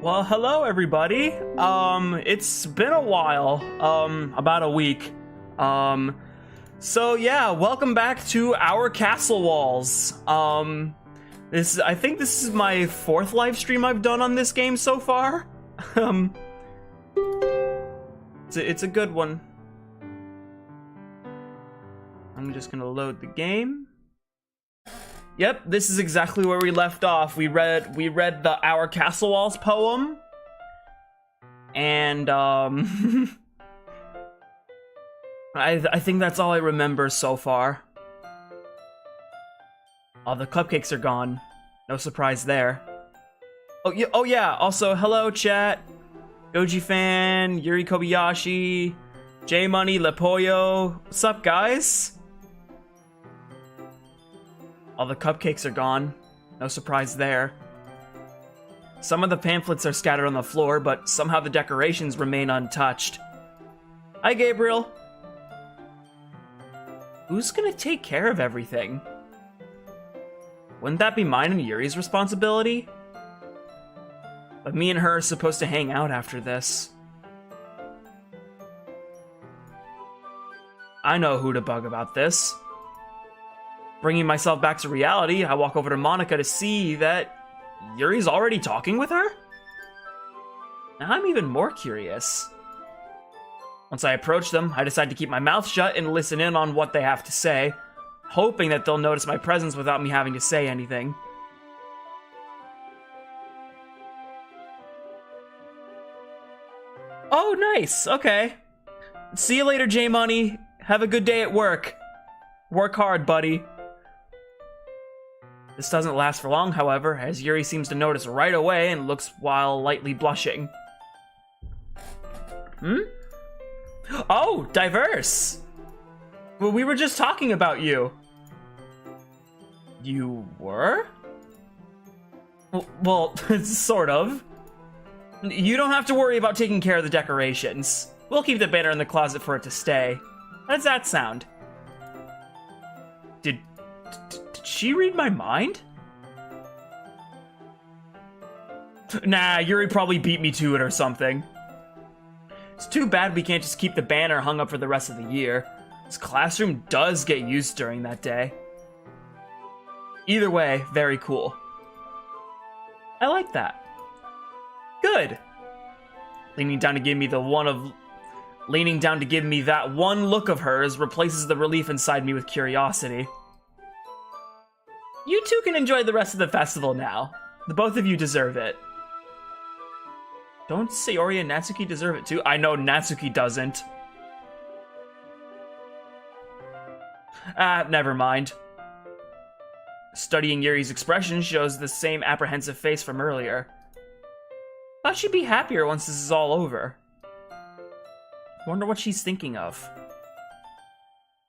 Well, hello everybody. It's been a while, about a week. So yeah, welcome back to our castle walls. I think this is my fourth live stream I've done on this game so far. It's a good one. I'm just gonna load the game. Yep, this is exactly where we left off. We read the Our Castle Walls poem. And I think that's all I remember so far. All the cupcakes are gone. No surprise there. Oh yeah, also hello chat. Goji fan, Yuri Kobayashi, J Money, Lepoyo. What's up guys? All the cupcakes are gone. No surprise there. Some of the pamphlets are scattered on the floor, but somehow the decorations remain untouched. Hi, Gabriel. Who's gonna take care of everything? Wouldn't that be mine and Yuri's responsibility? But me and her are supposed to hang out after this. I know who to bug about this. Bringing myself back to reality, I walk over to Monica to see that Yuri's already talking with her? Now I'm even more curious. Once I approach them, I decide to keep my mouth shut and listen in on what they have to say, hoping that they'll notice my presence without me having to say anything. Oh, nice. Okay. See you later, J-Money. Have a good day at work. Work hard, buddy. This doesn't last for long, however, as Yuri seems to notice right away and looks while lightly blushing. Oh, Diverse! Well, we were just talking about you. You were? Well, sort of. You don't have to worry about taking care of the decorations. We'll keep the banner in the closet for it to stay. How does that sound? Did she read my mind? Nah, Yuri probably beat me to it or something. It's too bad we can't just keep the banner hung up for the rest of the year. This classroom does get used during that day. Either way, very cool. I like that. Good. Leaning down to give me that one look of hers replaces the relief inside me with curiosity. You two can enjoy the rest of the festival now. The both of you deserve it. Don't Sayori and Natsuki deserve it too? I know Natsuki doesn't. Never mind. Studying Yuri's expression shows the same apprehensive face from earlier. Thought she'd be happier once this is all over. Wonder what she's thinking of.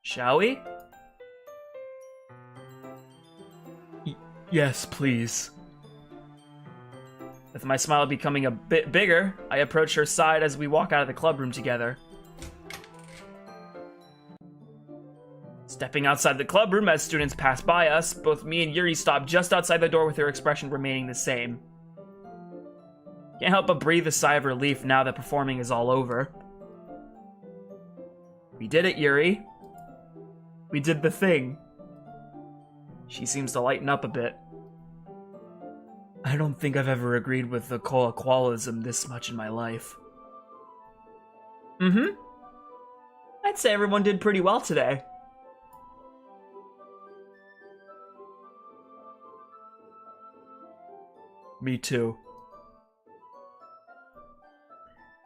Shall we? Yes, please. With my smile becoming a bit bigger, I approach her side as we walk out of the clubroom together. Stepping outside the clubroom as students pass by us, both me and Yuri stop just outside the door with her expression remaining the same. Can't help but breathe a sigh of relief now that performing is all over. We did it, Yuri. We did the thing. She seems to lighten up a bit. I don't think I've ever agreed with the koaqualism this much in my life. I'd say everyone did pretty well today. Me too.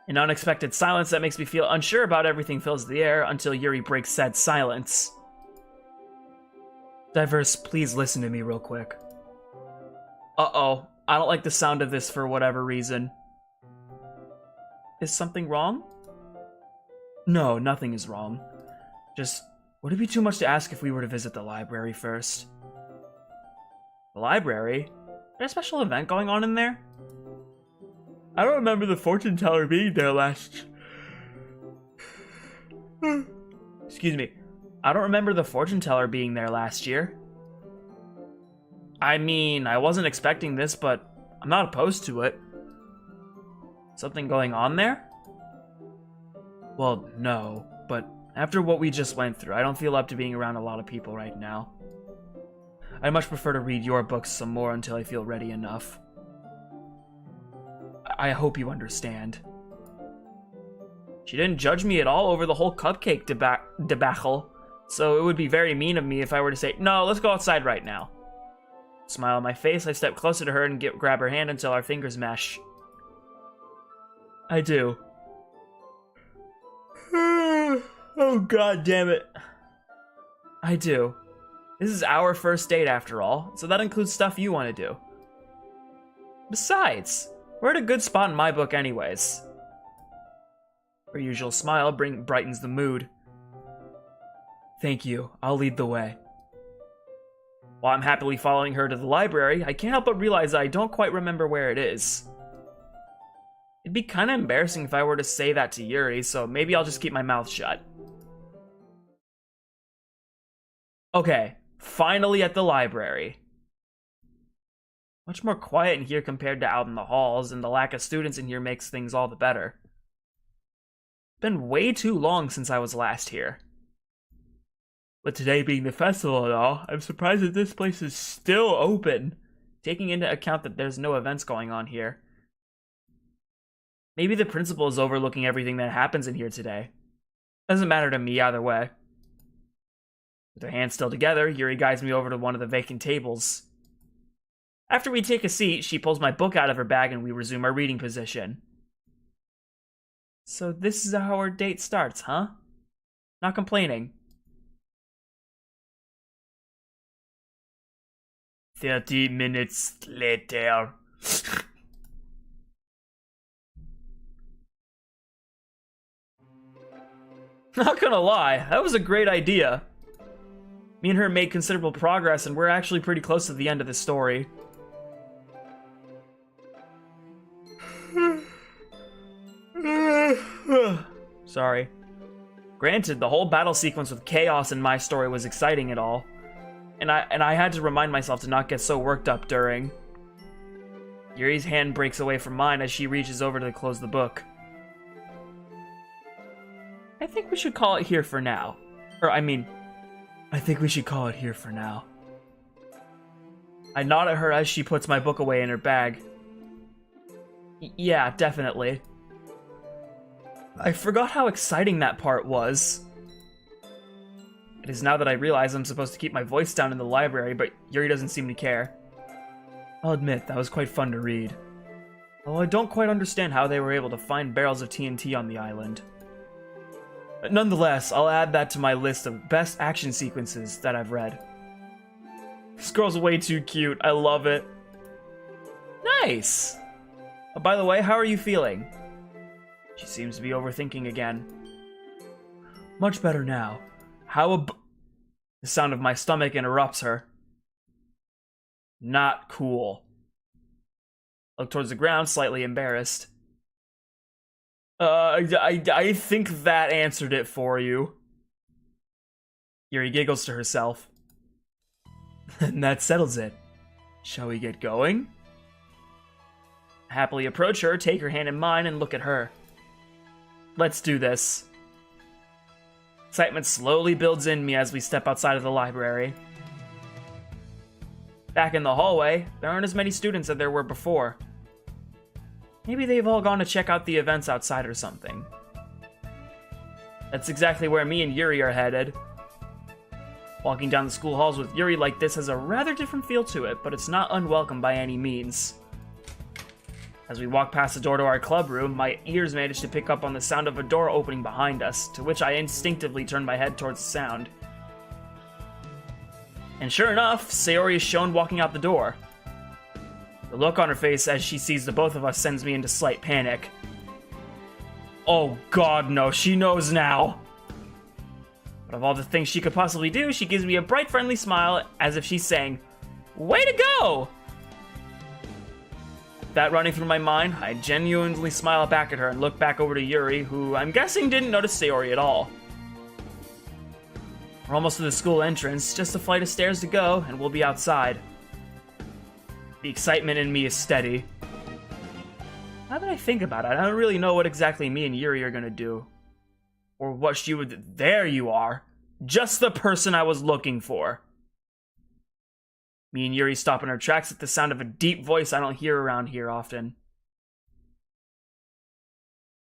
An unexpected silence that makes me feel unsure about everything fills the air until Yuri breaks said silence. Diverse, please listen to me real quick. Uh-oh, I don't like the sound of this for whatever reason. Is something wrong? No, nothing is wrong. Just, would it be too much to ask if we were to visit the library first? The library? Is there a special event going on in there? I don't remember the fortune teller being there last... Excuse me. I don't remember the fortune teller being there last year. I mean, I wasn't expecting this, but I'm not opposed to it. Something going on there? Well, no, but after what we just went through, I don't feel up to being around a lot of people right now. I'd much prefer to read your books some more until I feel ready enough. I hope you understand. She didn't judge me at all over the whole cupcake debacle, so it would be very mean of me if I were to say, no, let's go outside right now. Smile on my face, I step closer to her and grab her hand until our fingers mesh. I do. Oh, god damn it. I do. This is our first date after all, so that includes stuff you want to do. Besides, we're at a good spot in my book anyways. Her usual smile brightens the mood. Thank you, I'll lead the way. While I'm happily following her to the library, I can't help but realize I don't quite remember where it is. It'd be kinda embarrassing if I were to say that to Yuri, so maybe I'll just keep my mouth shut. Okay, finally at the library. Much more quiet in here compared to out in the halls, and the lack of students in here makes things all the better. It's been way too long since I was last here. With today being the festival and all, I'm surprised that this place is still open, taking into account that there's no events going on here. Maybe the principal is overlooking everything that happens in here today. Doesn't matter to me either way. With her hands still together, Yuri guides me over to one of the vacant tables. After we take a seat, she pulls my book out of her bag and we resume our reading position. So this is how our date starts, huh? Not complaining. 30 minutes later. Not gonna lie, that was a great idea. Me and her made considerable progress, and we're actually pretty close to the end of the story. Sorry. Granted, the whole battle sequence with chaos in my story was exciting and all, and I had to remind myself to not get so worked up during. Yuri's hand breaks away from mine as she reaches over to close the book. I think we should call it here for now. I think we should call it here for now. I nod at her as she puts my book away in her bag. Yeah, definitely. I forgot how exciting that part was. It is now that I realize I'm supposed to keep my voice down in the library, but Yuri doesn't seem to care. I'll admit, that was quite fun to read. Although I don't quite understand how they were able to find barrels of TNT on the island. But nonetheless, I'll add that to my list of best action sequences that I've read. This girl's way too cute. I love it. Nice! Oh, by the way, how are you feeling? She seems to be overthinking again. Much better now. The sound of my stomach interrupts her. Not cool. I look towards the ground, slightly embarrassed. I think that answered it for you. Yuri giggles to herself. And that settles it. Shall we get going? I happily approach her, take her hand in mine, and look at her. Let's do this. Excitement slowly builds in me as we step outside of the library. Back in the hallway, there aren't as many students as there were before. Maybe they've all gone to check out the events outside or something. That's exactly where me and Yuri are headed. Walking down the school halls with Yuri like this has a rather different feel to it, but it's not unwelcome by any means. As we walk past the door to our club room, my ears manage to pick up on the sound of a door opening behind us, to which I instinctively turn my head towards the sound. And sure enough, Sayori is shown walking out the door. The look on her face as she sees the both of us sends me into slight panic. Oh god, no, she knows now! But of all the things she could possibly do, she gives me a bright, friendly smile as if she's saying, "Way to go!" That running through my mind, I genuinely smile back at her and look back over to Yuri, who I'm guessing didn't notice Sayori at all. We're almost to the school entrance, just a flight of stairs to go, and we'll be outside. The excitement in me is steady. Now that I think about it, I don't really know what exactly me and Yuri are gonna do. Or what she would... There you are! Just the person I was looking for! Me and Yuri stop in our tracks at the sound of a deep voice I don't hear around here often.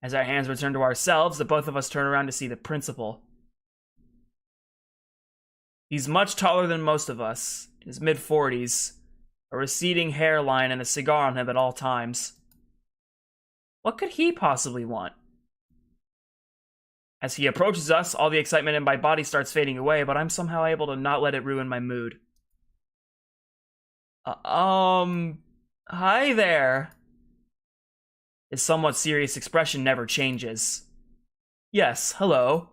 As our hands return to ourselves, the both of us turn around to see the principal. He's much taller than most of us, in his mid-40s, a receding hairline and a cigar on him at all times. What could he possibly want? As he approaches us, all the excitement in my body starts fading away, but I'm somehow able to not let it ruin my mood. Hi there. His somewhat serious expression never changes. Yes, hello.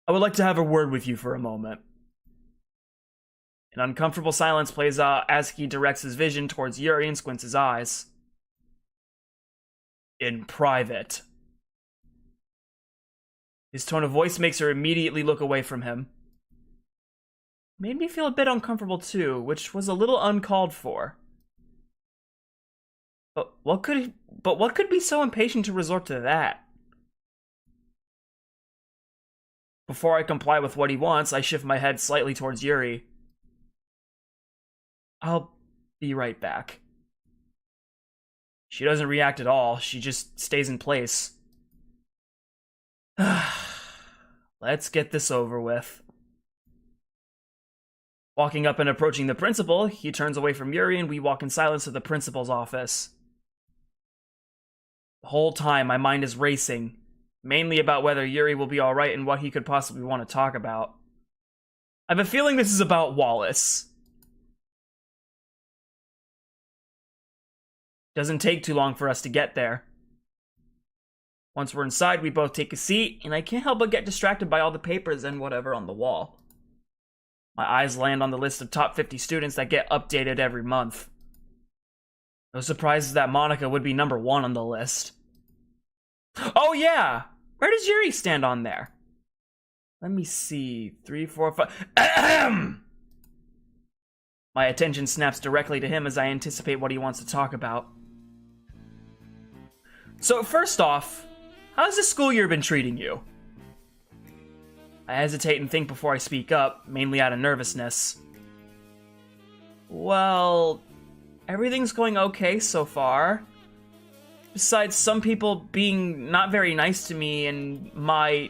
I would like to have a word with you for a moment. An uncomfortable silence plays out as he directs his vision towards Yuri and squints his eyes. In private. His tone of voice makes her immediately look away from him. Made me feel a bit uncomfortable too, which was a little uncalled for. But what could be so impatient to resort to that? Before I comply with what he wants, I shift my head slightly towards Yuri. I'll be right back. She doesn't react at all, she just stays in place. Let's get this over with. Walking up and approaching the principal, he turns away from Yuri and we walk in silence to the principal's office. The whole time, my mind is racing, mainly about whether Yuri will be alright and what he could possibly want to talk about. I have a feeling this is about Wallace. Doesn't take too long for us to get there. Once we're inside, we both take a seat, and I can't help but get distracted by all the papers and whatever on the wall. My eyes land on the list of top 50 students that get updated every month. No surprises that Monica would be number 1 on the list. Oh yeah! Where does Yuri stand on there? Let me see. 3, 4, 5... Ahem! My attention snaps directly to him as I anticipate what he wants to talk about. So first off, how's the school year been treating you? I hesitate and think before I speak up, mainly out of nervousness. Well, everything's going okay so far. Besides some people being not very nice to me and my...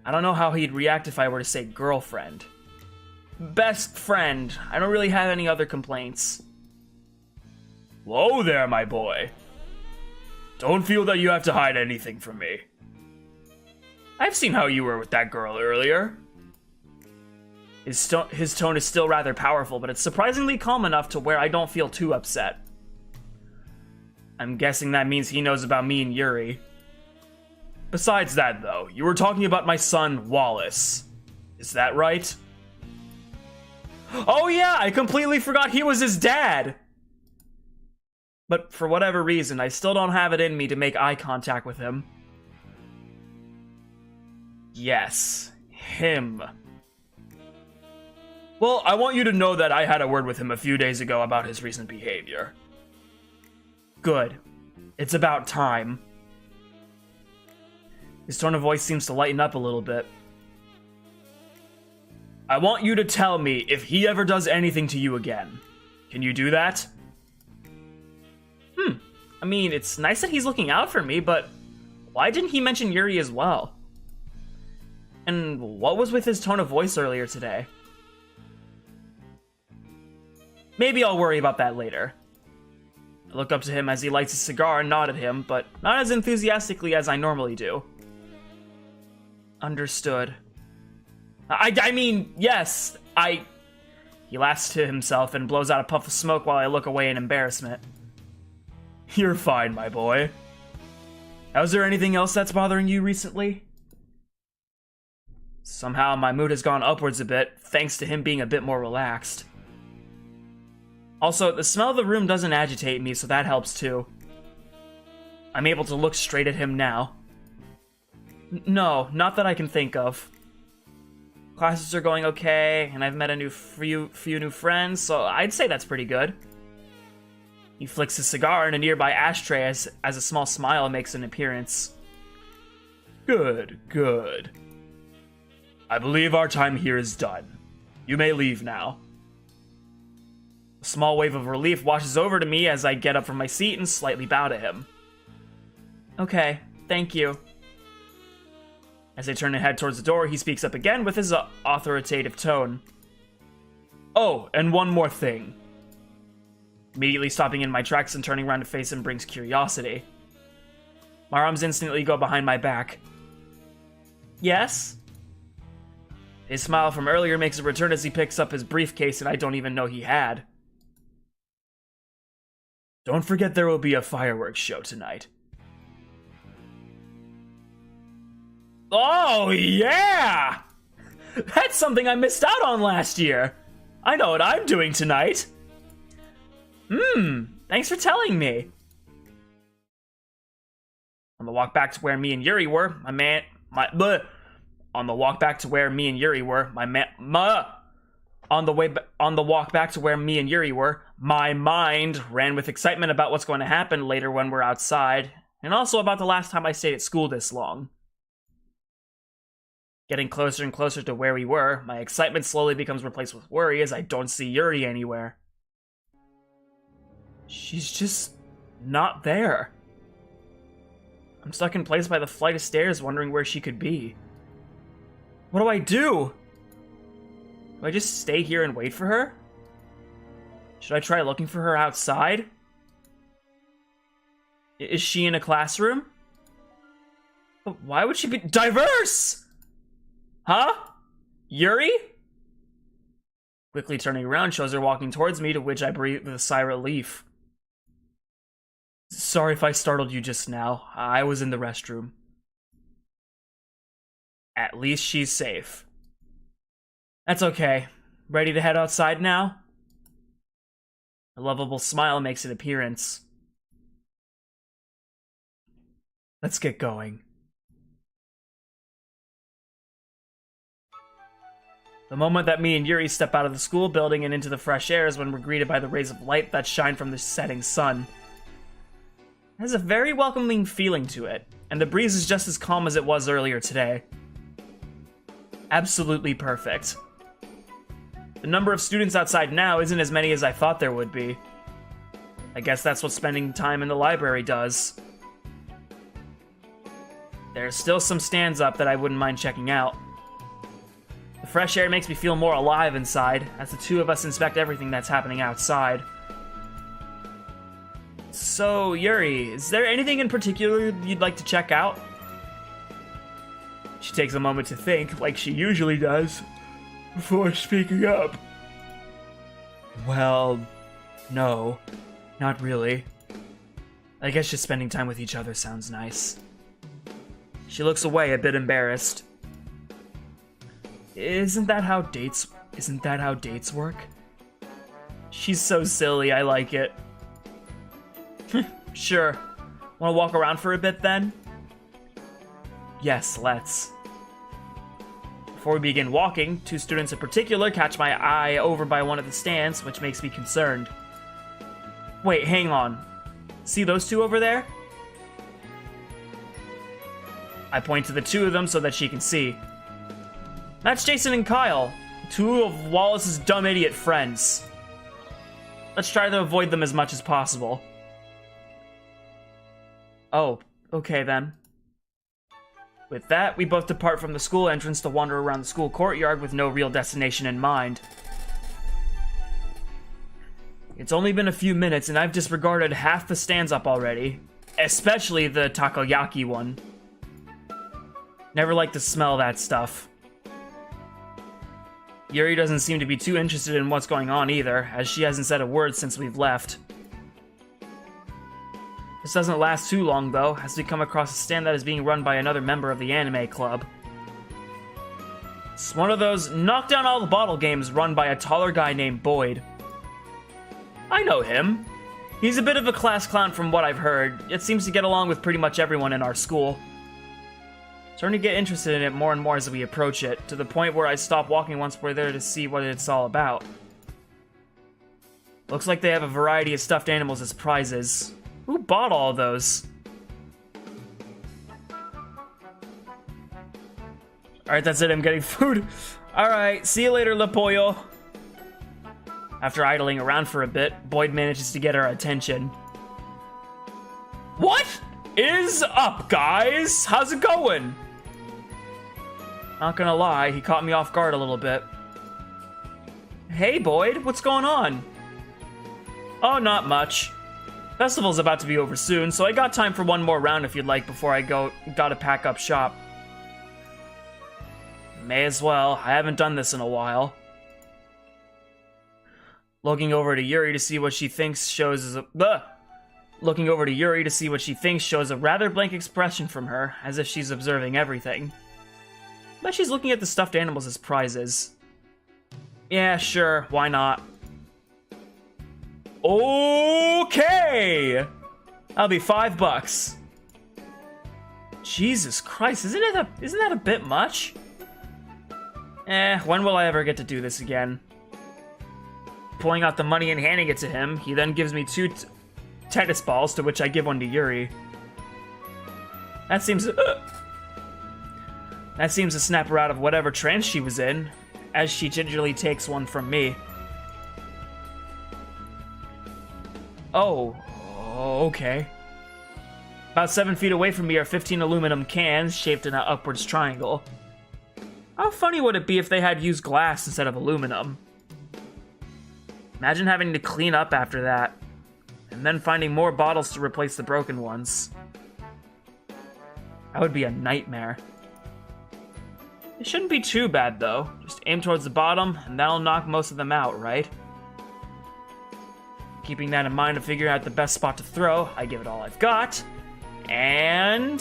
I don't know how he'd react if I were to say girlfriend. Best friend. I don't really have any other complaints. Whoa there, my boy. Don't feel that you have to hide anything from me. I've seen how you were with that girl earlier. His tone is still rather powerful, but it's surprisingly calm enough to where I don't feel too upset. I'm guessing that means he knows about me and Yuri. Besides that, though, you were talking about my son, Wallace. Is that right? Oh yeah, I completely forgot he was his dad! But for whatever reason, I still don't have it in me to make eye contact with him. Yes, him. Well, I want you to know that I had a word with him a few days ago about his recent behavior. Good. It's about time. His tone of voice seems to lighten up a little bit. I want you to tell me if he ever does anything to you again. Can you do that? I mean, it's nice that he's looking out for me, but why didn't he mention Yuri as well? And what was with his tone of voice earlier today? Maybe I'll worry about that later. I look up to him as he lights a cigar and nod at him, but not as enthusiastically as I normally do. Understood. I mean, yes, He laughs to himself and blows out a puff of smoke while I look away in embarrassment. You're fine, my boy. Is there anything else that's bothering you recently? Somehow my mood has gone upwards a bit, thanks to him being a bit more relaxed. Also, the smell of the room doesn't agitate me, so that helps too. I'm able to look straight at him now. No, not that I can think of. Classes are going okay, and I've met a few new friends, so I'd say that's pretty good. He flicks his cigar in a nearby ashtray as a small smile makes an appearance. Good, good. I believe our time here is done. You may leave now. A small wave of relief washes over to me as I get up from my seat and slightly bow to him. Okay, thank you. As I turn and head towards the door, he speaks up again with his authoritative tone. Oh, and one more thing. Immediately stopping in my tracks and turning around to face him brings curiosity. My arms instantly go behind my back. Yes? His smile from earlier makes a return as he picks up his briefcase that I don't even know he had. Don't forget there will be a fireworks show tonight. Oh, yeah! That's something I missed out on last year. I know what I'm doing tonight. Thanks for telling me. On the walk back to where me and Yuri were, On the walk back to where me and Yuri were, my mind ran with excitement about what's going to happen later when we're outside, and also about the last time I stayed at school this long. Getting closer and closer to where we were, my excitement slowly becomes replaced with worry as I don't see Yuri anywhere. She's just not there. I'm stuck in place by the flight of stairs wondering where she could be. What do I do? Do I just stay here and wait for her? Should I try looking for her outside? Is she in a classroom? But why would she be— Diverse! Huh? Yuri? Quickly turning around shows her walking towards me, to which I breathe with a sigh of relief. Sorry if I startled you just now. I was in the restroom. At least she's safe. That's okay. Ready to head outside now? A lovable smile makes an appearance. Let's get going. The moment that me and Yuri step out of the school building and into the fresh air is when we're greeted by the rays of light that shine from the setting sun. It has a very welcoming feeling to it, and the breeze is just as calm as it was earlier today. Absolutely perfect. The number of students outside now isn't as many as I thought there would be. I guess that's what spending time in the library does. There's still some stands up that I wouldn't mind checking out. The fresh air makes me feel more alive inside, as the two of us inspect everything that's happening outside. So, Yuri, is there anything in particular you'd like to check out? She takes a moment to think, like she usually does, before speaking up. Well, no, not really. I guess just spending time with each other sounds nice. She looks away, a bit embarrassed. Isn't that how dates work? She's so silly, I like it. Sure. Wanna walk around for a bit then? Yes, let's. Before we begin walking, two students in particular catch my eye over by one of the stands, which makes me concerned. Wait, hang on. See those two over there? I point to the two of them so that she can see. That's Jason and Kyle, two of Wallace's dumb idiot friends. Let's try to avoid them as much as possible. Oh, okay then. With that, we both depart from the school entrance to wander around the school courtyard with no real destination in mind. It's only been a few minutes and I've disregarded half the stands up already, especially the takoyaki one. Never liked the smell of that stuff. Yuri doesn't seem to be too interested in what's going on either, as she hasn't said a word since we've left. This doesn't last too long, though, as we come across a stand that is being run by another member of the anime club. It's one of those knock down all the bottle games run by a taller guy named Boyd. I know him. He's a bit of a class clown from what I've heard, yet seems to get along with pretty much everyone in our school. Starting to get interested in it more and more as we approach it, to the point where I stop walking once we're there to see what it's all about. Looks like they have a variety of stuffed animals as prizes. Who bought all of those? Alright, that's it. I'm getting food. Alright, see you later, La Pollo. After idling around for a bit, Boyd manages to get our attention. What is up, guys? How's it going? Not gonna lie, he caught me off guard a little bit. Hey, Boyd, what's going on? Oh, not much. Festival's about to be over soon, so I got time for one more round if you'd like before I gotta pack up shop. May as well. I haven't done this in a while. Looking over to Yuri to see what she thinks shows a rather blank expression from her, as if she's observing everything. But she's looking at the stuffed animals as prizes. Yeah, sure, why not? Okay! That'll be $5. Jesus Christ, isn't that a bit much? When will I ever get to do this again? Pulling out the money and handing it to him, he then gives me 2 tennis balls, to which I give one to Yuri. That seems to snap her out of whatever trance she was in, as she gingerly takes one from me. Oh, okay. About 7 feet away from me are 15 aluminum cans shaped in an upwards triangle. How funny would it be if they had used glass instead of aluminum? Imagine having to clean up after that, and then finding more bottles to replace the broken ones. That would be a nightmare. It shouldn't be too bad, though. Just aim towards the bottom, and that'll knock most of them out, right? Keeping that in mind to figure out the best spot to throw, I give it all I've got, and...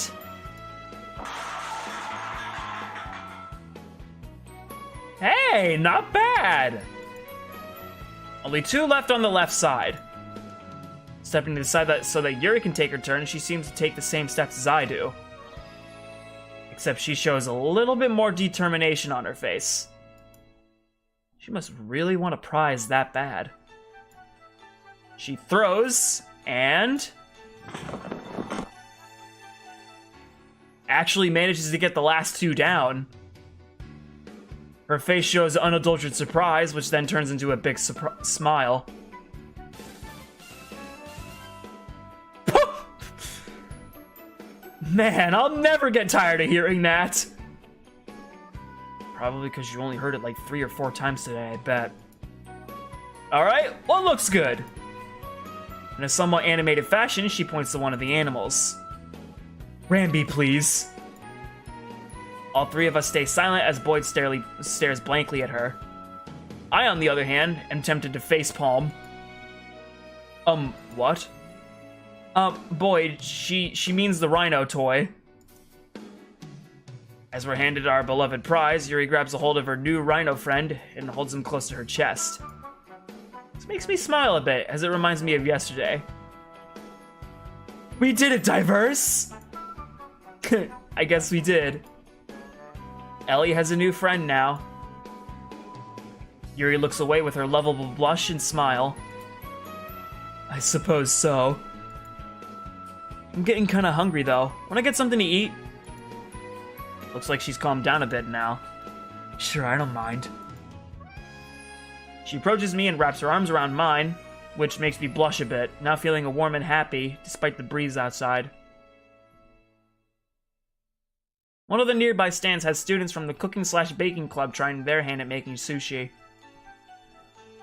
Hey, not bad! Only 2 left on the left side. Stepping to the side so that Yuri can take her turn, she seems to take the same steps as I do. Except she shows a little bit more determination on her face. She must really want a prize that bad. She throws, and... actually manages to get the last 2 down. Her face shows unadulterated surprise, which then turns into a big smile. Man, I'll never get tired of hearing that. Probably because you only heard it like 3 or 4 times today, I bet. Alright, well, looks good. In a somewhat animated fashion, she points to one of the animals. Rambi, please. All 3 of us stay silent as Boyd stares blankly at her. I, on the other hand, am tempted to facepalm. What? Boyd, she means the rhino toy. As we're handed our beloved prize, Yuri grabs a hold of her new rhino friend and holds him close to her chest. This makes me smile a bit, as it reminds me of yesterday. We did it, Diverse! I guess we did. Ellie has a new friend now. Yuri looks away with her lovable blush and smile. I suppose so. I'm getting kinda hungry though. Wanna get something to eat? Looks like she's calmed down a bit now. Sure, I don't mind. She approaches me and wraps her arms around mine, which makes me blush a bit, now feeling warm and happy, despite the breeze outside. One of the nearby stands has students from the cooking/baking club trying their hand at making sushi.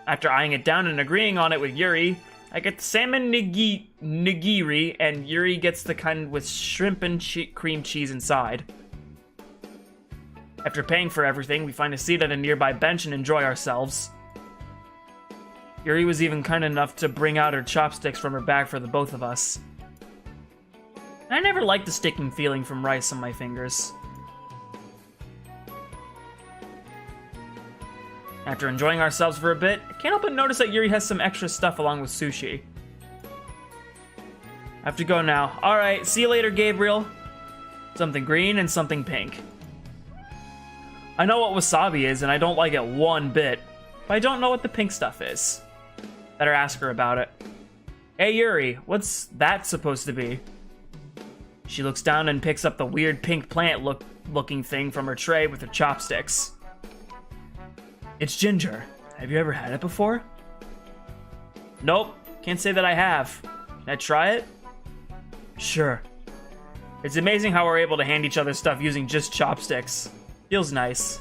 After eyeing it down and agreeing on it with Yuri, I get the salmon nigiri, and Yuri gets the kind with shrimp and cream cheese inside. After paying for everything, we find a seat at a nearby bench and enjoy ourselves. Yuri was even kind enough to bring out her chopsticks from her bag for the both of us. I never liked the sticking feeling from rice on my fingers. After enjoying ourselves for a bit, I can't help but notice that Yuri has some extra stuff along with sushi. I have to go now. Alright, see you later, Gabriel. Something green and something pink. I know what wasabi is, and I don't like it one bit, but I don't know what the pink stuff is. Better ask her about it. Hey Yuri, what's that supposed to be? She looks down and picks up the weird pink plant looking thing from her tray with her chopsticks. It's ginger. Have you ever had it before? Nope, can't say that I have. Can I try it? Sure. It's amazing how we're able to hand each other stuff using just chopsticks. Feels nice.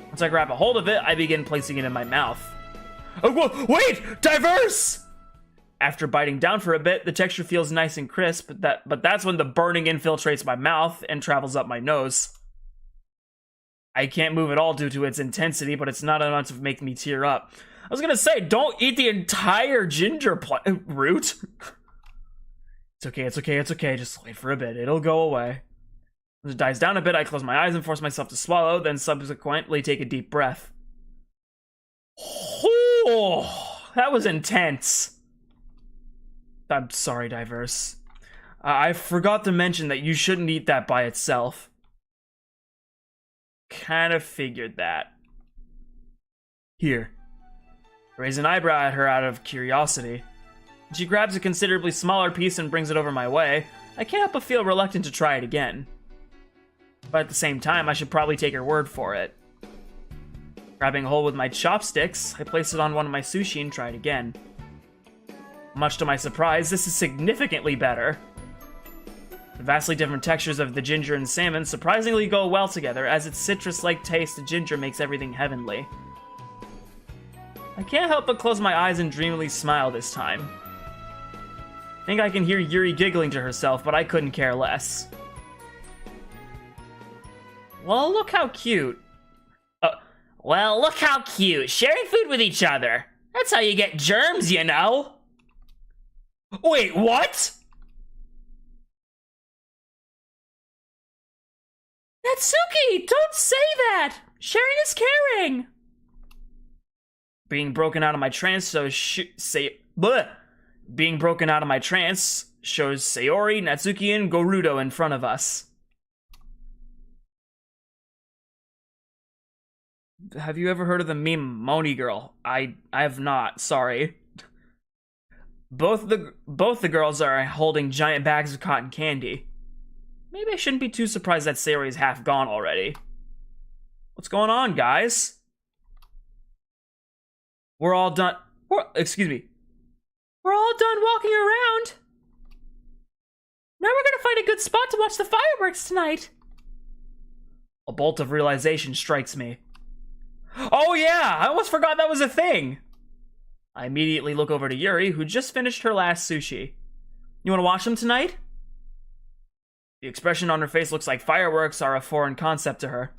Once I grab a hold of it, I begin placing it in my mouth. Oh, wait! Diverse! After biting down for a bit, the texture feels nice and crisp, but that's when the burning infiltrates my mouth and travels up my nose. I can't move at all due to its intensity, but it's not enough to make me tear up. I was gonna say, don't eat the entire ginger root. It's okay. Just wait for a bit. It'll go away. As it dies down a bit, I close my eyes and force myself to swallow, then subsequently take a deep breath. Oh, that was intense. I'm sorry, Diverse. I forgot to mention that you shouldn't eat that by itself. Kind of figured that. Here. I raise an eyebrow at her out of curiosity. She grabs a considerably smaller piece and brings it over my way. I can't help but feel reluctant to try it again. But at the same time, I should probably take her word for it. Grabbing a hold with my chopsticks, I place it on one of my sushi and try it again. Much to my surprise, this is significantly better. The vastly different textures of the ginger and salmon surprisingly go well together, as its citrus-like taste of ginger makes everything heavenly. I can't help but close my eyes and dreamily smile this time. I think I can hear Yuri giggling to herself, but I couldn't care less. Well, look how cute. Well, look how cute. Sharing food with each other. That's how you get germs, you know. Wait, what? Natsuki, don't say that! Sharing is caring! Being broken out of my trance Being broken out of my trance shows Sayori, Natsuki, and Gorudo in front of us. Have you ever heard of the meme Moni Girl? I have not, sorry. Both the girls are holding giant bags of cotton candy. Maybe I shouldn't be too surprised that Sayori is half gone already. What's going on, guys? We're all done. Excuse me. We're all done walking around. Now we're gonna find a good spot to watch the fireworks tonight. A bolt of realization strikes me. Oh yeah, I almost forgot that was a thing. I immediately look over to Yuri, who just finished her last sushi. You want to watch them tonight? The expression on her face looks like fireworks are a foreign concept to her.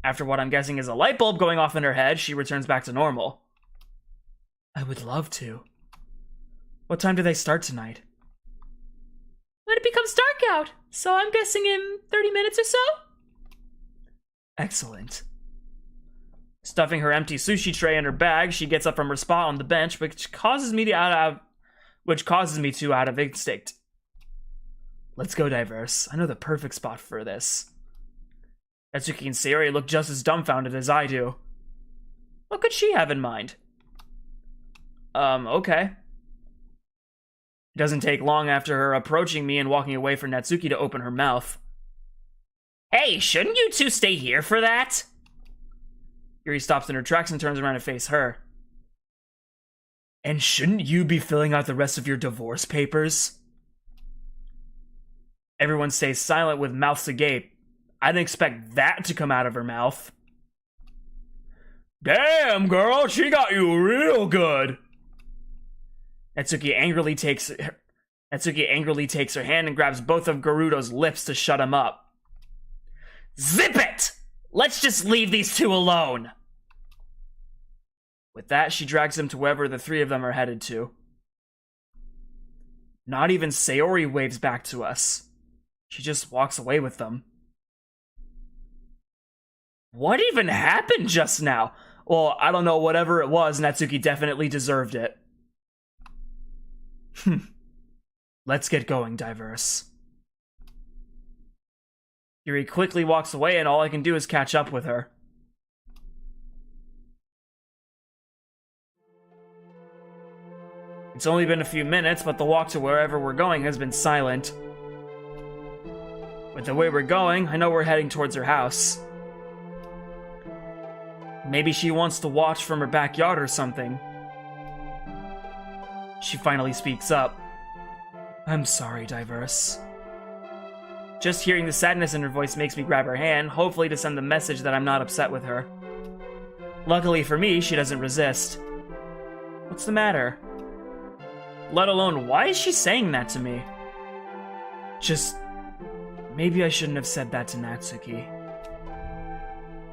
After what I'm guessing is a light bulb going off in her head, she returns back to normal. I would love to. What time do they start tonight? When it becomes dark out, so I'm guessing in 30 minutes or so? Excellent. Stuffing her empty sushi tray in her bag, she gets up from her spot on the bench, which causes me to out of instinct. Let's go, Diverse. I know the perfect spot for this. Natsuki and Sayori look just as dumbfounded as I do. What could she have in mind? Okay. It doesn't take long after her approaching me and walking away for Natsuki to open her mouth. Hey, shouldn't you two stay here for that? Yuri stops in her tracks and turns around to face her. And shouldn't you be filling out the rest of your divorce papers? Everyone stays silent with mouths agape. I didn't expect that to come out of her mouth. Damn, girl, she got you real good. Natsuki angrily takes her hand and grabs both of Garudo's lips to shut him up. Zip it! Let's just leave these two alone. With that, she drags him to wherever the three of them are headed to. Not even Sayori waves back to us. She just walks away with them. What even happened just now? Well, I don't know, whatever it was, Natsuki definitely deserved it. Let's get going, Diverse. Yuri quickly walks away and all I can do is catch up with her. It's only been a few minutes, but the walk to wherever we're going has been silent. With the way we're going, I know we're heading towards her house. Maybe she wants to watch from her backyard or something. She finally speaks up. I'm sorry, Diverse. Just hearing the sadness in her voice makes me grab her hand, hopefully to send the message that I'm not upset with her. Luckily for me, she doesn't resist. What's the matter? Let alone, why is she saying that to me? Just... maybe I shouldn't have said that to Natsuki.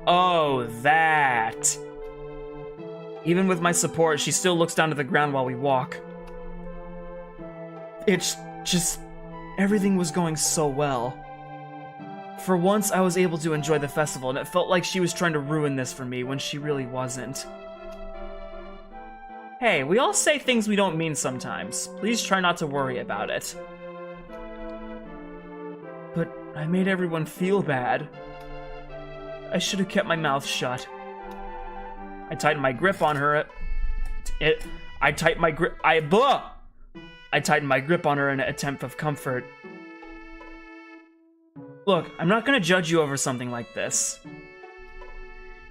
Oh, that. Even with my support, she still looks down to the ground while we walk. It's just... everything was going so well. For once, I was able to enjoy the festival, and it felt like she was trying to ruin this for me when she really wasn't. Hey, we all say things we don't mean sometimes. Please try not to worry about it. But I made everyone feel bad. I should have kept my mouth shut. I tightened my grip on her. I tightened my grip on her in an attempt of comfort. Look, I'm not gonna judge you over something like this.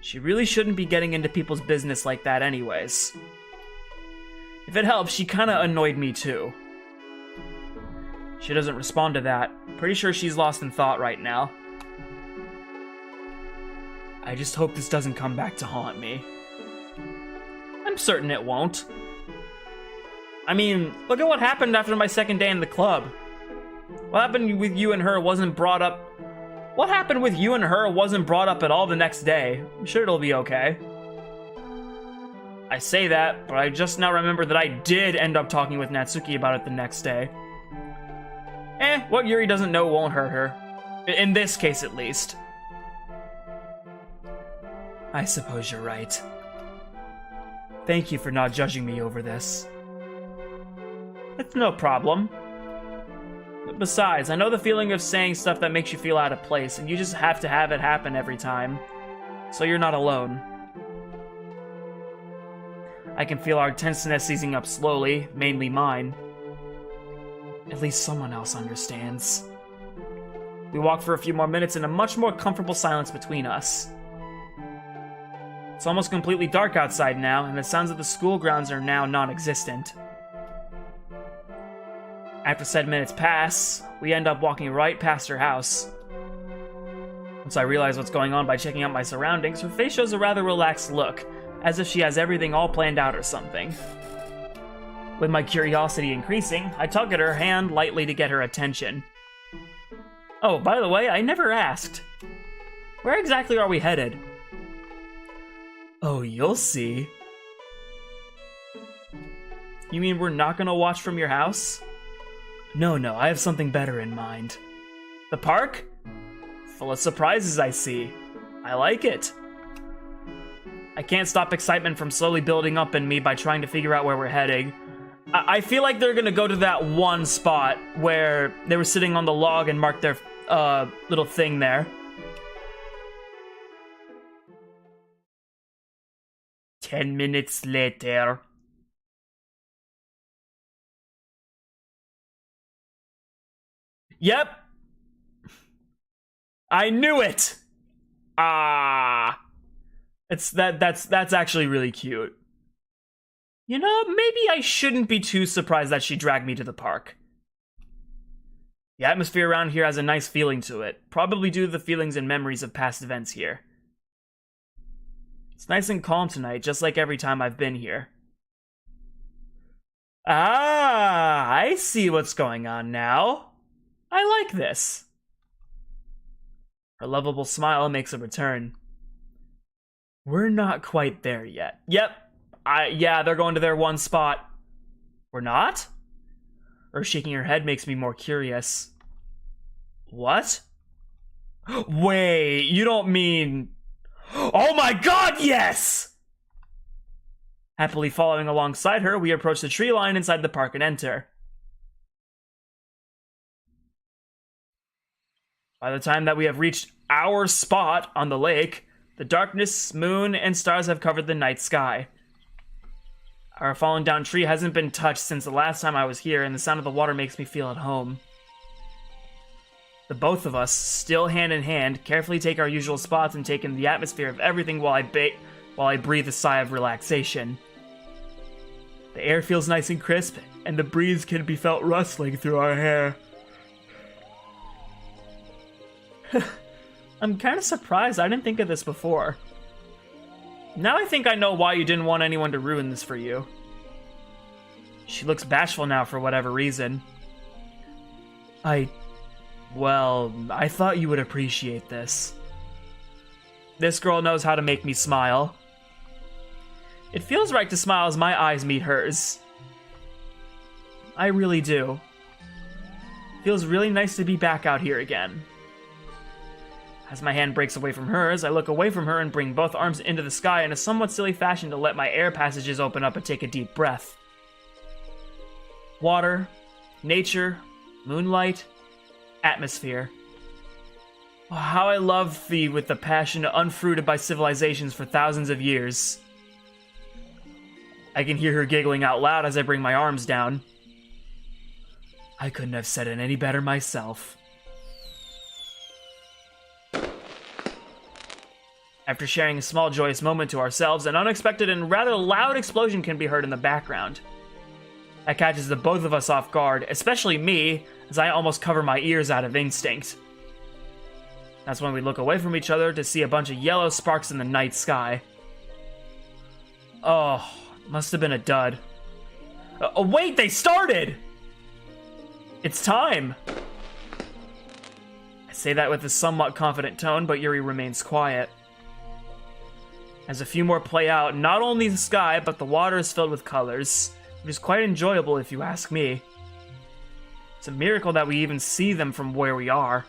She really shouldn't be getting into people's business like that anyways. If it helps, she kinda annoyed me too. She doesn't respond to that. Pretty sure she's lost in thought right now. I just hope this doesn't come back to haunt me. I'm certain it won't. I mean, look at what happened after my second day in the club. What happened with you and her wasn't brought up... What happened with you and her wasn't brought up at all the next day. I'm sure it'll be okay. I say that, but I just now remember that I did end up talking with Natsuki about it the next day. What Yuri doesn't know won't hurt her. In this case, at least. I suppose you're right. Thank you for not judging me over this. It's no problem. Besides, I know the feeling of saying stuff that makes you feel out of place, and you just have to have it happen every time. So you're not alone. I can feel our tenseness easing up slowly, mainly mine. At least someone else understands. We walk for a few more minutes in a much more comfortable silence between us. It's almost completely dark outside now, and the sounds of the school grounds are now non-existent. After said minutes pass, we end up walking right past her house. Once I realize what's going on by checking out my surroundings, her face shows a rather relaxed look, as if she has everything all planned out or something. With my curiosity increasing, I tug at her hand lightly to get her attention. Oh, by the way, I never asked. Where exactly are we headed? Oh, you'll see. You mean we're not gonna watch from your house? No, I have something better in mind. The park? Full of surprises, I see. I like it. I can't stop excitement from slowly building up in me by trying to figure out where we're heading. I feel like they're gonna go to that one spot where they were sitting on the log and marked their little thing there. 10 minutes later. Yep. I knew it. That's actually really cute. You know, maybe I shouldn't be too surprised that she dragged me to the park. The atmosphere around here has a nice feeling to it, probably due to the feelings and memories of past events here. It's nice and calm tonight, just like every time I've been here. Ah, I see what's going on now. I like this. Her lovable smile makes a return. We're not quite there yet. Yep. Yeah, they're going to their one spot. We're not? Her shaking her head makes me more curious. What? Wait, you don't mean... Oh my god, yes! Happily following alongside her, we approach the tree line inside the park and enter. By the time that we have reached our spot on the lake, the darkness, moon, and stars have covered the night sky. Our fallen down tree hasn't been touched since the last time I was here, and the sound of the water makes me feel at home. The both of us, still hand in hand, carefully take our usual spots and take in the atmosphere of everything while I breathe a sigh of relaxation. The air feels nice and crisp, and the breeze can be felt rustling through our hair. I'm kind of surprised I didn't think of this before. Now I think I know why you didn't want anyone to ruin this for you. She looks bashful now for whatever reason. Well, I thought you would appreciate this. This girl knows how to make me smile. It feels right to smile as my eyes meet hers. I really do. Feels really nice to be back out here again. As my hand breaks away from hers, I look away from her and bring both arms into the sky in a somewhat silly fashion to let my air passages open up and take a deep breath. Water, nature, moonlight, atmosphere. Oh, how I love thee with the passion unfruited by civilizations for thousands of years. I can hear her giggling out loud as I bring my arms down. I couldn't have said it any better myself. After sharing a small joyous moment to ourselves, an unexpected and rather loud explosion can be heard in the background. That catches the both of us off guard, especially me, as I almost cover my ears out of instinct. That's when we look away from each other to see a bunch of yellow sparks in the night sky. Oh, must have been a dud. Oh wait, they started! It's time! I say that with a somewhat confident tone, but Yuri remains quiet. As a few more play out, not only the sky, but the water is filled with colors, which is quite enjoyable if you ask me. It's a miracle that we even see them from where we are.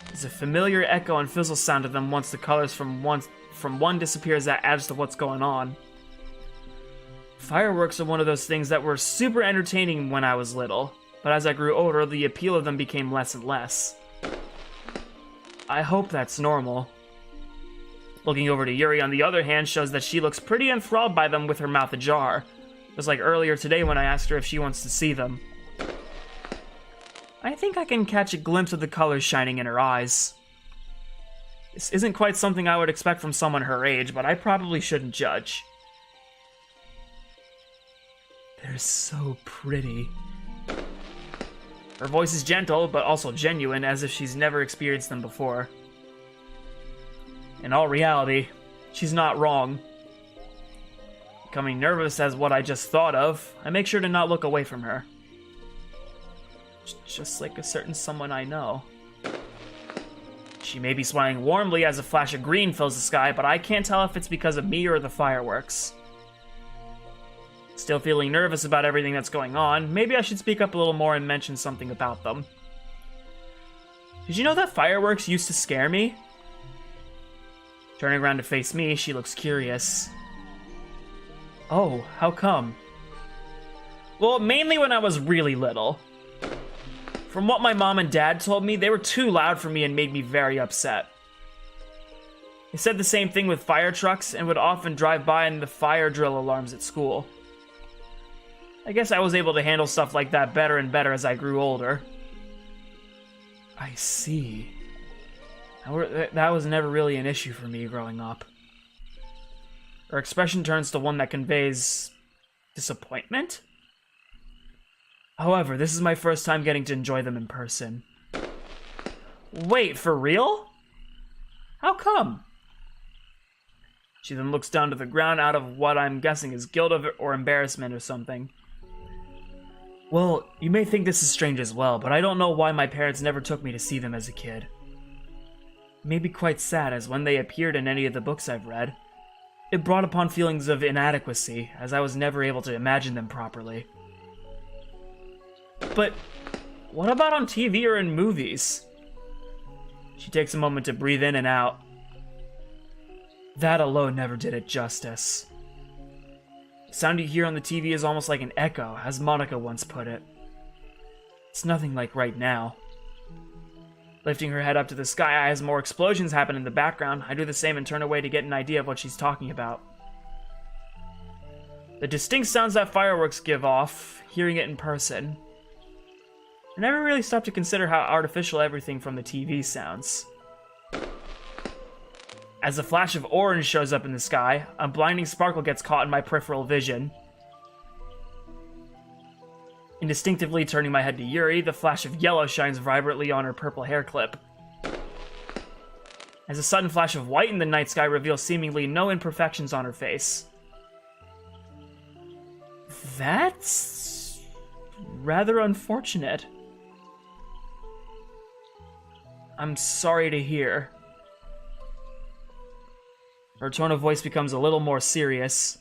There's a familiar echo and fizzle sound to them once the colors from one disappears that adds to what's going on. Fireworks are one of those things that were super entertaining when I was little, but as I grew older, the appeal of them became less and less. I hope that's normal. Looking over to Yuri, on the other hand, shows that she looks pretty enthralled by them with her mouth ajar, just like earlier today when I asked her if she wants to see them. I think I can catch a glimpse of the colors shining in her eyes. This isn't quite something I would expect from someone her age, but I probably shouldn't judge. They're so pretty. Her voice is gentle, but also genuine, as if she's never experienced them before. In all reality, she's not wrong. Becoming nervous as what I just thought of, I make sure to not look away from her. Just like a certain someone I know. She may be smiling warmly as a flash of green fills the sky, but I can't tell if it's because of me or the fireworks. Still feeling nervous about everything that's going on, maybe I should speak up a little more and mention something about them. Did you know that fireworks used to scare me? Turning around to face me, she looks curious. Oh, how come? Well, mainly when I was really little. From what my mom and dad told me, they were too loud for me and made me very upset. They said the same thing with fire trucks and would often drive by in the fire drill alarms at school. I guess I was able to handle stuff like that better and better as I grew older. I see. That was never really an issue for me growing up. Her expression turns to one that conveys disappointment? However, this is my first time getting to enjoy them in person. Wait, for real? How come? She then looks down to the ground out of what I'm guessing is guilt or embarrassment or something. Well, you may think this is strange as well, but I don't know why my parents never took me to see them as a kid. It may be quite sad, as when they appeared in any of the books I've read, it brought upon feelings of inadequacy, as I was never able to imagine them properly. But what about on TV or in movies? She takes a moment to breathe in and out. That alone never did it justice. The sound you hear on the TV is almost like an echo, as Monica once put it. It's nothing like right now. Lifting her head up to the sky as more explosions happen in the background, I do the same and turn away to get an idea of what she's talking about. The distinct sounds that fireworks give off, hearing it in person. I never really stopped to consider how artificial everything from the TV sounds. As a flash of orange shows up in the sky, a blinding sparkle gets caught in my peripheral vision. Instinctively turning my head to Yuri, the flash of yellow shines vibrantly on her purple hair clip. As a sudden flash of white in the night sky reveals seemingly no imperfections on her face. That's rather unfortunate. I'm sorry to hear. Her tone of voice becomes a little more serious.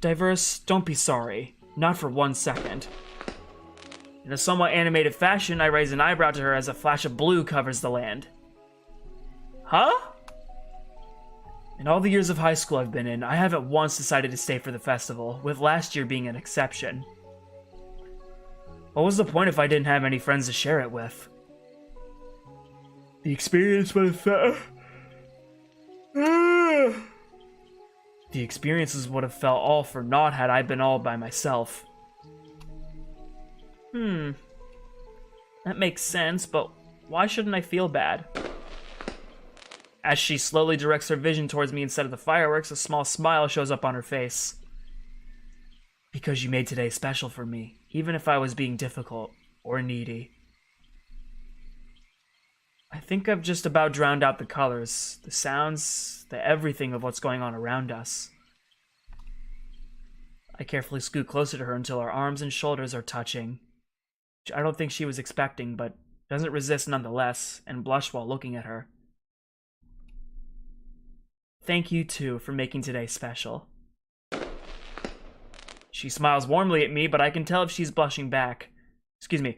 Diverse, don't be sorry. Not for 1 second. In a somewhat animated fashion, I raise an eyebrow to her as a flash of blue covers the land. Huh? In all the years of high school I've been in, I haven't once decided to stay for the festival, with last year being an exception. What was the point if I didn't have any friends to share it with? The experience would have felt... The experiences would have felt all for naught had I been all by myself. That makes sense, but why shouldn't I feel bad? As she slowly directs her vision towards me instead of the fireworks, a small smile shows up on her face. Because you made today special for me, even if I was being difficult or needy. I think I've just about drowned out the colors, the sounds, the everything of what's going on around us. I carefully scoot closer to her until our arms and shoulders are touching. Which I don't think she was expecting, but doesn't resist nonetheless, and blush while looking at her. Thank you, too, for making today special. She smiles warmly at me, but I can tell if she's blushing back. Excuse me.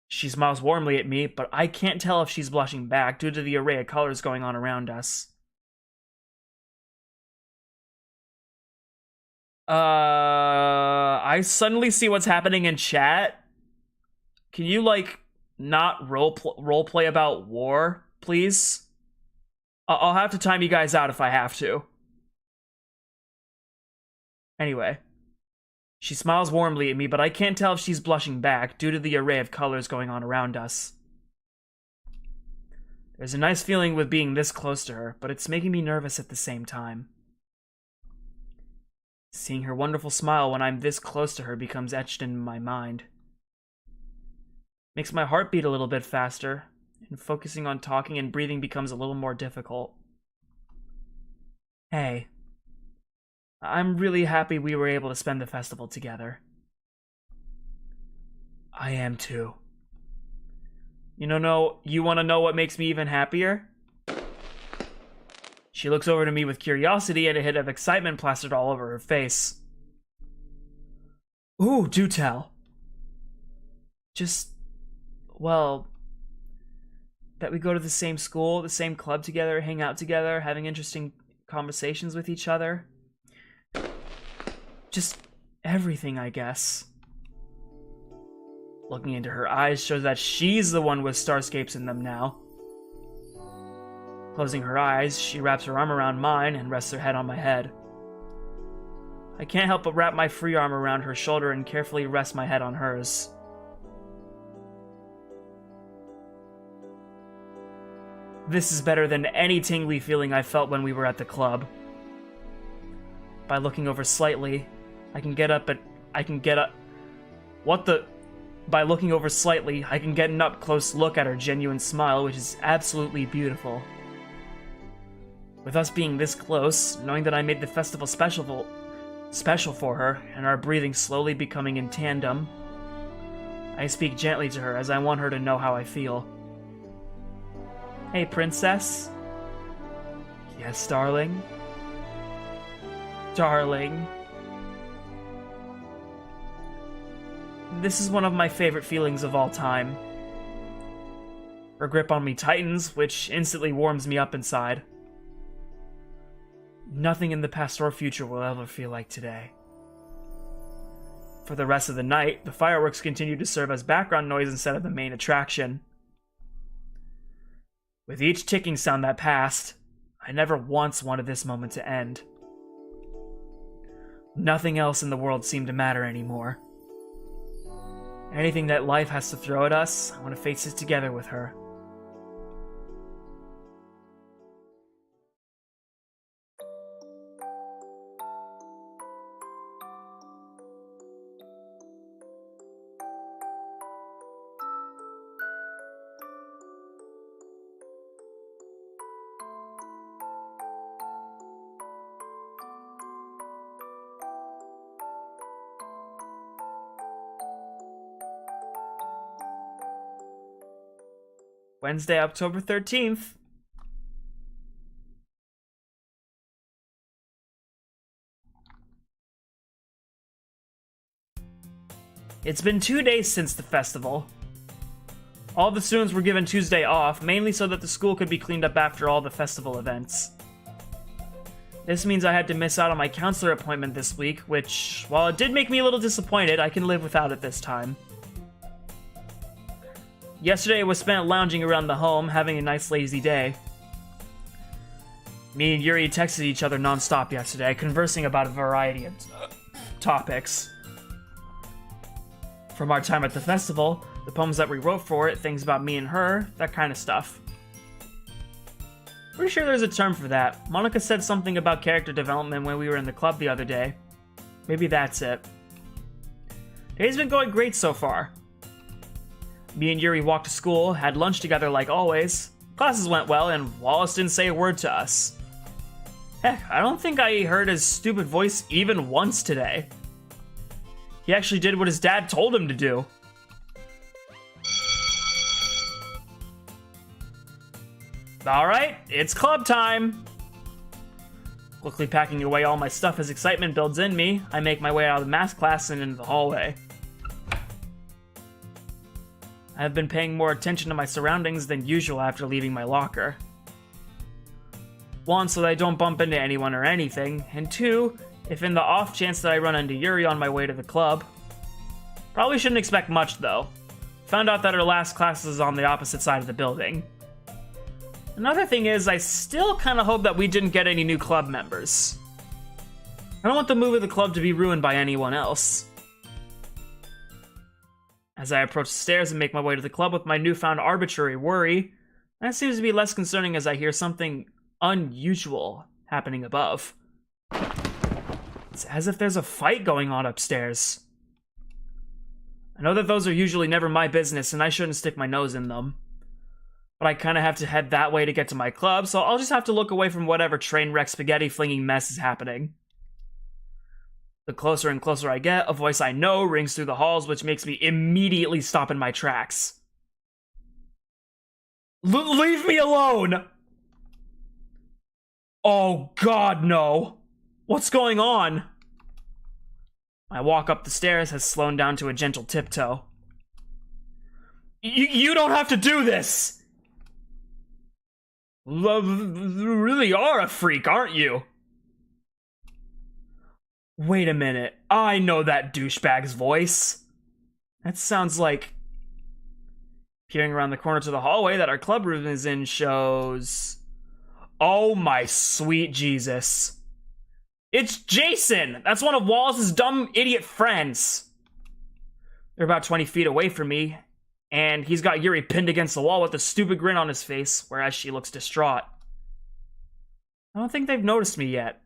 She smiles warmly at me, but I can't tell if she's blushing back due to the array of colors going on around us. I suddenly see what's happening in chat. Can you, like, not roleplay about war, please? I'll have to time you guys out if I have to. Anyway. She smiles warmly at me, but I can't tell if she's blushing back due to the array of colors going on around us. There's a nice feeling with being this close to her, but it's making me nervous at the same time. Seeing her wonderful smile when I'm this close to her becomes etched in my mind. Makes my heart beat a little bit faster, and focusing on talking and breathing becomes a little more difficult. Hey. I'm really happy we were able to spend the festival together. I am too. You want to know what makes me even happier? She looks over to me with curiosity and a hint of excitement plastered all over her face. Ooh, do tell. Well, that we go to the same school, the same club together, hang out together, having interesting conversations with each other. Just everything, I guess. Looking into her eyes shows that she's the one with starscapes in them now. Closing her eyes, she wraps her arm around mine and rests her head on my head. I can't help but wrap my free arm around her shoulder and carefully rest my head on hers. This is better than any tingly feeling I felt when we were at the club. By looking over slightly, By looking over slightly, I can get an up-close look at her genuine smile, which is absolutely beautiful. With us being this close, knowing that I made the festival special for her, and our breathing slowly becoming in tandem, I speak gently to her as I want her to know how I feel. Hey, princess? Yes, darling? Darling. This is one of my favorite feelings of all time. Her grip on me tightens, which instantly warms me up inside. Nothing in the past or future will ever feel like today. For the rest of the night, the fireworks continue to serve as background noise instead of the main attraction. With each ticking sound that passed, I never once wanted this moment to end. Nothing else in the world seemed to matter anymore. Anything that life has to throw at us, I want to face it together with her. Wednesday, October 13th. It's been 2 days since the festival. All the students were given Tuesday off, mainly so that the school could be cleaned up after all the festival events. This means I had to miss out on my counselor appointment this week, which, while it did make me a little disappointed, I can live without it this time. Yesterday was spent lounging around the home, having a nice lazy day. Me and Yuri texted each other non-stop yesterday, conversing about a variety of topics. From our time at the festival, the poems that we wrote for it, things about me and her, that kind of stuff. Pretty sure there's a term for that. Monica said something about character development when we were in the club the other day. Maybe that's it. Day's been going great so far. Me and Yuri walked to school, had lunch together like always. Classes went well, and Wallace didn't say a word to us. Heck, I don't think I heard his stupid voice even once today. He actually did what his dad told him to do. Alright, it's club time! Quickly packing away all my stuff as excitement builds in me, I make my way out of the math class and into the hallway. I have been paying more attention to my surroundings than usual after leaving my locker. 1, so that I don't bump into anyone or anything, and 2, if in the off chance that I run into Yuri on my way to the club. Probably shouldn't expect much, though. Found out that her last class is on the opposite side of the building. Another thing is, I still kind of hope that we didn't get any new club members. I don't want the move of the club to be ruined by anyone else. As I approach the stairs and make my way to the club with my newfound arbitrary worry, that seems to be less concerning as I hear something unusual happening above. It's as if there's a fight going on upstairs. I know that those are usually never my business and I shouldn't stick my nose in them. But I kind of have to head that way to get to my club, so I'll just have to look away from whatever train wreck spaghetti flinging mess is happening. The closer and closer I get, a voice I know rings through the halls, which makes me immediately stop in my tracks. Leave me alone! Oh God, no. What's going on? My walk up the stairs has slowed down to a gentle tiptoe. You don't have to do this! You really are a freak, aren't you? Wait a minute, I know that douchebag's voice. That sounds like... Peering around the corner to the hallway that our club room is in shows... Oh my sweet Jesus. It's Jason! That's one of Wallace's dumb idiot friends. They're about 20 feet away from me, and he's got Yuri pinned against the wall with a stupid grin on his face, whereas she looks distraught. I don't think they've noticed me yet.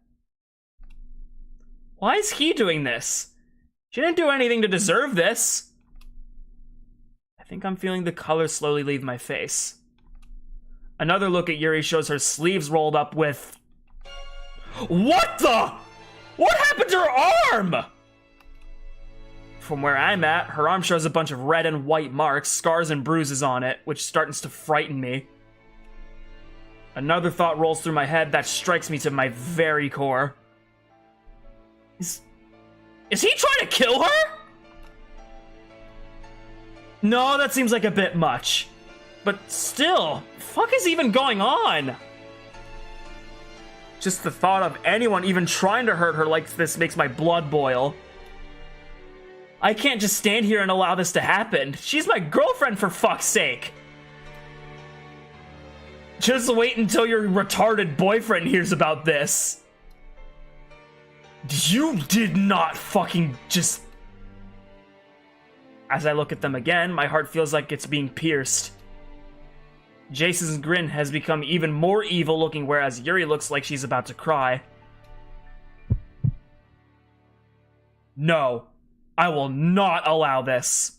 Why is he doing this? She didn't do anything to deserve this. I think I'm feeling the color slowly leave my face. Another look at Yuri shows her sleeves rolled up with... What the? What happened to her arm? From where I'm at, her arm shows a bunch of red and white marks, scars and bruises on it, which starts to frighten me. Another thought rolls through my head that strikes me to my very core. Is he trying to kill her? No, that seems like a bit much. But still, fuck is even going on? Just the thought of anyone even trying to hurt her like this makes my blood boil. I can't just stand here and allow this to happen. She's my girlfriend, for fuck's sake. Just wait until your retarded boyfriend hears about this. You did not fucking just... As I look at them again, my heart feels like it's being pierced. Jason's grin has become even more evil looking, whereas Yuri looks like she's about to cry. No, I will not allow this.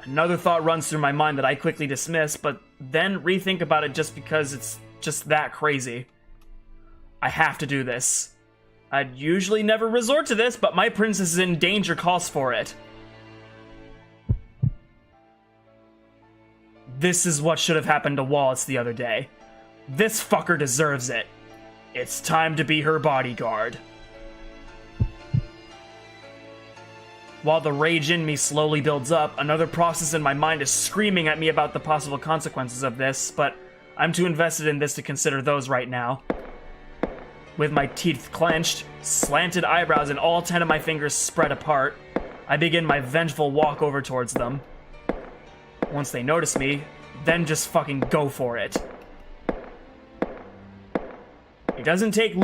Another thought runs through my mind that I quickly dismiss, but then rethink about it just because it's just that crazy. I have to do this. I'd usually never resort to this, but my princess in danger calls for it. This is what should have happened to Wallace the other day. This fucker deserves it. It's time to be her bodyguard. While the rage in me slowly builds up, another process in my mind is screaming at me about the possible consequences of this, but I'm too invested in this to consider those right now. With my teeth clenched, slanted eyebrows, and all 10 of my fingers spread apart, I begin my vengeful walk over towards them. Once they notice me, then just fucking go for it. It doesn't take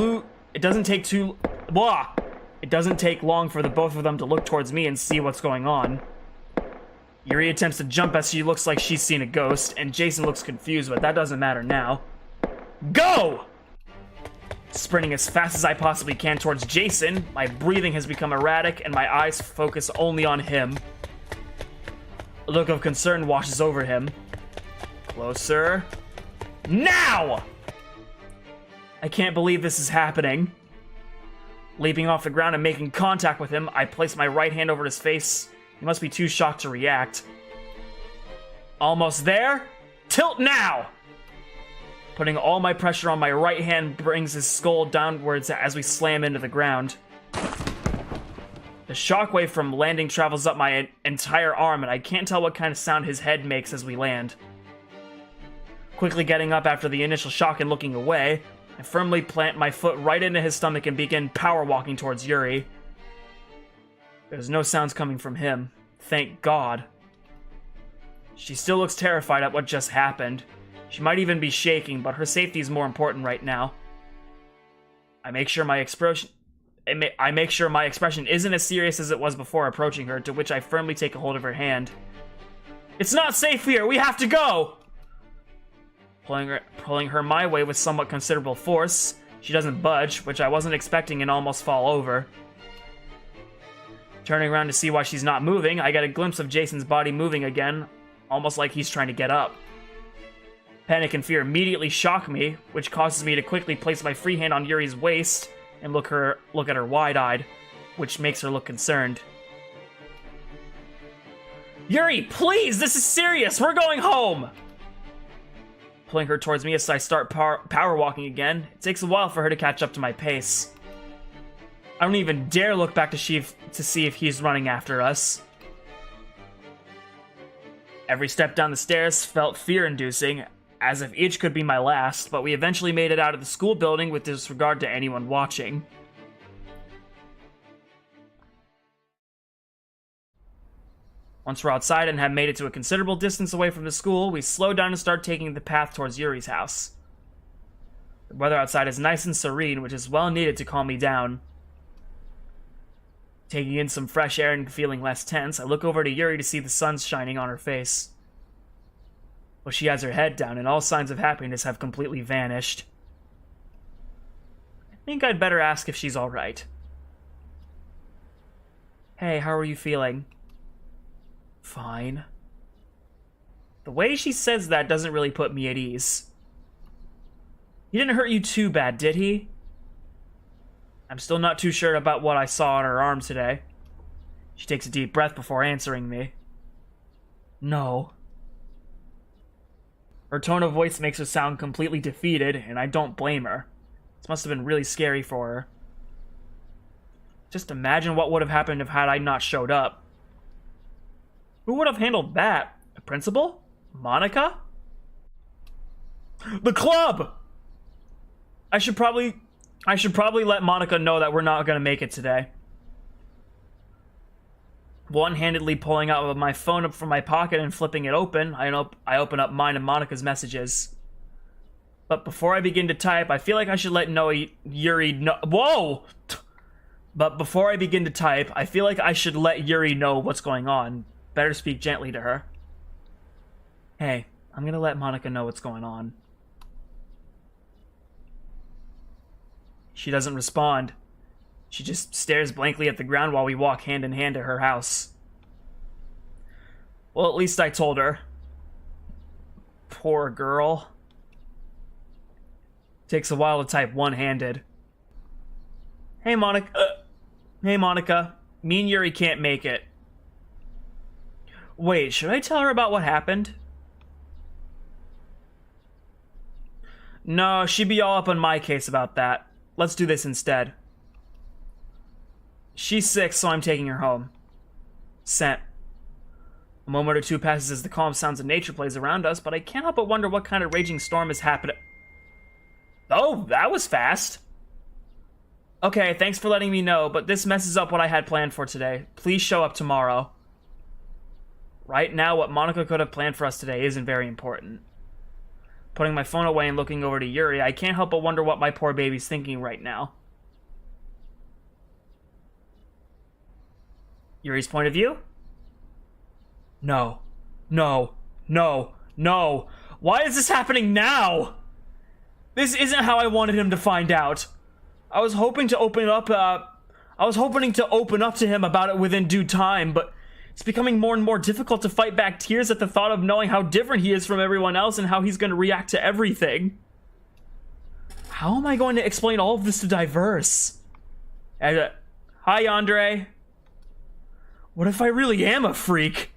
long for the both of them to look towards me and see what's going on. Yuri attempts to jump as she looks like she's seen a ghost, and Jason looks confused, but that doesn't matter now. Go! Sprinting as fast as I possibly can towards Jason, my breathing has become erratic and my eyes focus only on him. A look of concern washes over him. Closer. Now! I can't believe this is happening. Leaping off the ground and making contact with him, I place my right hand over his face. He must be too shocked to react. Almost there? Tilt now! Putting all my pressure on my right hand brings his skull downwards as we slam into the ground. The shockwave from landing travels up my entire arm, and I can't tell what kind of sound his head makes as we land. Quickly getting up after the initial shock and looking away, I firmly plant my foot right into his stomach and begin power walking towards Yuri. There's no sounds coming from him. Thank God. She still looks terrified at what just happened. She might even be shaking, but her safety is more important right now. I make sure my expression isn't as serious as it was before approaching her, to which I firmly take a hold of her hand. It's not safe here! We have to go! Pulling her my way with somewhat considerable force, she doesn't budge, which I wasn't expecting, and almost fall over. Turning around to see why she's not moving, I get a glimpse of Jason's body moving again, almost like he's trying to get up. Panic and fear immediately shock me, which causes me to quickly place my free hand on Yuri's waist and look at her wide-eyed, which makes her look concerned. Yuri, please! This is serious! We're going home! Pulling her towards me as I start power walking again, it takes a while for her to catch up to my pace. I don't even dare look back to see if he's running after us. Every step down the stairs felt fear-inducing, as if each could be my last, but we eventually made it out of the school building with disregard to anyone watching. Once we're outside and have made it to a considerable distance away from the school, we slow down and start taking the path towards Yuri's house. The weather outside is nice and serene, which is well needed to calm me down. Taking in some fresh air and feeling less tense, I look over to Yuri to see the sun shining on her face. But she has her head down, and all signs of happiness have completely vanished. I think I'd better ask if she's alright. Hey, how are you feeling? Fine. The way she says that doesn't really put me at ease. He didn't hurt you too bad, did he? I'm still not too sure about what I saw on her arm today. She takes a deep breath before answering me. No. Her tone of voice makes her sound completely defeated, and I don't blame her. This must have been really scary for her. Just imagine what would have happened if had I not showed up. Who would have handled that? The principal? Monica? The club! I should probably let Monica know that we're not gonna make it today. One-handedly pulling out my phone up from my pocket and flipping it open, I open up mine and Monica's messages. But before I begin to type, I feel like I should let Yuri know. Whoa! But before I begin to type, I feel like I should let Yuri know what's going on. Better speak gently to her. Hey, I'm gonna let Monica know what's going on. She doesn't respond. She just stares blankly at the ground while we walk hand in hand to her house. Well, at least I told her. Poor girl. Takes a while to type one-handed. Hey, Monica. Hey, Monica. Me and Yuri can't make it. Wait, should I tell her about what happened? No, she'd be all up on my case about that. Let's do this instead. She's sick, so I'm taking her home. Sent. A moment or two passes as the calm sounds of nature plays around us, but I can't help but wonder what kind of raging storm is happening. Oh, that was fast. Okay, thanks for letting me know, but this messes up what I had planned for today. Please show up tomorrow. Right now, what Monica could have planned for us today isn't very important. Putting my phone away and looking over to Yuri, I can't help but wonder what my poor baby's thinking right now. Yuri's point of view? No. No. No. No. Why is this happening now? This isn't how I wanted him to find out. I was hoping to open up to him about it within due time, but it's becoming more and more difficult to fight back tears at the thought of knowing how different he is from everyone else and how he's going to react to everything. How am I going to explain all of this to Diverse? Hi, Andre. What if I really am a freak?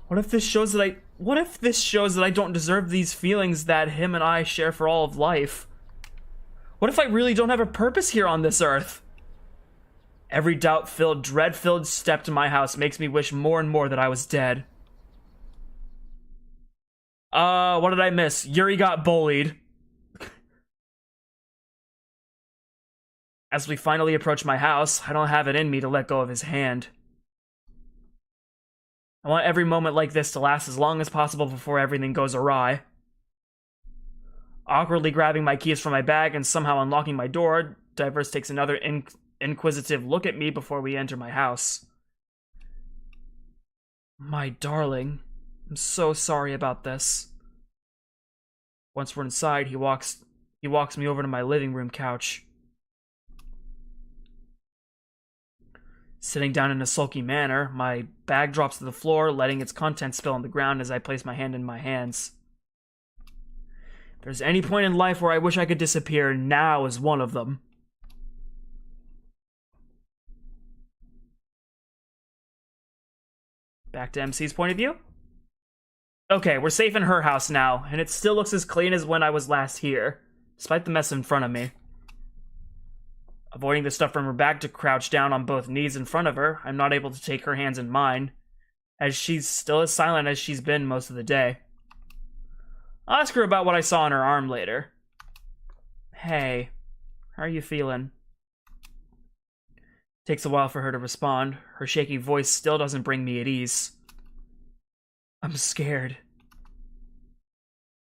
What if this shows that I don't deserve these feelings that him and I share for all of life? What if I really don't have a purpose here on this earth? Every doubt-filled, dread-filled step to my house makes me wish more and more that I was dead. What did I miss? Yuri got bullied. As we finally approach my house, I don't have it in me to let go of his hand. I want every moment like this to last as long as possible before everything goes awry. Awkwardly grabbing my keys from my bag and somehow unlocking my door, Diverse takes another inquisitive look at me before we enter my house. My darling, I'm so sorry about this. Once we're inside, he walks me over to my living room couch. Sitting down in a sulky manner, my bag drops to the floor, letting its contents spill on the ground as I place my hand in my hands. If there's any point in life where I wish I could disappear, now is one of them. Back to MC's point of view. Okay, we're safe in her house now, and it still looks as clean as when I was last here, despite the mess in front of me. Avoiding the stuff from her bag to crouch down on both knees in front of her, I'm not able to take her hands in mine, as she's still as silent as she's been most of the day. I'll ask her about what I saw on her arm later. Hey, how are you feeling? Takes a while for her to respond. Her shaky voice still doesn't bring me at ease. I'm scared.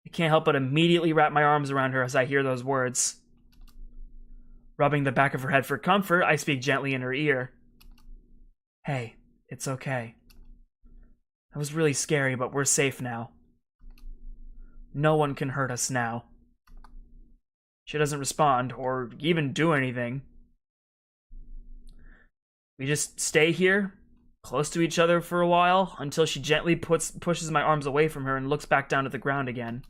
I can't help but immediately wrap my arms around her as I hear those words. Rubbing the back of her head for comfort, I speak gently in her ear. Hey, it's okay. That was really scary, but we're safe now. No one can hurt us now. She doesn't respond, or even do anything. We just stay here, close to each other for a while, until she gently pushes my arms away from her and looks back down to the ground again.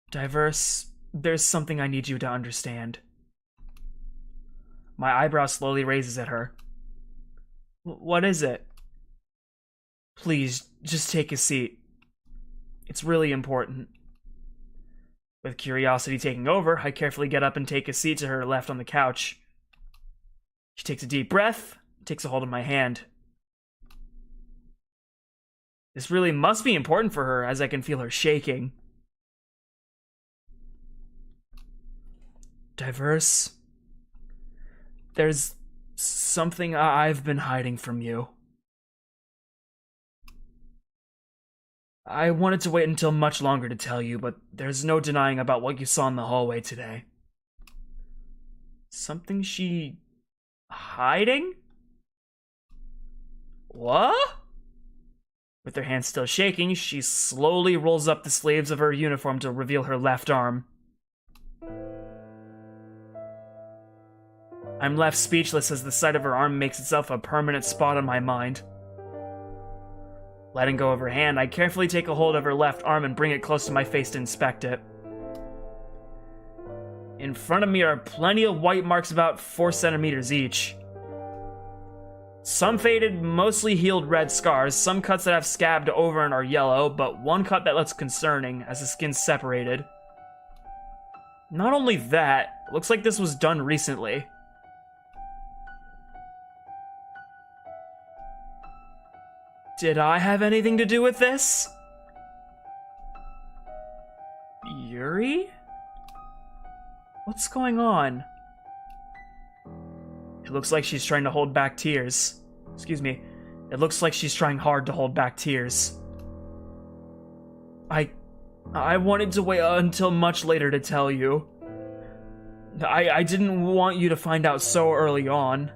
Diverse, there's something I need you to understand. My eyebrow slowly raises at her. What is it? Please, just take a seat. It's really important. With curiosity taking over, I carefully get up and take a seat to her left on the couch. She takes a deep breath, takes a hold of my hand. This really must be important for her, as I can feel her shaking. Diverse, there's something I've been hiding from you. I wanted to wait until much longer to tell you, but there's no denying about what you saw in the hallway today. Something she... hiding? What? With her hands still shaking, she slowly rolls up the sleeves of her uniform to reveal her left arm. I'm left speechless as the sight of her arm makes itself a permanent spot on my mind. Letting go of her hand, I carefully take a hold of her left arm and bring it close to my face to inspect it. In front of me are plenty of white marks about 4 centimeters each. Some faded, mostly healed red scars, some cuts that have scabbed over and are yellow, but one cut that looks concerning as the skin's separated. Not only that, looks like this was done recently. Did I have anything to do with this? Yuri? What's going on? It looks like she's trying to hold back tears. Excuse me. It looks like she's trying hard to hold back tears. I wanted to wait until much later to tell you. I didn't want you to find out so early on.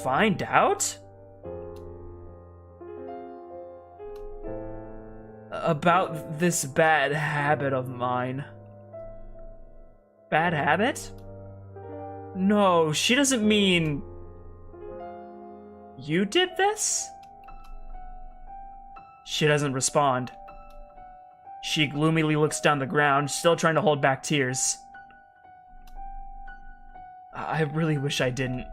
Find out? About this bad habit of mine. Bad habit? No, she doesn't mean... You did this? She doesn't respond. She gloomily looks down the ground, still trying to hold back tears. I really wish I didn't.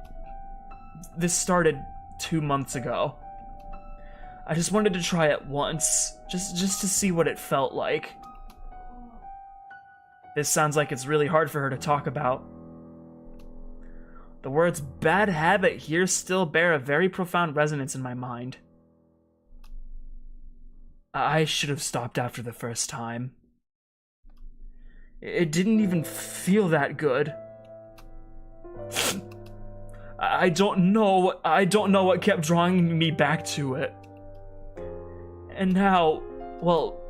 This started 2 months ago. I just wanted to try it once, just to see what it felt like. This sounds like it's really hard for her to talk about. The words bad habit here still bear a very profound resonance in my mind. I should have stopped after the first time. It didn't even feel that good. I don't know what kept drawing me back to it. And now, well...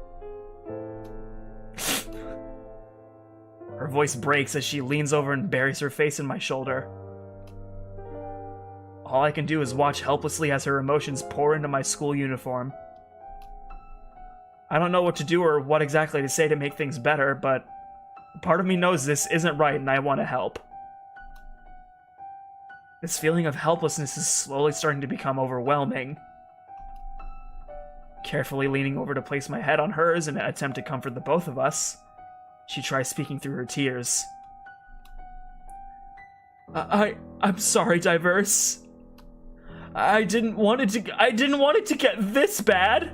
Her voice breaks as she leans over and buries her face in my shoulder. All I can do is watch helplessly as her emotions pour into my school uniform. I don't know what to do or what exactly to say to make things better, but part of me knows this isn't right and I want to help. This feeling of helplessness is slowly starting to become overwhelming. Carefully leaning over to place my head on hers in an attempt to comfort the both of us, she tries speaking through her tears. I'm sorry, Diverse. I didn't want it to get this bad.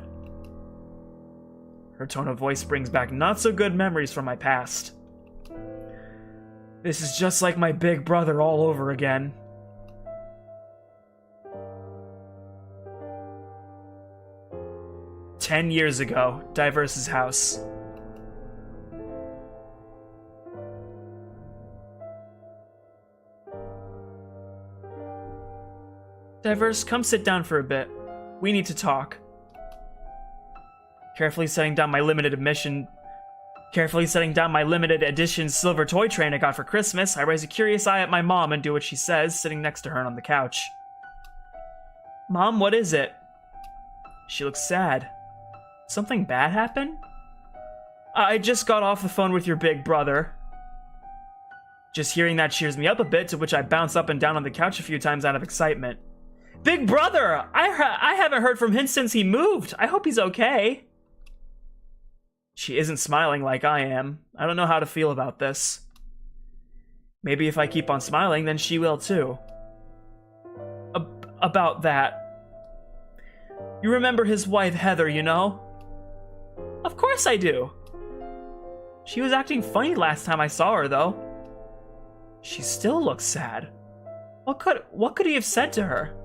Her tone of voice brings back not so good memories from my past. This is just like my big brother all over again. "10 years ago, Diverse's house. Diverse, come sit down for a bit. We need to talk. Carefully setting down my limited edition silver toy train I got for Christmas, I raise a curious eye at my mom and do what she says, sitting next to her on the couch. Mom, what is it? She looks sad. Something bad happened? I just got off the phone with your big brother. Just hearing that cheers me up a bit, to which I bounce up and down on the couch a few times out of excitement. Big brother! I haven't heard from him since he moved. I hope he's okay. She isn't smiling like I am. I don't know how to feel about this. Maybe if I keep on smiling, then she will too. About that. You remember his wife, Heather, you know? Of course I do. She was acting funny last time I saw her, though. She still looks sad. What could he have said to her?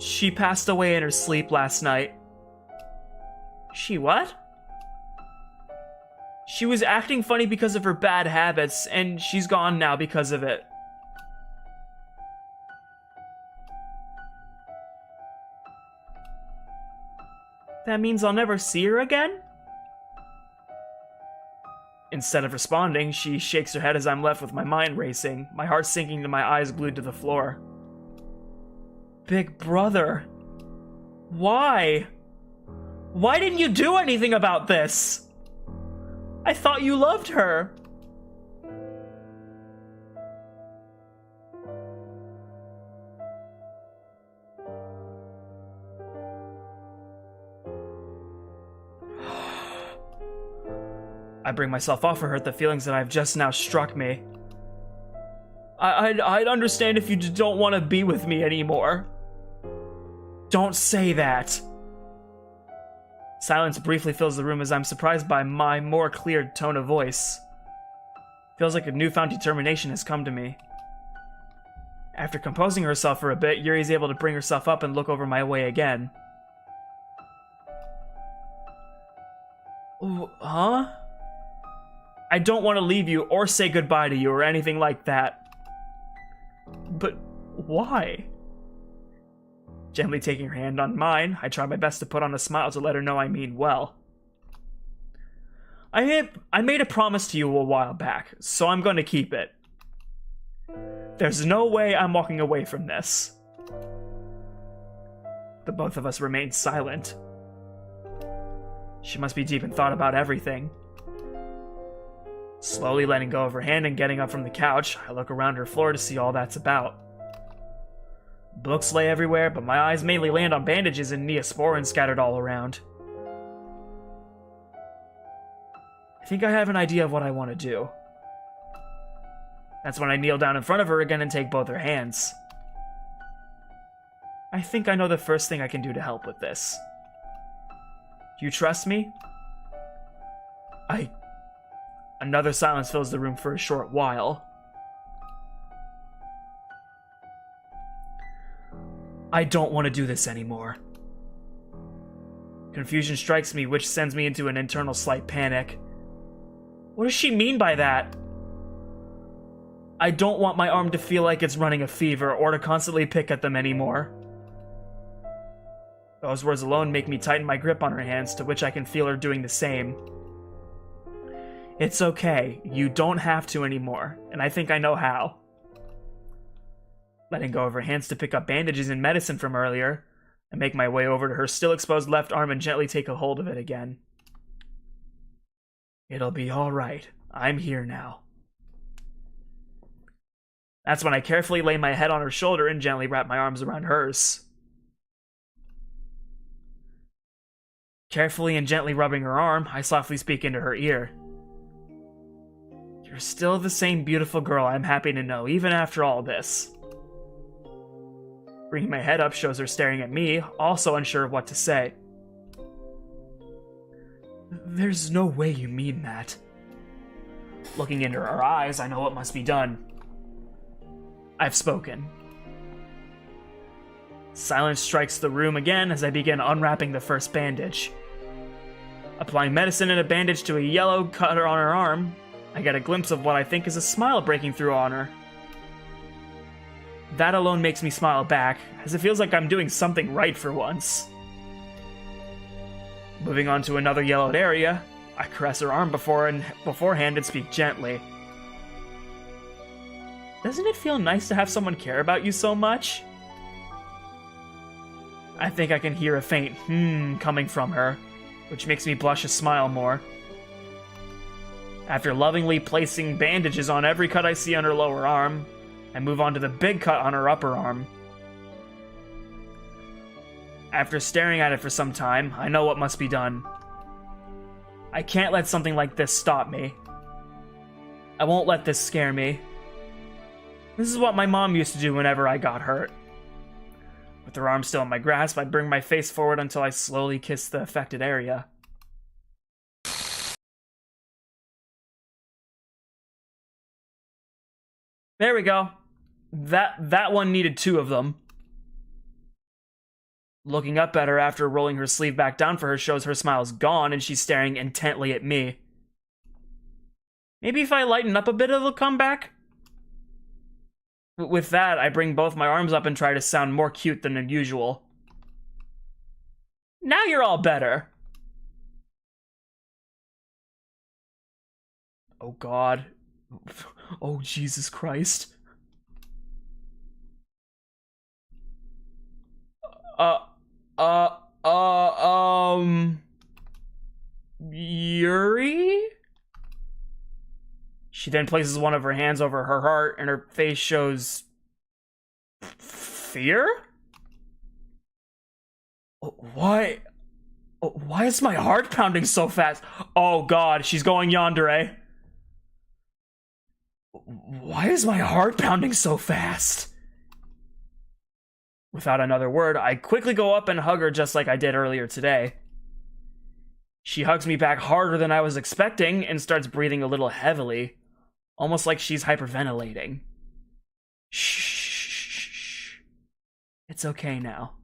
She passed away in her sleep last night. She what? She was acting funny because of her bad habits, and she's gone now because of it. That means I'll never see her again? Instead of responding, she shakes her head as I'm left with my mind racing, my heart sinking to my eyes glued to the floor. Big brother. Why? Why didn't you do anything about this? I thought you loved her. I bring myself off of her at the feelings that have just now struck me. I'd understand if you don't want to be with me anymore. Don't say that. Silence briefly fills the room as I'm surprised by my more clear tone of voice. Feels like a newfound determination has come to me. After composing herself for a bit, Yuri's able to bring herself up and look over my way again. Huh? I don't want to leave you or say goodbye to you or anything like that. But why? Gently taking her hand on mine, I try my best to put on a smile to let her know I mean well. I made a promise to you a while back, so I'm going to keep it. There's no way I'm walking away from this. The both of us remain silent. She must be deep in thought about everything. Slowly letting go of her hand and getting up from the couch, I look around her floor to see all that's about. Books lay everywhere, but my eyes mainly land on bandages and neosporin scattered all around. I think I have an idea of what I want to do. That's when I kneel down in front of her again and take both her hands. I think I know the first thing I can do to help with this. Do you trust me? Another silence fills the room for a short while. I don't want to do this anymore. Confusion strikes me, which sends me into an internal slight panic. What does she mean by that? I don't want my arm to feel like it's running a fever or to constantly pick at them anymore. Those words alone make me tighten my grip on her hands, to which I can feel her doing the same. It's okay, you don't have to anymore, and I think I know how. Letting go of her hands to pick up bandages and medicine from earlier, I make my way over to her still exposed left arm and gently take a hold of it again. It'll be alright, I'm here now. That's when I carefully lay my head on her shoulder and gently wrap my arms around hers. Carefully and gently rubbing her arm, I softly speak into her ear. You're still the same beautiful girl, I'm happy to know, even after all this. Bringing my head up shows her staring at me, also unsure of what to say. There's no way you mean that. Looking into her eyes, I know what must be done. I've spoken. Silence strikes the room again as I begin unwrapping the first bandage. Applying medicine and a bandage to a yellow cut on her arm, I get a glimpse of what I think is a smile breaking through on her. That alone makes me smile back, as it feels like I'm doing something right for once. Moving on to another yellowed area, I caress her arm beforehand and speak gently. Doesn't it feel nice to have someone care about you so much? I think I can hear a faint coming from her, which makes me blush a smile more. After lovingly placing bandages on every cut I see on her lower arm, I move on to the big cut on her upper arm. After staring at it for some time, I know what must be done. I can't let something like this stop me. I won't let this scare me. This is what my mom used to do whenever I got hurt. With her arm still in my grasp, I bring my face forward until I slowly kiss the affected area. There we go. That one needed 2 of them. Looking up at her after rolling her sleeve back down for her shows her smile's gone and she's staring intently at me. Maybe if I lighten up a bit it'll come back? With that, I bring both my arms up and try to sound more cute than usual. Now you're all better. Oh God. Oh Jesus Christ. Yuri? She then places one of her hands over her heart and her face shows fear? Why is my heart pounding so fast? Oh God, she's going yandere. Why is my heart pounding so fast? Without another word, I quickly go up and hug her just like I did earlier today. She hugs me back harder than I was expecting and starts breathing a little heavily, almost like she's hyperventilating. Shh. It's okay now.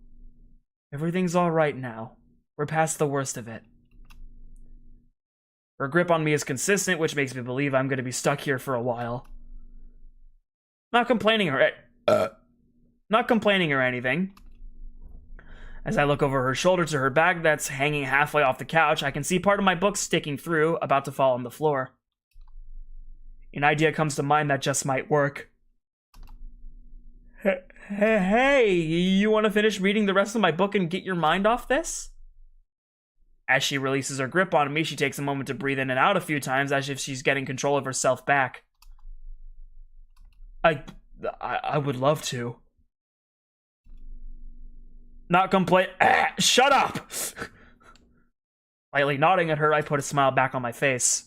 Everything's all right now. We're past the worst of it. Her grip on me is consistent, which makes me believe I'm going to be stuck here for a while. Not complaining or anything. As I look over her shoulder to her bag that's hanging halfway off the couch, I can see part of my book sticking through, about to fall on the floor. An idea comes to mind that just might work. Hey, you want to finish reading the rest of my book and get your mind off this? As she releases her grip on me, she takes a moment to breathe in and out a few times as if she's getting control of herself back. I would love to. Not complain. Shut up! Lightly nodding at her, I put a smile back on my face.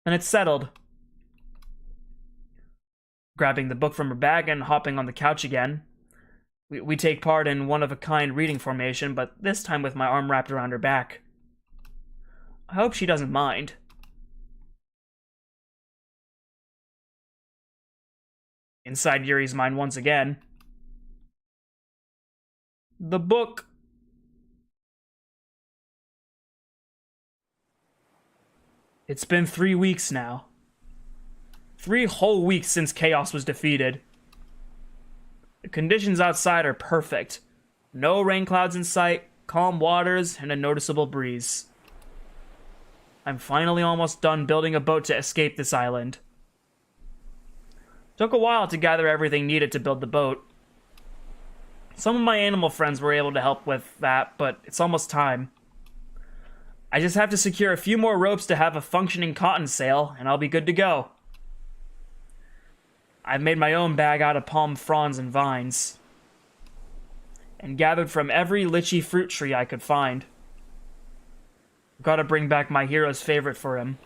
And it's settled. Grabbing the book from her bag and hopping on the couch again. We take part in one-of-a-kind reading formation, but this time with my arm wrapped around her back. I hope she doesn't mind. Inside Yuri's mind once again. The book. It's been 3 weeks now. 3 whole weeks since chaos was defeated. The conditions outside are perfect. No rain clouds in sight, calm waters, and a noticeable breeze. I'm finally almost done building a boat to escape this island. Took a while to gather everything needed to build the boat. Some of my animal friends were able to help with that, but it's almost time. I just have to secure a few more ropes to have a functioning cotton sail, and I'll be good to go. I've made my own bag out of palm fronds and vines, and gathered from every lychee fruit tree I could find. Gotta bring back my hero's favorite for him.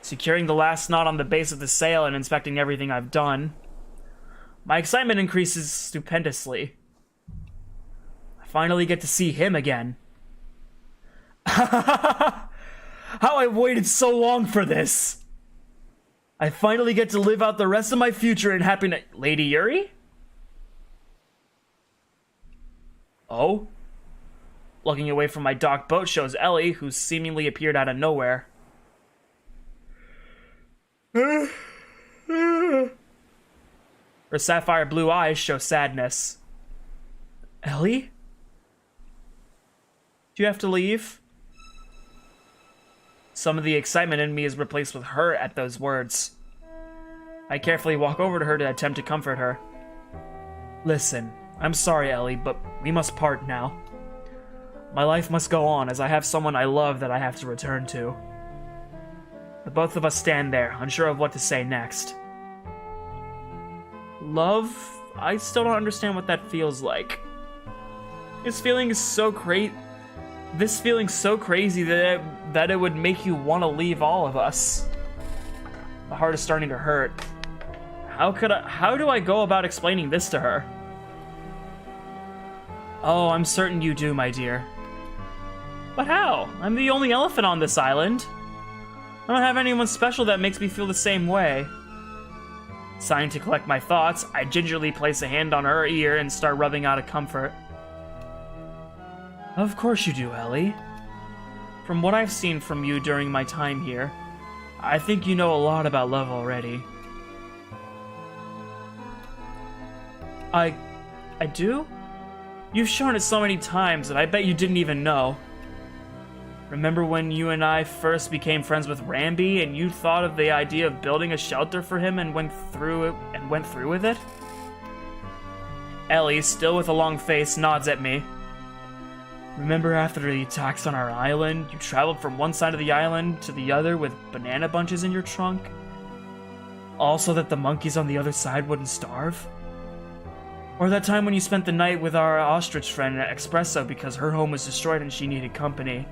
Securing the last knot on the base of the sail and inspecting everything I've done, my excitement increases stupendously. I finally get to see him again. How I've waited so long for this! I finally get to live out the rest of my future in happiness. Lady Yuri? Oh? Looking away from my docked boat shows Ellie, who seemingly appeared out of nowhere. Her sapphire blue eyes show sadness. Ellie? Do you have to leave? Some of the excitement in me is replaced with hurt at those words. I carefully walk over to her to attempt to comfort her. Listen, I'm sorry, Ellie, but we must part now. My life must go on as I have someone I love that I have to return to. The both of us stand there, unsure of what to say next. Love? I still don't understand what that feels like. This feeling is so crazy that it would make you want to leave all of us. The heart is starting to hurt. How do I go about explaining this to her? Oh, I'm certain you do, my dear. But how? I'm the only elephant on this island. I don't have anyone special that makes me feel the same way. Sighing to collect my thoughts, I gingerly place a hand on her ear and start rubbing out a comfort. Of course you do, Ellie. From what I've seen from you during my time here, I think you know a lot about love already. I do? You've shown it so many times that I bet you didn't even know. Remember when you and I first became friends with Ramby and you thought of the idea of building a shelter for him and went through with it? Ellie, still with a long face, nods at me. Remember after the attacks on our island, you traveled from one side of the island to the other with banana bunches in your trunk? All so that the monkeys on the other side wouldn't starve? Or that time when you spent the night with our ostrich friend at Espresso because her home was destroyed and she needed company?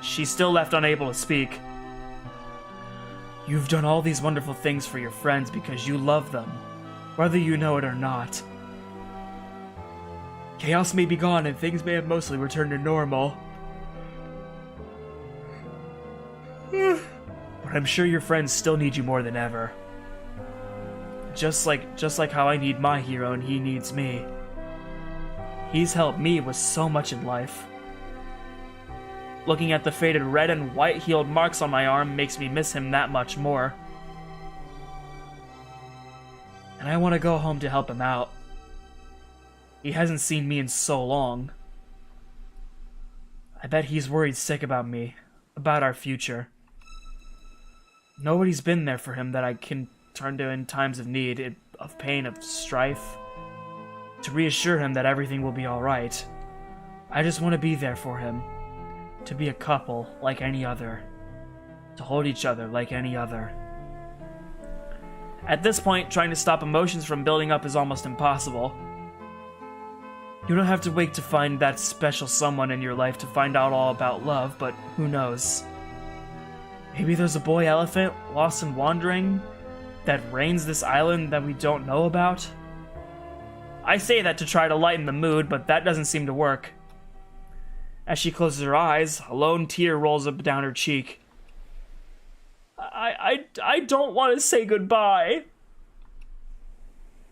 She's still left unable to speak. You've done all these wonderful things for your friends because you love them, whether you know it or not. Chaos may be gone and things may have mostly returned to normal. But I'm sure your friends still need you more than ever. Just like how I need my hero and he needs me. He's helped me with so much in life. Looking at the faded red and white healed marks on my arm makes me miss him that much more. And I want to go home to help him out. He hasn't seen me in so long. I bet he's worried sick about me, about our future. Nobody's been there for him that I can turn to in times of need, of pain, of strife, to reassure him that everything will be alright. I just want to be there for him, to be a couple like any other, to hold each other like any other. At this point, trying to stop emotions from building up is almost impossible. You don't have to wait to find that special someone in your life to find out all about love, but who knows? Maybe there's a boy elephant, lost and wandering, that reigns this island that we don't know about? I say that to try to lighten the mood, but that doesn't seem to work. As she closes her eyes, a lone tear rolls up down her cheek. I don't want to say goodbye.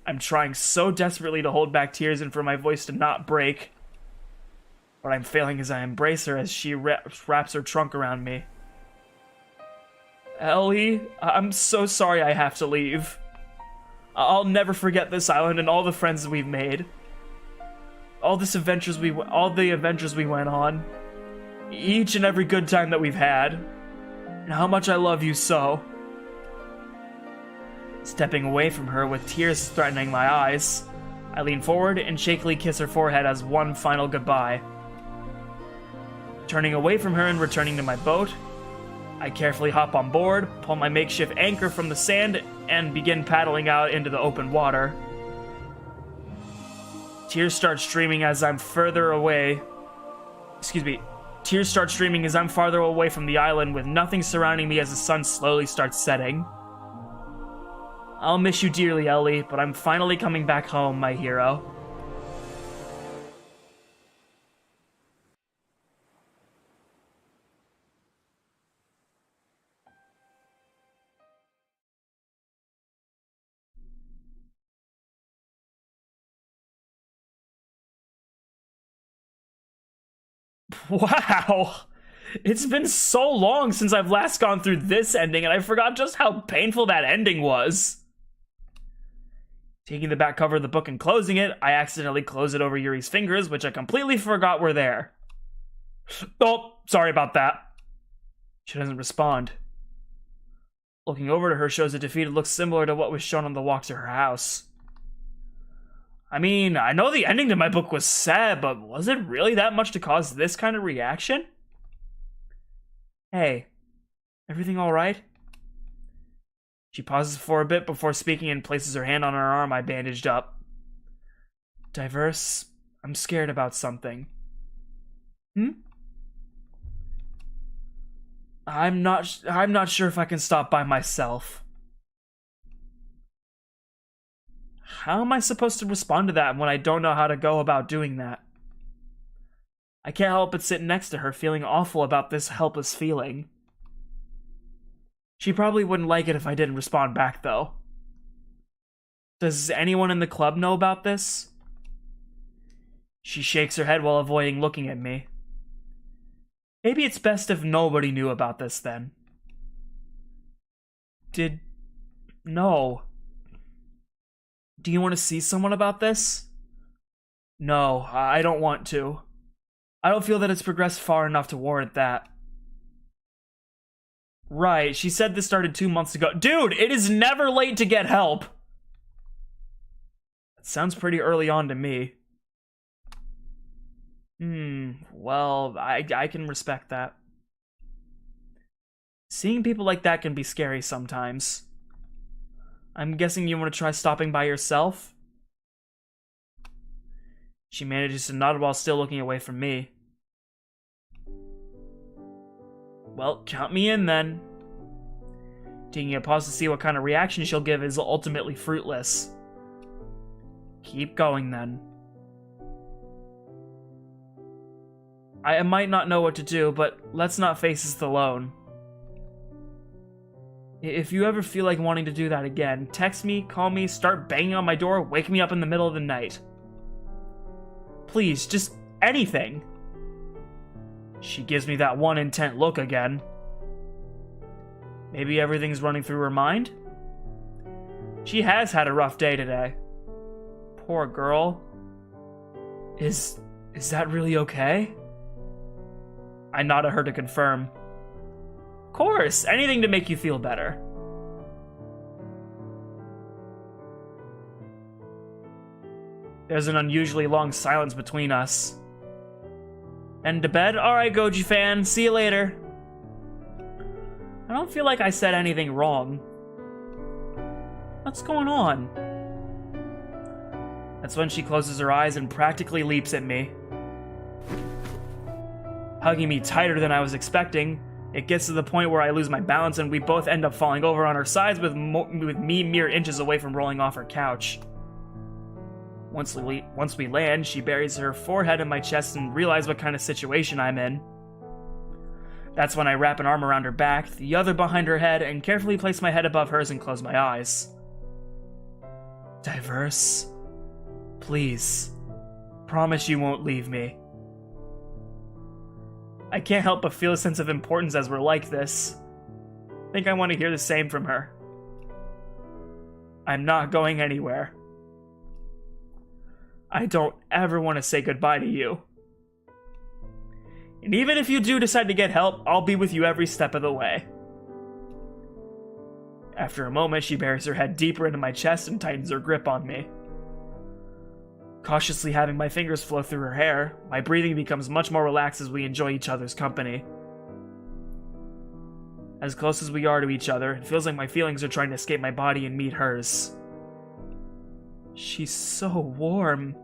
I'm trying so desperately to hold back tears and for my voice to not break. But I'm failing as I embrace her as she wraps her trunk around me. Ellie, I'm so sorry I have to leave. I'll never forget this island and all the friends that we've made. All the adventures we went on. Each and every good time that we've had. And how much I love you so. Stepping away from her with tears threatening my eyes, I lean forward and shakily kiss her forehead as one final goodbye. Turning away from her and returning to my boat, I carefully hop on board, pull my makeshift anchor from the sand, and begin paddling out into the open water. Tears start streaming as I'm farther away from the island with nothing surrounding me as the sun slowly starts setting. I'll miss you dearly, Ellie, but I'm finally coming back home, my hero. Wow! It's been so long since I've last gone through this ending, and I forgot just how painful that ending was. Taking the back cover of the book and closing it, I accidentally closed it over Yuri's fingers, which I completely forgot were there. Oh, sorry about that. She doesn't respond. Looking over to her shows a defeated look similar to what was shown on the walk to her house. I mean, I know the ending to my book was sad, but was it really that much to cause this kind of reaction? Hey, everything alright? She pauses for a bit before speaking and places her hand on her arm I bandaged up. Diverse, I'm scared about something. I'm not sure if I can stop by myself. How am I supposed to respond to that when I don't know how to go about doing that? I can't help but sit next to her, feeling awful about this helpless feeling. She probably wouldn't like it if I didn't respond back, though. Does anyone in the club know about this? She shakes her head while avoiding looking at me. Maybe it's best if nobody knew about this then. No. Do you want to see someone about this? No, I don't want to. I don't feel that it's progressed far enough to warrant that. Right, she said this started 2 months ago. Dude, it is never late to get help! That sounds pretty early on to me. Well, I can respect that. Seeing people like that can be scary sometimes. I'm guessing you want to try stopping by yourself? She manages to nod while still looking away from me. Well, count me in then. Taking a pause to see what kind of reaction she'll give is ultimately fruitless. Keep going then. I might not know what to do, but let's not face this alone. If you ever feel like wanting to do that again, text me, call me, start banging on my door, wake me up in the middle of the night. Please, just anything. She gives me that one intent look again. Maybe everything's running through her mind? She has had a rough day today. Poor girl. Is that really okay? I nod at her to confirm. Of course, anything to make you feel better. There's an unusually long silence between us. And to bed? Alright, Goji fan, see you later. I don't feel like I said anything wrong. What's going on? That's when she closes her eyes and practically leaps at me. Hugging me tighter than I was expecting, it gets to the point where I lose my balance and we both end up falling over on our sides with me mere inches away from rolling off her couch. Once we land, she buries her forehead in my chest and realizes what kind of situation I'm in. That's when I wrap an arm around her back, the other behind her head, and carefully place my head above hers and close my eyes. Diverse. Please. Promise you won't leave me. I can't help but feel a sense of importance as we're like this. I think I want to hear the same from her. I'm not going anywhere. I don't ever want to say goodbye to you. And even if you do decide to get help, I'll be with you every step of the way. After a moment, she buries her head deeper into my chest and tightens her grip on me. Cautiously having my fingers flow through her hair, my breathing becomes much more relaxed as we enjoy each other's company. As close as we are to each other, it feels like my feelings are trying to escape my body and meet hers. She's so warm.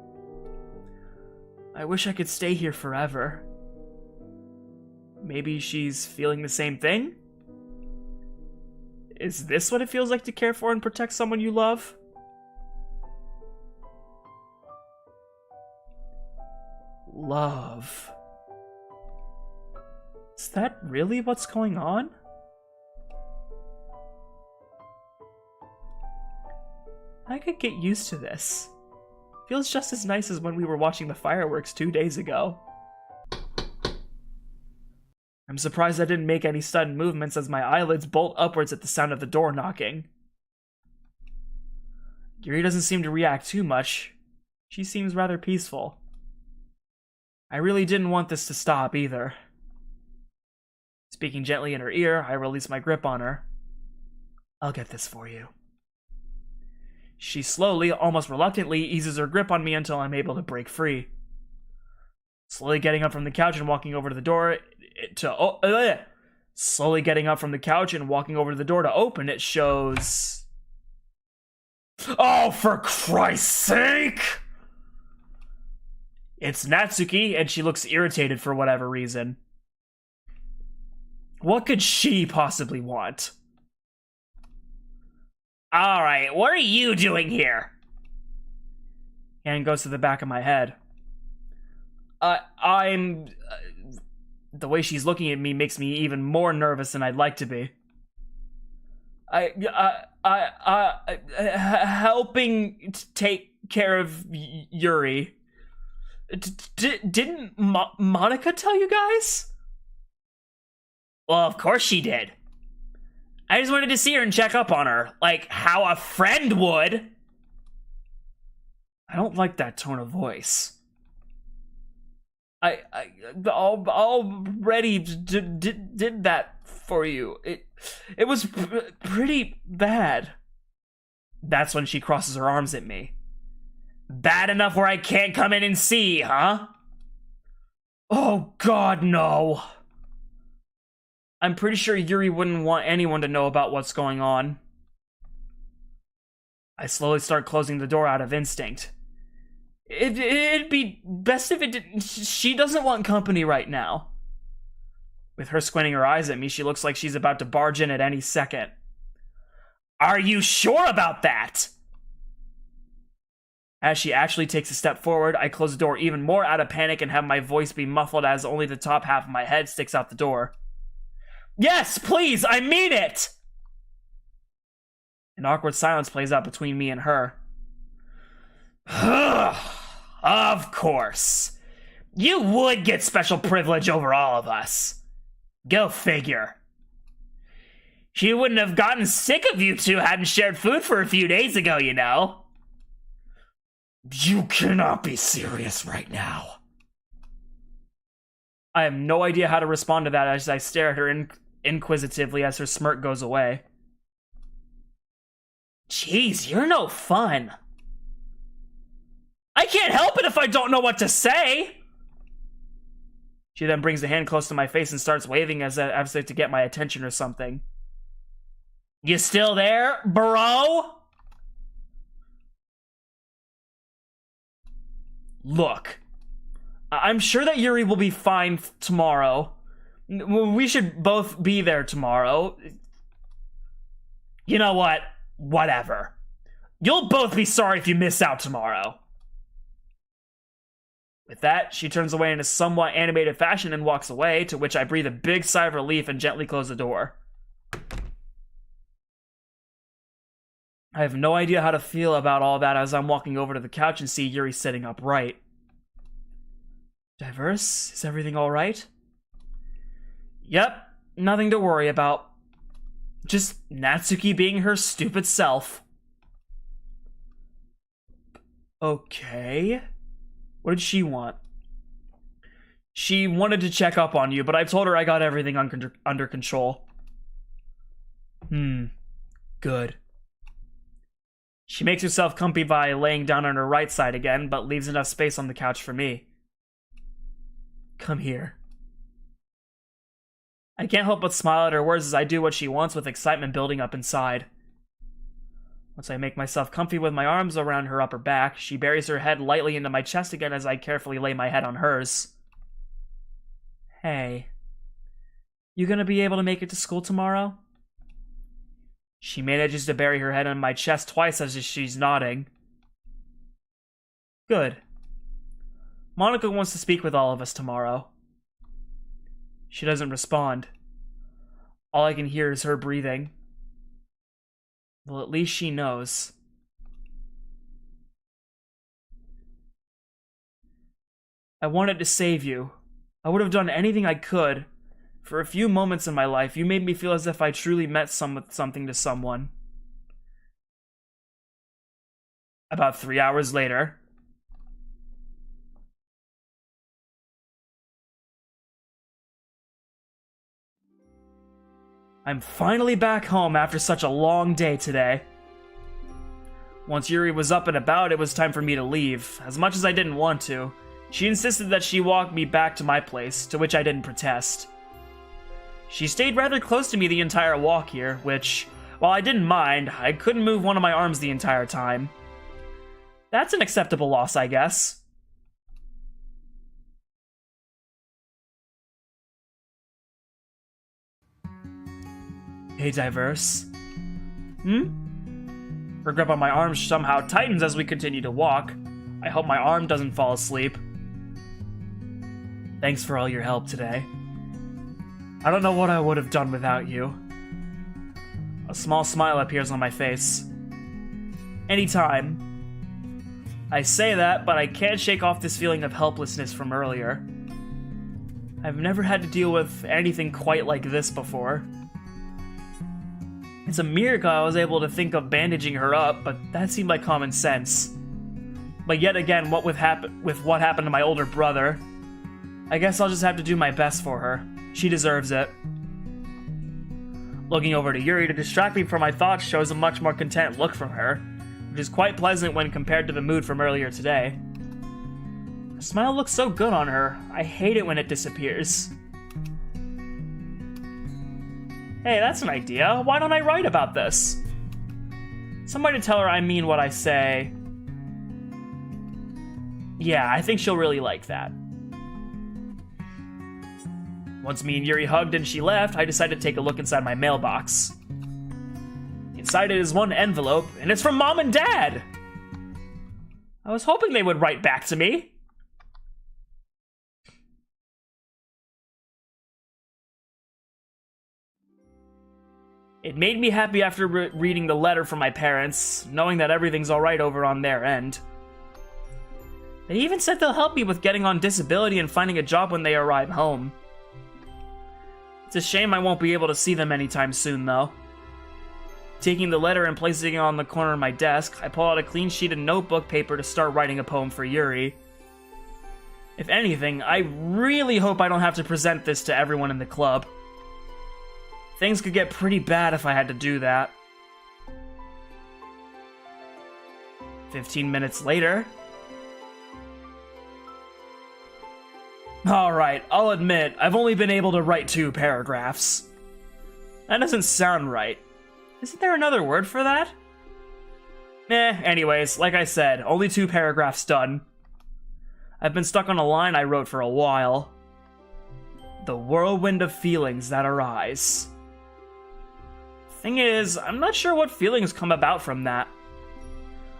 I wish I could stay here forever. Maybe she's feeling the same thing? Is this what it feels like to care for and protect someone you love? Love. Is that really what's going on? I could get used to this. Feels just as nice as when we were watching the fireworks 2 days ago. I'm surprised I didn't make any sudden movements as my eyelids bolt upwards at the sound of the door knocking. Yuri doesn't seem to react too much. She seems rather peaceful. I really didn't want this to stop either. Speaking gently in her ear, I release my grip on her. I'll get this for you. She slowly, almost reluctantly, eases her grip on me until I'm able to break free. Slowly getting up from the couch and walking over to the door Slowly getting up from the couch and walking over to the door to open it shows... Oh, for Christ's sake! It's Natsuki, and she looks irritated for whatever reason. What could she possibly want? Alright, what are you doing here? Hand goes to the back of my head. The way she's looking at me makes me even more nervous than I'd like to be. Helping take care of Yuri. Didn't Monica tell you guys? Well, of course she did. I just wanted to see her and check up on her, like how a friend would. I don't like that tone of voice. I already did that for you. It was pretty bad. That's when she crosses her arms at me. Bad enough where I can't come in and see, huh? Oh God, no. I'm pretty sure Yuri wouldn't want anyone to know about what's going on. I slowly start closing the door out of instinct. It'd be best if it didn't. She doesn't want company right now. With her squinting her eyes at me, she looks like she's about to barge in at any second. Are you sure about that? As she actually takes a step forward, I close the door even more out of panic and have my voice be muffled as only the top half of my head sticks out the door. Yes, please, I mean it! An awkward silence plays out between me and her. Of course. You would get special privilege over all of us. Go figure. She wouldn't have gotten sick of you two hadn't shared food for a few days ago, you know. You cannot be serious right now. I have no idea how to respond to that as I stare at her inquisitively as her smirk goes away. Jeez, you're no fun. I can't help it if I don't know what to say. She then brings a hand close to my face and starts waving as if to get my attention or something. You still there, bro? Look, I'm sure that Yuri will be fine tomorrow. We should both be there tomorrow. You know what? Whatever. You'll both be sorry if you miss out tomorrow. With that, she turns away in a somewhat animated fashion and walks away, to which I breathe a big sigh of relief and gently close the door. I have no idea how to feel about all that as I'm walking over to the couch and see Yuri sitting upright. Diverse, is everything alright? Yep, nothing to worry about. Just Natsuki being her stupid self. Okay. What did she want? She wanted to check up on you, but I told her I got everything under control. Good. She makes herself comfy by laying down on her right side again, but leaves enough space on the couch for me. Come here. I can't help but smile at her words as I do what she wants with excitement building up inside. Once I make myself comfy with my arms around her upper back, she buries her head lightly into my chest again as I carefully lay my head on hers. Hey. You gonna be able to make it to school tomorrow? She manages to bury her head on my chest twice as she's nodding. Good. Monica wants to speak with all of us tomorrow. She doesn't respond. All I can hear is her breathing. Well, at least she knows. I wanted to save you. I would have done anything I could. For a few moments in my life, you made me feel as if I truly meant something to someone. About 3 hours later. I'm finally back home after such a long day today. Once Yuri was up and about, it was time for me to leave. As much as I didn't want to, she insisted that she walk me back to my place, to which I didn't protest. She stayed rather close to me the entire walk here, which, while I didn't mind, I couldn't move one of my arms the entire time. That's an acceptable loss, I guess. Hey, Diverse. Her grip on my arm somehow tightens as we continue to walk. I hope my arm doesn't fall asleep. Thanks for all your help today. I don't know what I would have done without you. A small smile appears on my face. Anytime. I say that, but I can't shake off this feeling of helplessness from earlier. I've never had to deal with anything quite like this before. It's a miracle I was able to think of bandaging her up, but that seemed like common sense. But yet again, what happened to my older brother, I guess I'll just have to do my best for her. She deserves it. Looking over to Yuri to distract me from my thoughts shows a much more content look from her, which is quite pleasant when compared to the mood from earlier today. Her smile looks so good on her. I hate it when it disappears. Hey, that's an idea. Why don't I write about this? Somebody tell her I mean what I say. Yeah, I think she'll really like that. Once me and Yuri hugged and she left, I decided to take a look inside my mailbox. Inside it is one envelope, and it's from Mom and Dad! I was hoping they would write back to me. It made me happy after reading the letter from my parents, knowing that everything's alright over on their end. They even said they'll help me with getting on disability and finding a job when they arrive home. It's a shame I won't be able to see them anytime soon, though. Taking the letter and placing it on the corner of my desk, I pull out a clean sheet of notebook paper to start writing a poem for Yuri. If anything, I really hope I don't have to present this to everyone in the club. Things could get pretty bad if I had to do that. 15 minutes later. Alright, I'll admit, I've only been able to write 2 paragraphs. That doesn't sound right. Isn't there another word for that? Anyways, like I said, only 2 paragraphs done. I've been stuck on a line I wrote for a while. The whirlwind of feelings that arise. Thing is, I'm not sure what feelings come about from that.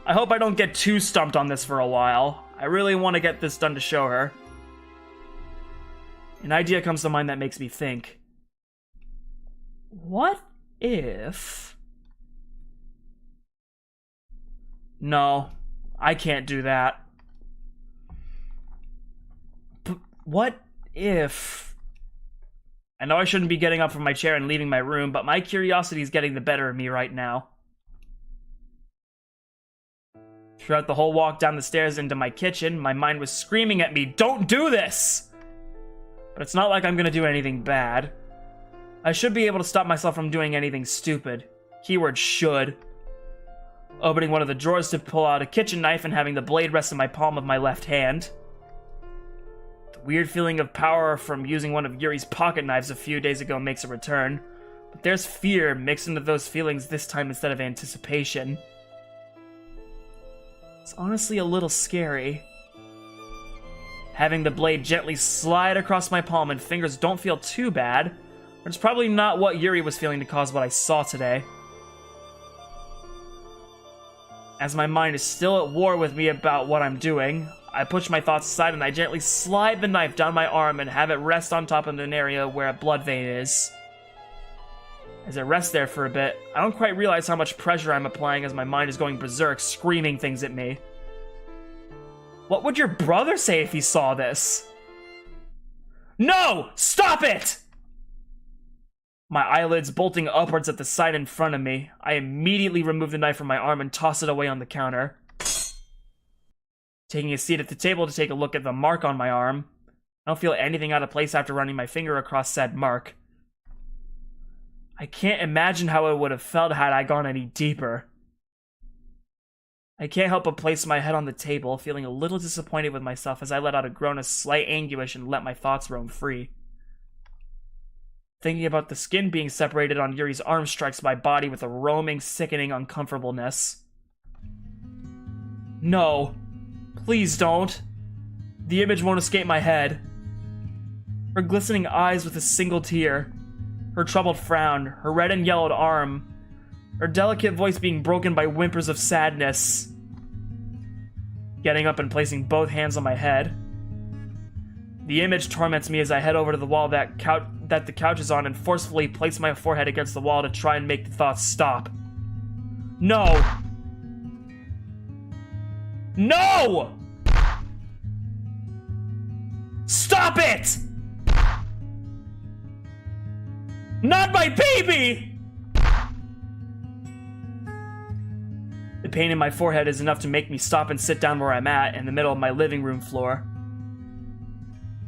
I hope I don't get too stumped on this for a while. I really want to get this done to show her. An idea comes to mind that makes me think. What if... No, I can't do that. But what if... I know I shouldn't be getting up from my chair and leaving my room, but my curiosity is getting the better of me right now. Throughout the whole walk down the stairs into my kitchen, my mind was screaming at me, "Don't do this!" But it's not like I'm gonna do anything bad. I should be able to stop myself from doing anything stupid. Keyword should. Opening one of the drawers to pull out a kitchen knife and having the blade rest in my palm of my left hand. The weird feeling of power from using one of Yuri's pocket knives a few days ago makes a return. But there's fear mixed into those feelings this time instead of anticipation. It's honestly a little scary. Having the blade gently slide across my palm and fingers don't feel too bad, but it's probably not what Yuri was feeling to cause what I saw today. As my mind is still at war with me about what I'm doing, I push my thoughts aside and I gently slide the knife down my arm and have it rest on top of an area where a blood vein is. As it rests there for a bit, I don't quite realize how much pressure I'm applying as my mind is going berserk, screaming things at me. What would your brother say if he saw this? No! Stop it! My eyelids bolting upwards at the side in front of me, I immediately remove the knife from my arm and toss it away on the counter. Taking a seat at the table to take a look at the mark on my arm, I don't feel anything out of place after running my finger across said mark. I can't imagine how it would have felt had I gone any deeper. I can't help but place my head on the table, feeling a little disappointed with myself as I let out a groan of slight anguish and let my thoughts roam free. Thinking about the skin being separated on Yuri's arm strikes my body with a roaming, sickening uncomfortableness. No. Please don't. The image won't escape my head. Her glistening eyes with a single tear. Her troubled frown. Her red and yellowed arm. Her delicate voice being broken by whimpers of sadness. Getting up and placing both hands on my head. The image torments me as I head over to the wall that the couch is on and forcefully place my forehead against the wall to try and make the thoughts stop. No! No! Stop it! Not my baby! The pain in my forehead is enough to make me stop and sit down where I'm at, in the middle of my living room floor.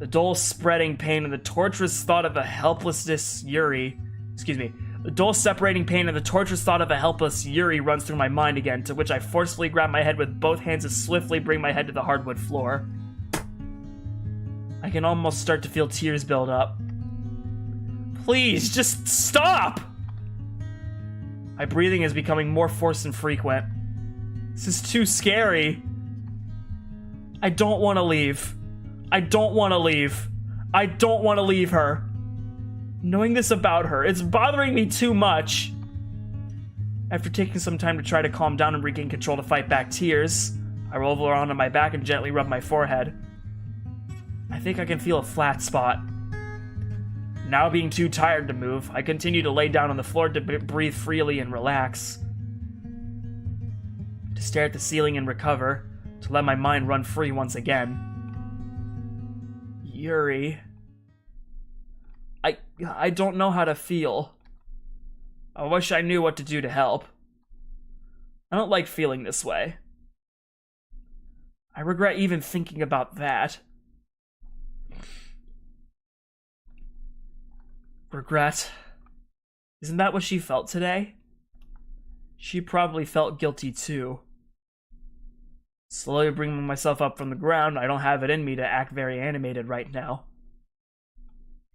The dull spreading pain and the torturous thought of a helplessness Yuri... Excuse me. The dull separating pain and the torturous thought of a helpless Yuri runs through my mind again, to which I forcefully grab my head with both hands and swiftly bring my head to the hardwood floor. I can almost start to feel tears build up. Please, just stop! My breathing is becoming more forced and frequent. This is too scary. I don't want to leave. I don't want to leave. I don't want to leave her. Knowing this about her, it's bothering me too much. After taking some time to try to calm down and regain control to fight back tears, I roll her onto my back and gently rub my forehead. I think I can feel a flat spot. Now being too tired to move, I continue to lay down on the floor to breathe freely and relax. To stare at the ceiling and recover, to let my mind run free once again. Yuri. I don't know how to feel. I wish I knew what to do to help. I don't like feeling this way. I regret even thinking about that. Regret. Isn't that what she felt today? She probably felt guilty too. Slowly bringing myself up from the ground, I don't have it in me to act very animated right now.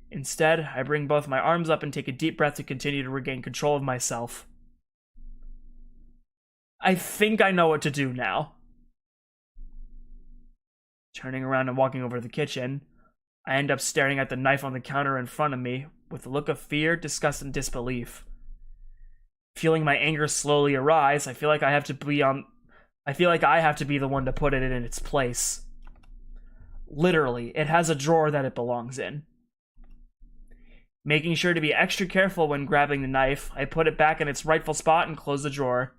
Instead, I bring both my arms up and take a deep breath to continue to regain control of myself. I think I know what to do now. Turning around and walking over to the kitchen, I end up staring at the knife on the counter in front of me with a look of fear, disgust, and disbelief. Feeling my anger slowly arise, I feel like I have to be the one to put it in its place. Literally, it has a drawer that it belongs in. Making sure to be extra careful when grabbing the knife, I put it back in its rightful spot and close the drawer,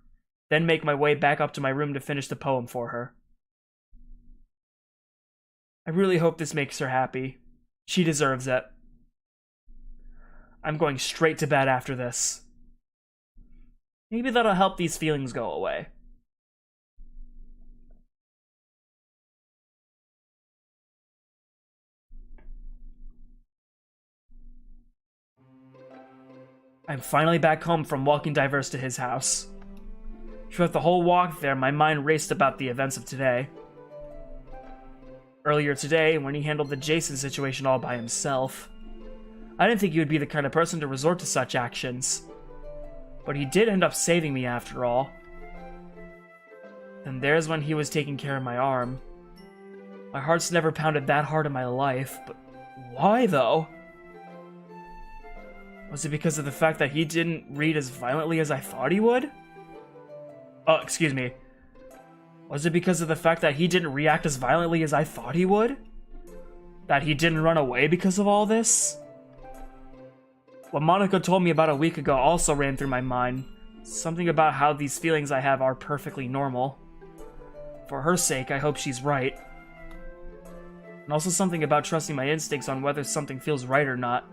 then make my way back up to my room to finish the poem for her. I really hope this makes her happy. She deserves it. I'm going straight to bed after this. Maybe that'll help these feelings go away. I'm finally back home from walking Diverse to his house. Throughout the whole walk there, my mind raced about the events of today. Earlier today, when he handled the Jason situation all by himself, I didn't think he would be the kind of person to resort to such actions. But he did end up saving me after all. Then there's when he was taking care of my arm. My heart's never pounded that hard in my life, but why though? Was it because of the fact that he didn't read as violently as I thought he would? Oh, excuse me. Was it because of the fact that he didn't react as violently as I thought he would? That he didn't run away because of all this? What Monica told me about a week ago also ran through my mind. Something about how these feelings I have are perfectly normal. For her sake, I hope she's right. And also something about trusting my instincts on whether something feels right or not.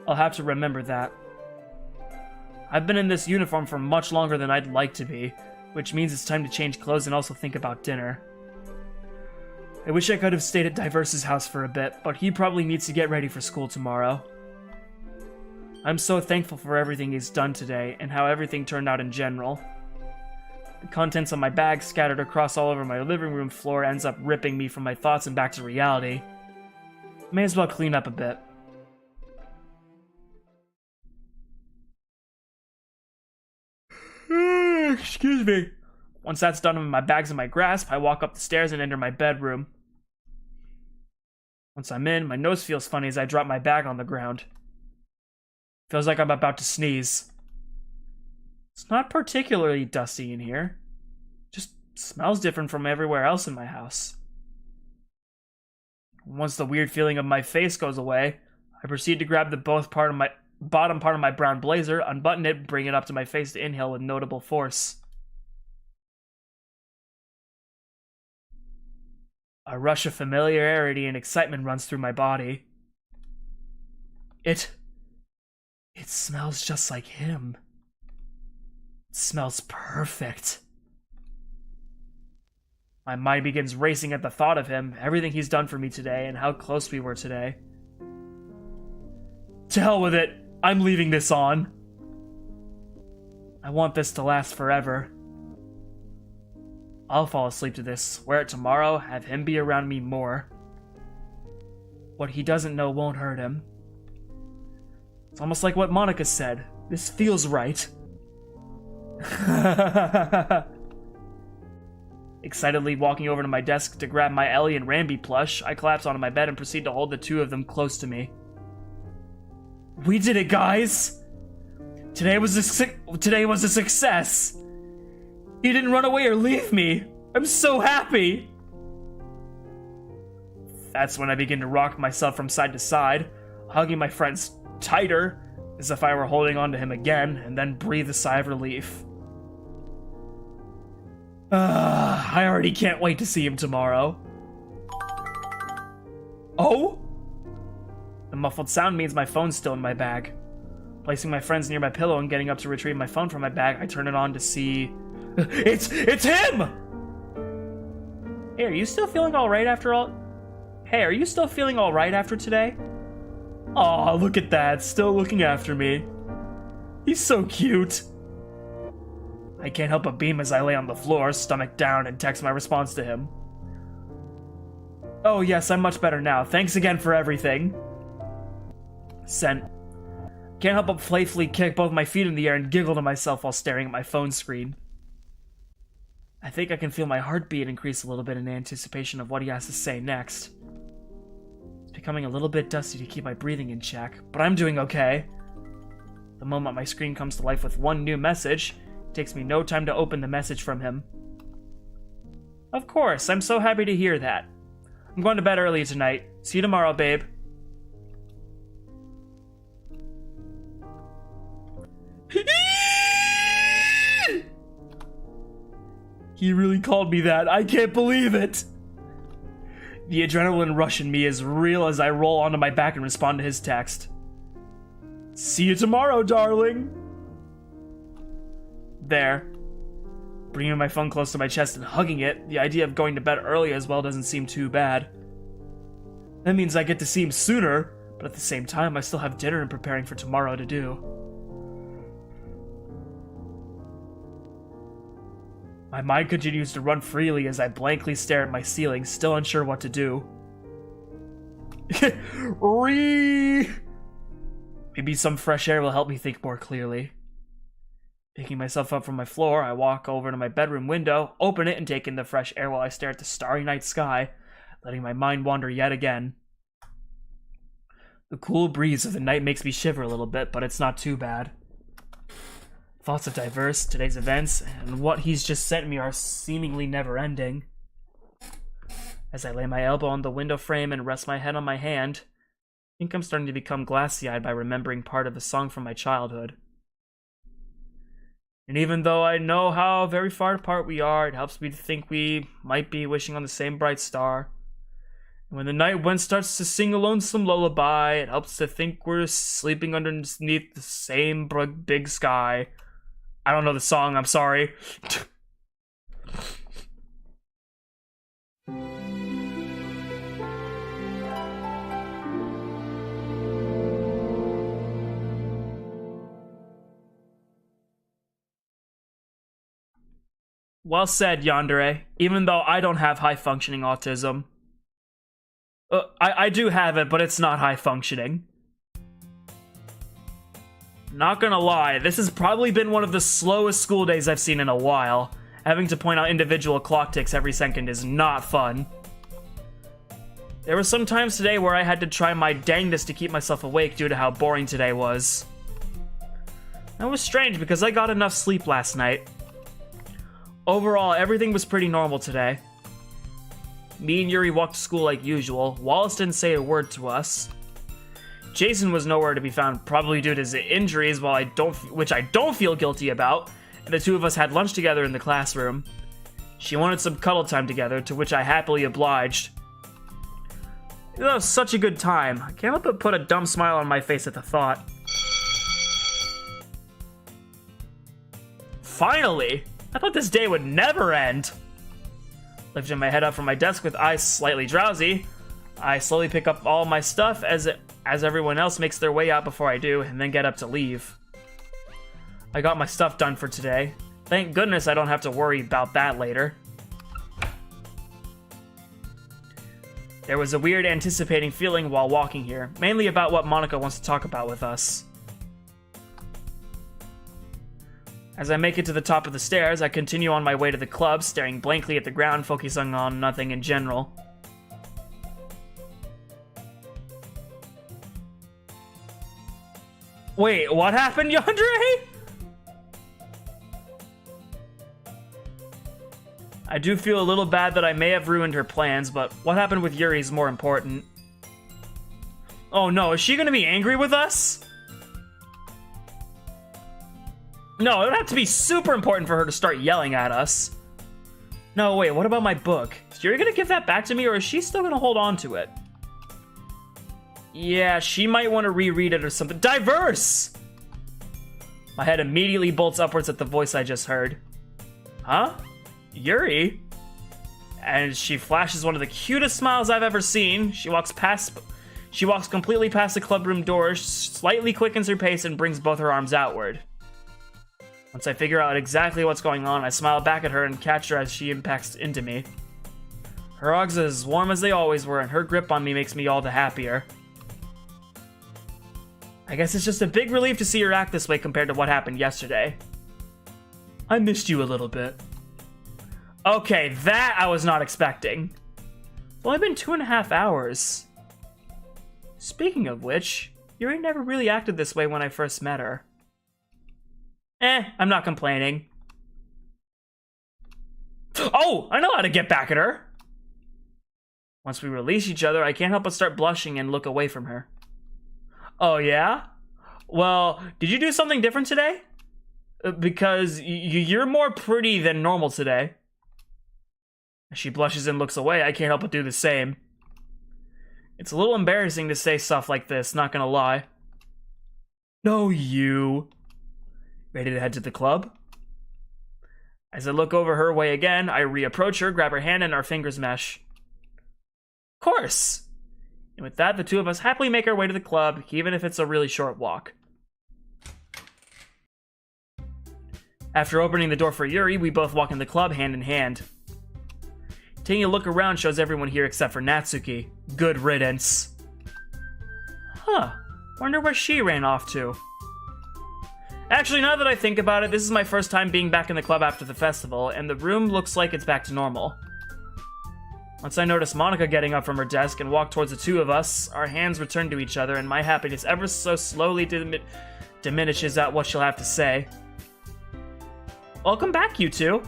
I'll have to remember that. I've been in this uniform for much longer than I'd like to be, which means it's time to change clothes and also think about dinner. I wish I could have stayed at Diverse's house for a bit, but he probably needs to get ready for school tomorrow. I'm so thankful for everything he's done today, and how everything turned out in general. The contents of my bag scattered across all over my living room floor ends up ripping me from my thoughts and back to reality. May as well clean up a bit. Excuse me. Once that's done and my bag's in my grasp, I walk up the stairs and enter my bedroom. Once I'm in, my nose feels funny as I drop my bag on the ground. Feels like I'm about to sneeze. It's not particularly dusty in here. Just smells different from everywhere else in my house. Once the weird feeling of my face goes away, I proceed to grab the bottom part of my brown blazer, unbutton it, bring it up to my face to inhale with notable force. A rush of familiarity and excitement runs through my body. It smells just like him. It smells perfect. My mind begins racing at the thought of him, everything he's done for me today, and how close we were today. To hell with it! I'm leaving this on. I want this to last forever. I'll fall asleep to this, swear it tomorrow, have him be around me more. What he doesn't know won't hurt him. It's almost like what Monica said. This feels right. Excitedly walking over to my desk to grab my Ellie and Rambi plush, I collapse onto my bed and proceed to hold the two of them close to me. We did it, guys! Today was a success! You didn't run away or leave me! I'm so happy! That's when I begin to rock myself from side to side, hugging my friends tighter, as if I were holding on to him again, and then breathe a sigh of relief. I already can't wait to see him tomorrow. Oh? The muffled sound means my phone's still in my bag. Placing my friends near my pillow and getting up to retrieve my phone from my bag, I turn it on to see... It's him! Hey, are you still feeling alright after all... Hey, are you still feeling alright after today? Aw, look at that, still looking after me. He's so cute. I can't help but beam as I lay on the floor, stomach down, and text my response to him. Oh yes, I'm much better now. Thanks again for everything. Sent. Can't help but playfully kick both my feet in the air and giggle to myself while staring at my phone screen. I think I can feel my heartbeat increase a little bit in anticipation of what he has to say next. It's becoming a little bit dusty to keep my breathing in check, but I'm doing okay. The moment my screen comes to life with one new message, it takes me no time to open the message from him. Of course, I'm so happy to hear that. I'm going to bed early tonight. See you tomorrow, babe. He really called me that. I can't believe it. The adrenaline rush in me is real as I roll onto my back and respond to his text. See you tomorrow, darling. There. Bringing my phone close to my chest and hugging it, the idea of going to bed early as well doesn't seem too bad. That means I get to see him sooner, but at the same time I still have dinner and preparing for tomorrow to do. My mind continues to run freely as I blankly stare at my ceiling, still unsure what to do. Maybe some fresh air will help me think more clearly. Picking myself up from my floor, I walk over to my bedroom window, open it, and take in the fresh air while I stare at the starry night sky, letting my mind wander yet again. The cool breeze of the night makes me shiver a little bit, but it's not too bad. Thoughts of Diverse, today's events, and what he's just sent me are seemingly never-ending. As I lay my elbow on the window frame and rest my head on my hand, I think I'm starting to become glassy-eyed by remembering part of a song from my childhood. And even though I know how very far apart we are, it helps me to think we might be wishing on the same bright star. And when the night wind starts to sing a lonesome lullaby, it helps to think we're sleeping underneath the same big sky. I don't know the song, I'm sorry. Well said, Yandere. Even though I don't have high-functioning autism. I do have it, but it's not high-functioning. Not gonna lie, this has probably been one of the slowest school days I've seen in a while. Having to point out individual clock ticks every second is not fun. There were some times today where I had to try my dangest to keep myself awake due to how boring today was. That was strange because I got enough sleep last night. Overall, everything was pretty normal today. Me and Yuri walked to school like usual. Wallace didn't say a word to us. Jason was nowhere to be found, probably due to his injuries, which I don't feel guilty about, and the two of us had lunch together in the classroom. She wanted some cuddle time together, to which I happily obliged. That was such a good time. I can't help but put a dumb smile on my face at the thought. Finally! I thought this day would never end. Lifting my head up from my desk with eyes slightly drowsy, I slowly pick up all my stuff as everyone else makes their way out before I do, and then get up to leave. I got my stuff done for today. Thank goodness I don't have to worry about that later. There was a weird anticipating feeling while walking here, mainly about what Monica wants to talk about with us. As I make it to the top of the stairs, I continue on my way to the club, staring blankly at the ground, focusing on nothing in general. Wait, what happened, Yandere? I do feel a little bad that I may have ruined her plans, but what happened with Yuri is more important. Oh no, is she gonna be angry with us? No, it would have to be super important for her to start yelling at us. No, wait, what about my book? Is Yuri gonna give that back to me, or is she still gonna hold on to it? Yeah, she might want to reread it or something. Diverse! My head immediately bolts upwards at the voice I just heard. Huh? Yuri? And she flashes one of the cutest smiles I've ever seen. She walks completely past the clubroom doors, slightly quickens her pace, and brings both her arms outward. Once I figure out exactly what's going on, I smile back at her and catch her as she impacts into me. Her hugs are as warm as they always were, and her grip on me makes me all the happier. I guess it's just a big relief to see her act this way compared to what happened yesterday. I missed you a little bit. Okay, that I was not expecting. It's only been 2.5 hours. Speaking of which, Yuri never really acted this way when I first met her. I'm not complaining. Oh, I know how to get back at her! Once we release each other, I can't help but start blushing and look away from her. Oh yeah? Well, did you do something different today? Because you're more pretty than normal today. As she blushes and looks away, I can't help but do the same. It's a little embarrassing to say stuff like this, not gonna lie. No, you. Ready to head to the club? As I look over her way again, I reapproach her, grab her hand, and our fingers mesh. Of course! And with that, the two of us happily make our way to the club, even if it's a really short walk. After opening the door for Yuri, we both walk in the club hand in hand. Taking a look around shows everyone here except for Natsuki. Good riddance. Huh. Wonder where she ran off to. Actually, now that I think about it, this is my first time being back in the club after the festival, and the room looks like it's back to normal. Once I notice Monica getting up from her desk and walk towards the two of us, our hands return to each other, and my happiness ever so slowly diminishes at what she'll have to say. Welcome back, you two.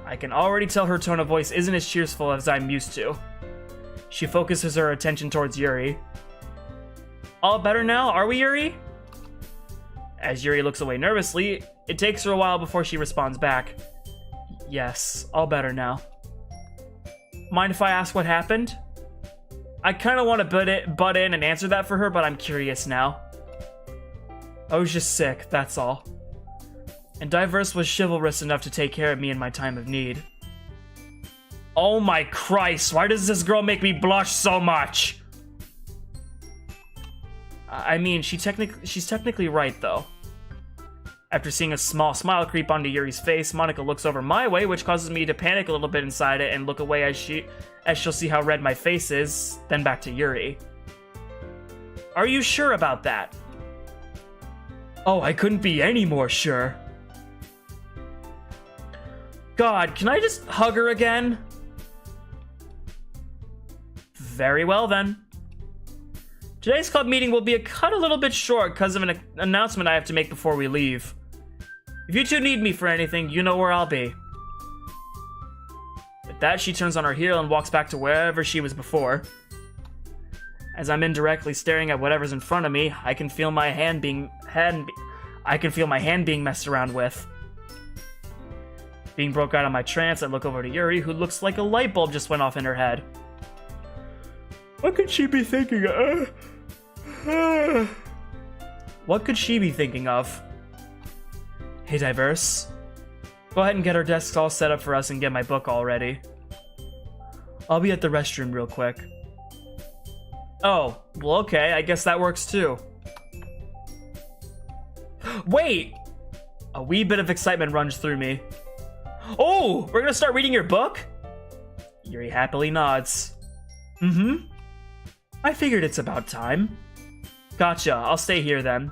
I can already tell her tone of voice isn't as cheerful as I'm used to. She focuses her attention towards Yuri. All better now, are we, Yuri? As Yuri looks away nervously, it takes her a while before she responds back. Yes, all better now. Mind if I ask what happened? I kind of want to butt in and answer that for her, but I'm curious now. I was just sick, that's all. And Diverse was chivalrous enough to take care of me in my time of need. Oh my Christ, why does this girl make me blush so much? I mean, she's technically right, though. After seeing a small smile creep onto Yuri's face, Monica looks over my way, which causes me to panic a little bit inside it and look away as she'll see how red my face is, then back to Yuri. Are you sure about that? Oh, I couldn't be any more sure. God, can I just hug her again? Very well, then. Today's club meeting will be cut a little bit short because of an announcement I have to make before we leave. If you two need me for anything, you know where I'll be. With that, she turns on her heel and walks back to wherever she was before. As I'm indirectly staring at whatever's in front of me, I can feel my hand being messed around with. Being broke out of my trance, I look over to Yuri, who looks like a light bulb just went off in her head. What could she be thinking of? What could she be thinking of? Hey, Diverse. Go ahead and get our desks all set up for us and get my book all ready. I'll be at the restroom real quick. Oh, well, okay, I guess that works too. Wait! A wee bit of excitement runs through me. Oh, we're gonna start reading your book? Yuri happily nods. Mm-hmm. I figured it's about time. Gotcha, I'll stay here then.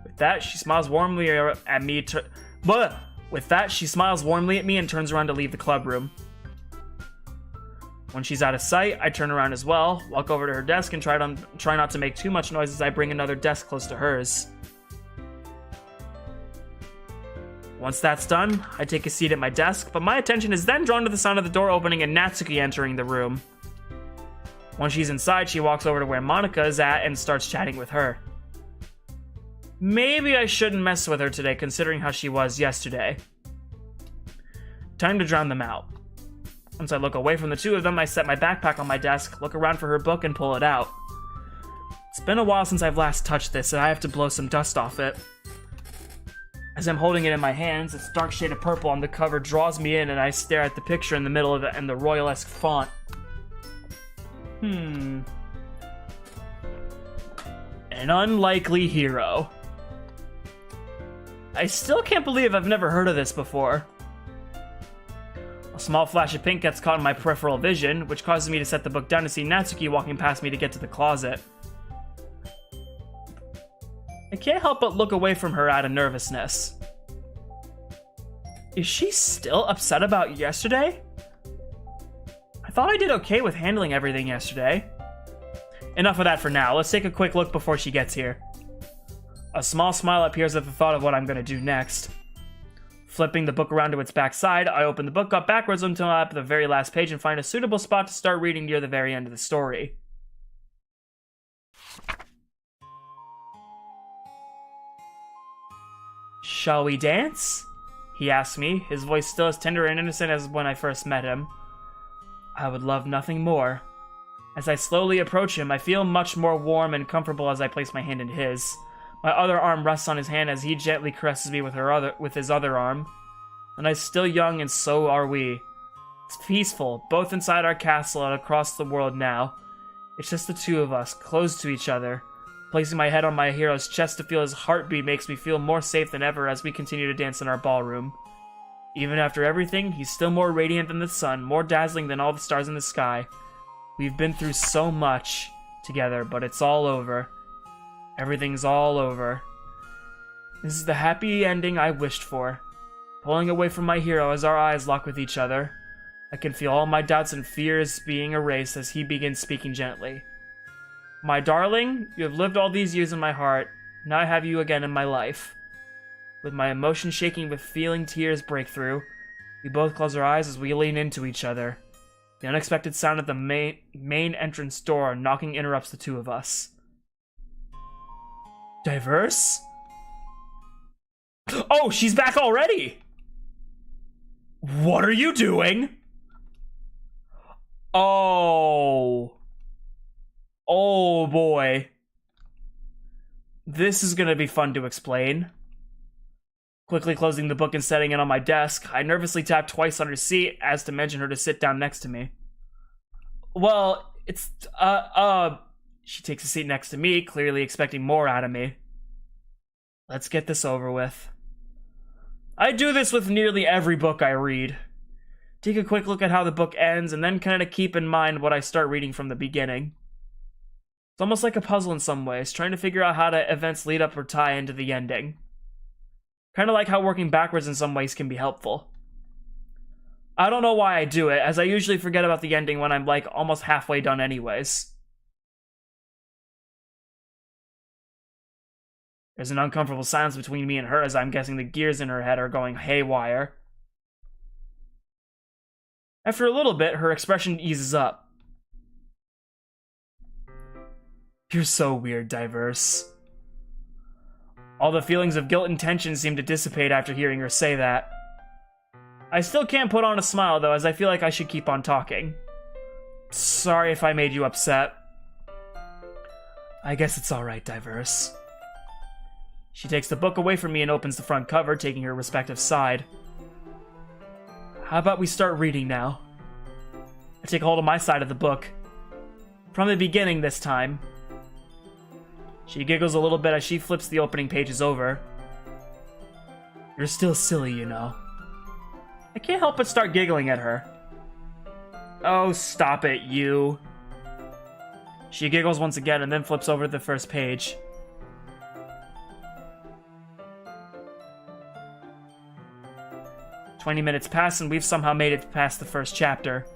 With that, she smiles warmly at me. With that, she smiles warmly at me and turns around to leave the club room. When she's out of sight, I turn around as well, walk over to her desk, and try not to make too much noise as I bring another desk close to hers. Once that's done, I take a seat at my desk, but my attention is then drawn to the sound of the door opening and Natsuki entering the room. Once she's inside, she walks over to where Monika is at and starts chatting with her. Maybe I shouldn't mess with her today, considering how she was yesterday. Time to drown them out. Once I look away from the two of them, I set my backpack on my desk, look around for her book, and pull it out. It's been a while since I've last touched this, and I have to blow some dust off it. As I'm holding it in my hands, its dark shade of purple on the cover draws me in, and I stare at the picture in the middle of it and the royal-esque font. An unlikely hero. I still can't believe I've never heard of this before. A small flash of pink gets caught in my peripheral vision, which causes me to set the book down to see Natsuki walking past me to get to the closet. I can't help but look away from her out of nervousness. Is she still upset about yesterday? I thought I did okay with handling everything yesterday. Enough of that for now. Let's take a quick look before she gets here. A small smile appears at the thought of what I'm going to do next. Flipping the book around to its back side, I open the book up backwards until I'm at the very last page and find a suitable spot to start reading near the very end of the story. Shall we dance? He asks me, his voice still as tender and innocent as when I first met him. I would love nothing more. As I slowly approach him, I feel much more warm and comfortable as I place my hand in his. My other arm rests on his hand as he gently caresses me with his other arm. The night's still young and so are we. It's peaceful, both inside our castle and across the world now. It's just the two of us, close to each other. Placing my head on my hero's chest to feel his heartbeat makes me feel more safe than ever as we continue to dance in our ballroom. Even after everything, he's still more radiant than the sun, more dazzling than all the stars in the sky. We've been through so much together, but it's all over. Everything's all over. This is the happy ending I wished for. Pulling away from my hero as our eyes lock with each other. I can feel all my doubts and fears being erased as he begins speaking gently. My darling, you have lived all these years in my heart. Now I have you again in my life. With my emotion shaking with feeling tears break through, we both close our eyes as we lean into each other. The unexpected sound of the main entrance door knocking interrupts the two of us. Diverse? Oh, she's back already! What are you doing? Oh boy. This is gonna be fun to explain. Quickly closing the book and setting it on my desk, I nervously tap twice on her seat as to mention her to sit down next to me. Well, it's, She takes a seat next to me, clearly expecting more out of me. Let's get this over with. I do this with nearly every book I read. Take a quick look at how the book ends, and then kind of keep in mind what I start reading from the beginning. It's almost like a puzzle in some ways, trying to figure out how the events lead up or tie into the ending. Kind of like how working backwards in some ways can be helpful. I don't know why I do it, as I usually forget about the ending when I'm like almost halfway done anyways. There's an uncomfortable silence between me and her as I'm guessing the gears in her head are going haywire. After a little bit, her expression eases up. You're so weird, Diverse. All the feelings of guilt and tension seem to dissipate after hearing her say that. I still can't put on a smile, though, as I feel like I should keep on talking. Sorry if I made you upset. I guess it's alright, Diverse. She takes the book away from me and opens the front cover, taking her respective side. How about we start reading now? I take hold of my side of the book. From the beginning this time. She giggles a little bit as she flips the opening pages over. You're still silly, you know. I can't help but start giggling at her. Oh, stop it, you. She giggles once again and then flips over to the first page. "20 minutes pass and we've somehow made it past the first chapter.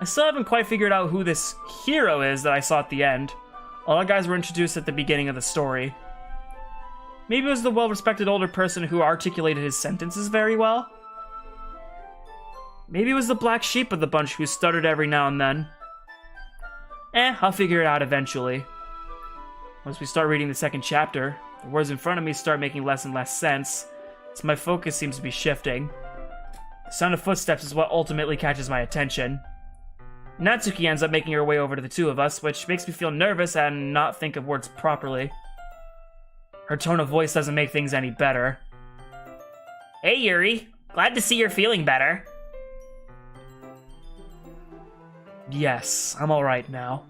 I still haven't quite figured out who this hero is that I saw at the end. All the guys were introduced at the beginning of the story. Maybe it was the well-respected older person who articulated his sentences very well? Maybe it was the black sheep of the bunch who stuttered every now and then. I'll figure it out eventually. Once we start reading the second chapter, the words in front of me start making less and less sense, so my focus seems to be shifting. The sound of footsteps is what ultimately catches my attention. Natsuki ends up making her way over to the two of us, which makes me feel nervous and not think of words properly. Her tone of voice doesn't make things any better. Hey Yuri, glad to see you're feeling better. Yes, I'm alright now.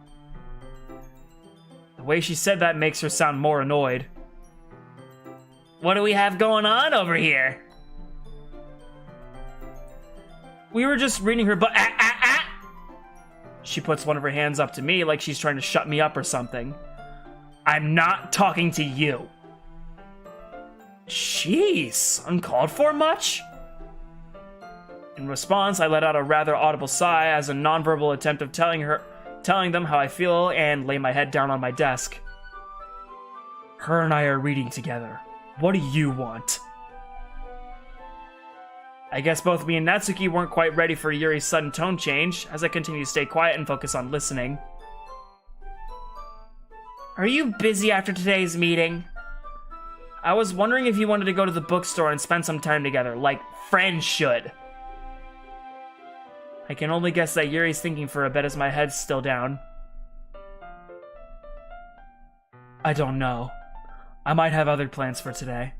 The way she said that makes her sound more annoyed. What do we have going on over here? We were just reading her book. She puts one of her hands up to me like she's trying to shut me up or something. I'm not talking to you. Jeez, uncalled for much? In response, I let out a rather audible sigh as a nonverbal attempt of telling them how I feel and lay my head down on my desk. Her and I are reading together. What do you want? I guess both me and Natsuki weren't quite ready for Yuri's sudden tone change, as I continue to stay quiet and focus on listening. Are you busy after today's meeting? I was wondering if you wanted to go to the bookstore and spend some time together, like friends should. I can only guess that Yuri's thinking for a bit as my head's still down. I don't know. I might have other plans for today.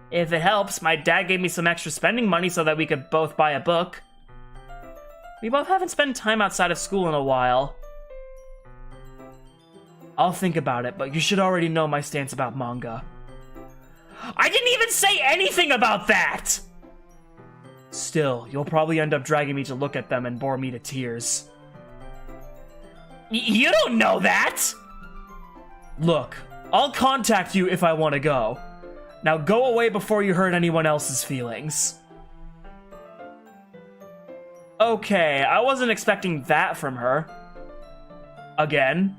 If it helps, my dad gave me some extra spending money so that we could both buy a book. We both haven't spent time outside of school in a while. I'll think about it, but you should already know my stance about manga. I didn't even say anything about that! Still, you'll probably end up dragging me to look at them and bore me to tears. You don't know that! Look, I'll contact you if I want to go. Now go away before you hurt anyone else's feelings. Okay, I wasn't expecting that from her. Again.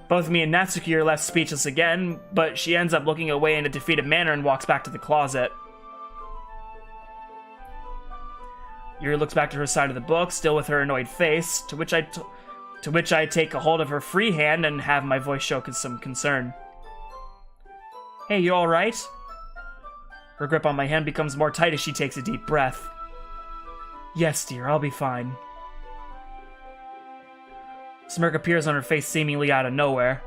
Both me and Natsuki are left speechless again, but she ends up looking away in a defeated manner and walks back to the closet. Yuri looks back to her side of the book, still with her annoyed face, to which I take a hold of her free hand and have my voice show some concern. Hey, you alright? Her grip on my hand becomes more tight as she takes a deep breath. Yes, dear, I'll be fine. Smirk appears on her face seemingly out of nowhere.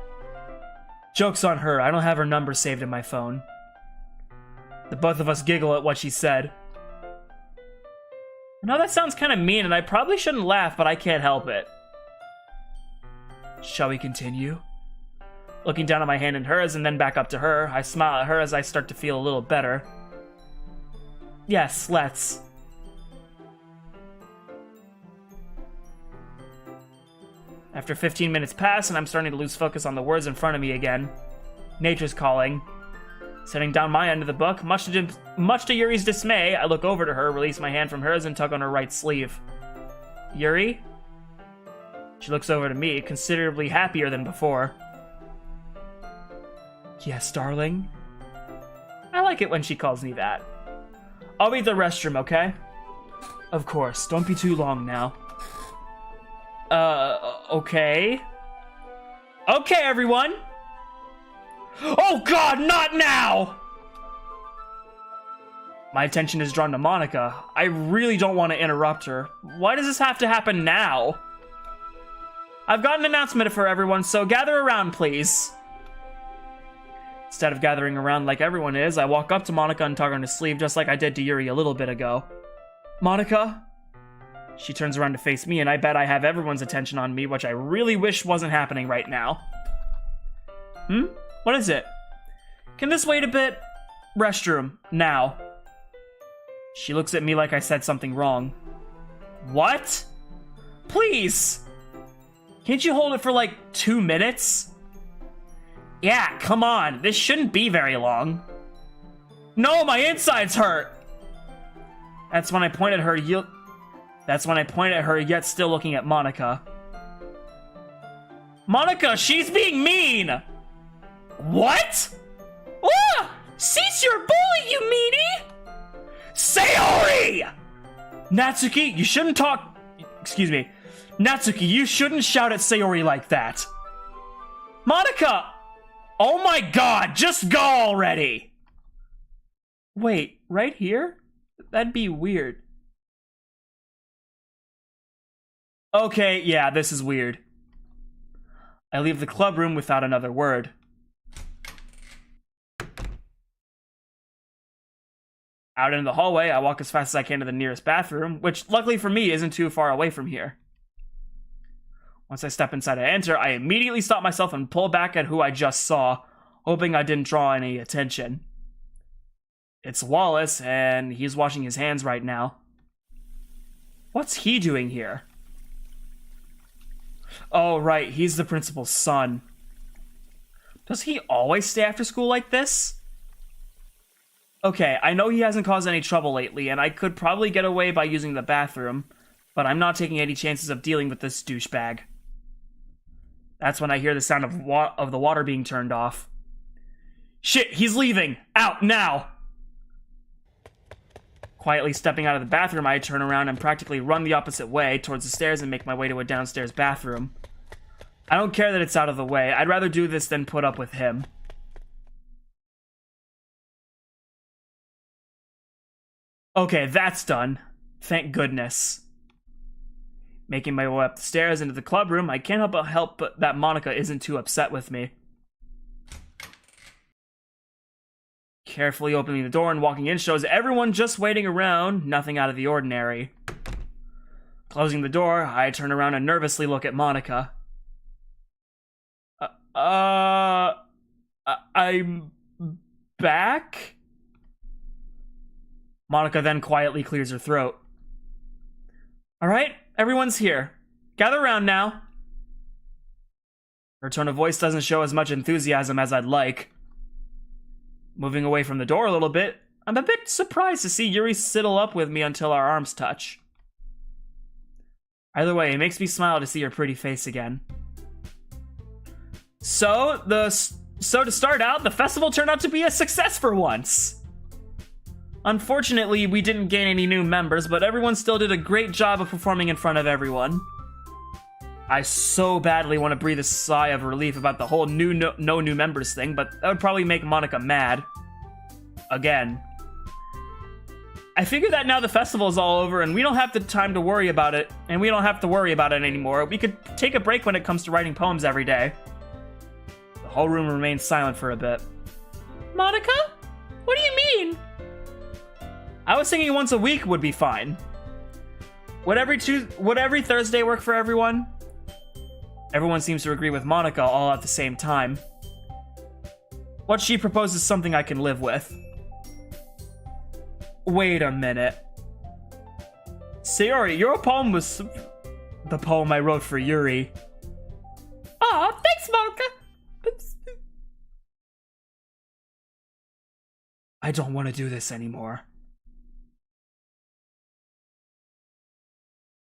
Joke's on her, I don't have her number saved in my phone. The both of us giggle at what she said. I know that sounds kind of mean and I probably shouldn't laugh, but I can't help it. Shall we continue? Looking down at my hand in hers and then back up to her, I smile at her as I start to feel a little better. Yes, let's. After 15 minutes pass and I'm starting to lose focus on the words in front of me again. Nature's calling. Setting down my end of the book, much to Yuri's dismay, I look over to her, release my hand from hers, and tug on her right sleeve. Yuri? She looks over to me, considerably happier than before. Yes, darling? I like it when she calls me that. I'll be at the restroom, okay? Of course, don't be too long now. Okay? Okay, everyone! Oh god, not now! My attention is drawn to Monica. I really don't want to interrupt her. Why does this have to happen now? I've got an announcement for everyone, so gather around, please. Instead of gathering around like everyone is, I walk up to Monica and tug on her sleeve just like I did to Yuri a little bit ago. Monica? She turns around to face me, and I bet I have everyone's attention on me, which I really wish wasn't happening right now. What is it? Can this wait a bit? Restroom, now. She looks at me like I said something wrong. What? Please! Can't you hold it for like 2 minutes? Yeah, come on. This shouldn't be very long. No, my insides hurt! That's when I point at her, yet still looking at Monica. Monica, she's being mean! What? Ah! Cease your bully, you meanie! Sayori! Natsuki, you shouldn't talk... Excuse me. Natsuki, you shouldn't shout at Sayori like that. Monica! Oh my god, just go already! Wait, right here? That'd be weird. Okay, yeah, this is weird. I leave the club room without another word. Out into the hallway, I walk as fast as I can to the nearest bathroom, which, luckily for me, isn't too far away from here. Once I step inside and enter, I immediately stop myself and pull back at who I just saw, hoping I didn't draw any attention. It's Wallace, and he's washing his hands right now. What's he doing here? Oh, right, he's the principal's son. Does he always stay after school like this? Okay, I know he hasn't caused any trouble lately, and I could probably get away by using the bathroom, but I'm not taking any chances of dealing with this douchebag. That's when I hear the sound of the water being turned off. Shit, he's leaving! Out, now! Quietly stepping out of the bathroom, I turn around and practically run the opposite way towards the stairs and make my way to a downstairs bathroom. I don't care that it's out of the way. I'd rather do this than put up with him. Okay, that's done. Thank goodness. Making my way up the stairs into the club room, I can't help but that Monica isn't too upset with me. Carefully opening the door and walking in shows everyone just waiting around, nothing out of the ordinary. Closing the door, I turn around and nervously look at Monica. I'm back? Monica then quietly clears her throat. Alright, everyone's here. Gather around now. Her tone of voice doesn't show as much enthusiasm as I'd like. Moving away from the door a little bit, I'm a bit surprised to see Yuri sidle up with me until our arms touch. Either way, it makes me smile to see her pretty face again. So to start out, the festival turned out to be a success for once. Unfortunately, we didn't gain any new members, but everyone still did a great job of performing in front of everyone. I so badly want to breathe a sigh of relief about the whole no new members thing, but that would probably make Monica mad. Again. I figure that now the festival is all over and we don't have the time to worry about it, and we don't have to worry about it anymore. We could take a break when it comes to writing poems every day. The whole room remains silent for a bit. Monica? What do you mean? I was thinking once a week would be fine. Would every Thursday work for everyone? Everyone seems to agree with Monica all at the same time. What she proposes is something I can live with. Wait a minute. Sayori, your poem was the poem I wrote for Yuri. Aw, thanks, Monica. I don't want to do this anymore.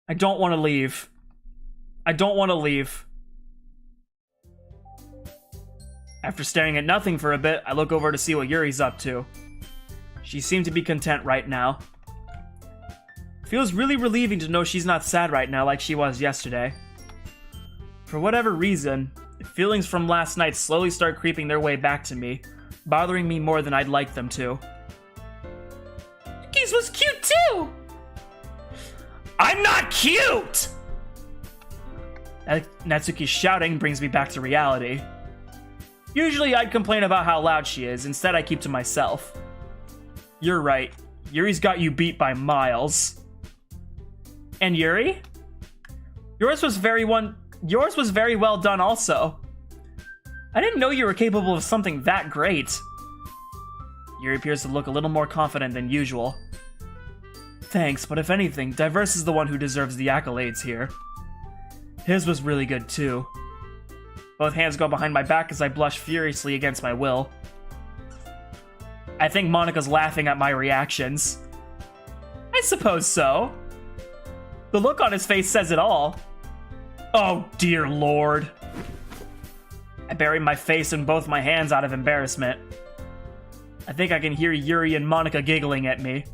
I don't want to leave. I don't want to leave. After staring at nothing for a bit, I look over to see what Yuri's up to. She seemed to be content right now. It feels really relieving to know she's not sad right now like she was yesterday. For whatever reason, the feelings from last night slowly start creeping their way back to me, bothering me more than I'd like them to. Geese was cute too! I'm not cute! Natsuki's shouting brings me back to reality. Usually I'd complain about how loud she is, instead I keep to myself. You're right. Yuri's got you beat by miles. And Yuri? Yours was very well done also. I didn't know you were capable of something that great. Yuri appears to look a little more confident than usual. Thanks, but if anything, Diverse is the one who deserves the accolades here. His was really good too. Both hands go behind my back as I blush furiously against my will. I think Monika's laughing at my reactions. I suppose so. The look on his face says it all. Oh, dear lord. I bury my face in both my hands out of embarrassment. I think I can hear Yuri and Monika giggling at me.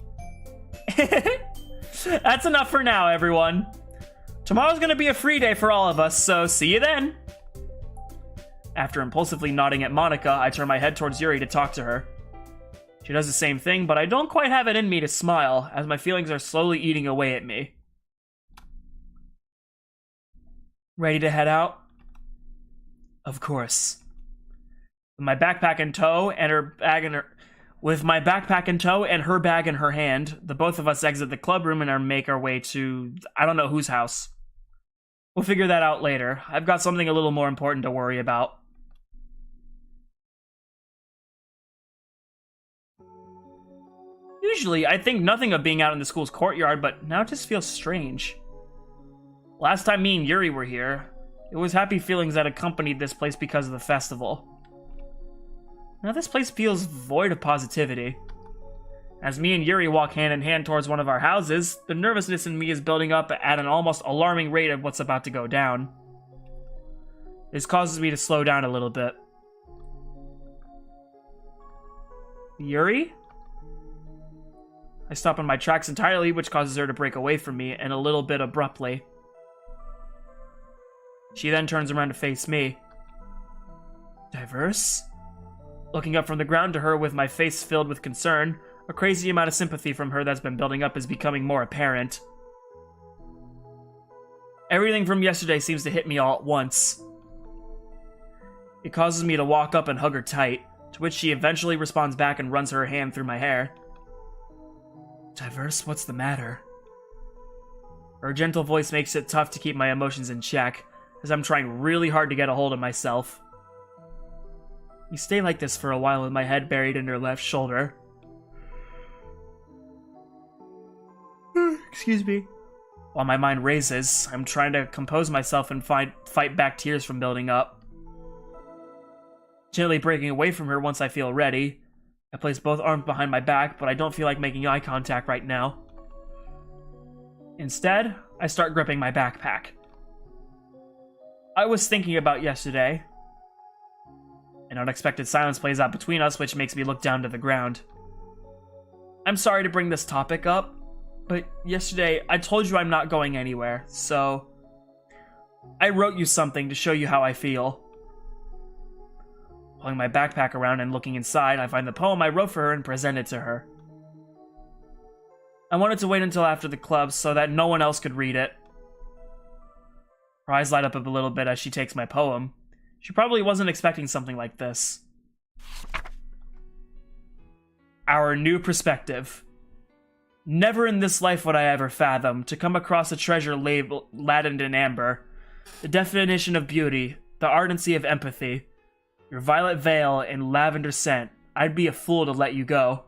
That's enough for now, everyone. Tomorrow's gonna be a free day for all of us, so see you then. After impulsively nodding at Monika, I turn my head towards Yuri to talk to her. She does the same thing, but I don't quite have it in me to smile, as my feelings are slowly eating away at me. Ready to head out? Of course. With my backpack in tow and her bag in her hand, the both of us exit the club room and make our way to I don't know whose house. We'll figure that out later. I've got something a little more important to worry about. Usually, I think nothing of being out in the school's courtyard, but now it just feels strange. Last time me and Yuri were here, it was happy feelings that accompanied this place because of the festival. Now this place feels void of positivity. As me and Yuri walk hand in hand towards one of our houses, the nervousness in me is building up at an almost alarming rate of what's about to go down. This causes me to slow down a little bit. Yuri? I stop in my tracks entirely, which causes her to break away from me, and a little bit abruptly. She then turns around to face me. Diverse? Looking up from the ground to her with my face filled with concern, a crazy amount of sympathy from her that's been building up is becoming more apparent. Everything from yesterday seems to hit me all at once. It causes me to walk up and hug her tight, to which she eventually responds back and runs her hand through my hair. Diverse, what's the matter? Her gentle voice makes it tough to keep my emotions in check, as I'm trying really hard to get a hold of myself. You stay like this for a while with my head buried in her left shoulder. Excuse me. While my mind races, I'm trying to compose myself and fight back tears from building up. Gently breaking away from her once I feel ready, I place both arms behind my back, but I don't feel like making eye contact right now. Instead, I start gripping my backpack. I was thinking about yesterday. An unexpected silence plays out between us, which makes me look down to the ground. I'm sorry to bring this topic up, but yesterday I told you I'm not going anywhere, so I wrote you something to show you how I feel. Pulling my backpack around and looking inside, I find the poem I wrote for her and present it to her. I wanted to wait until after the club so that no one else could read it. Her eyes light up a little bit as she takes my poem. She probably wasn't expecting something like this. Our new perspective. Never in this life would I ever fathom to come across a treasure laden in amber. The definition of beauty, the ardency of empathy, your violet veil and lavender scent. I'd be a fool to let you go.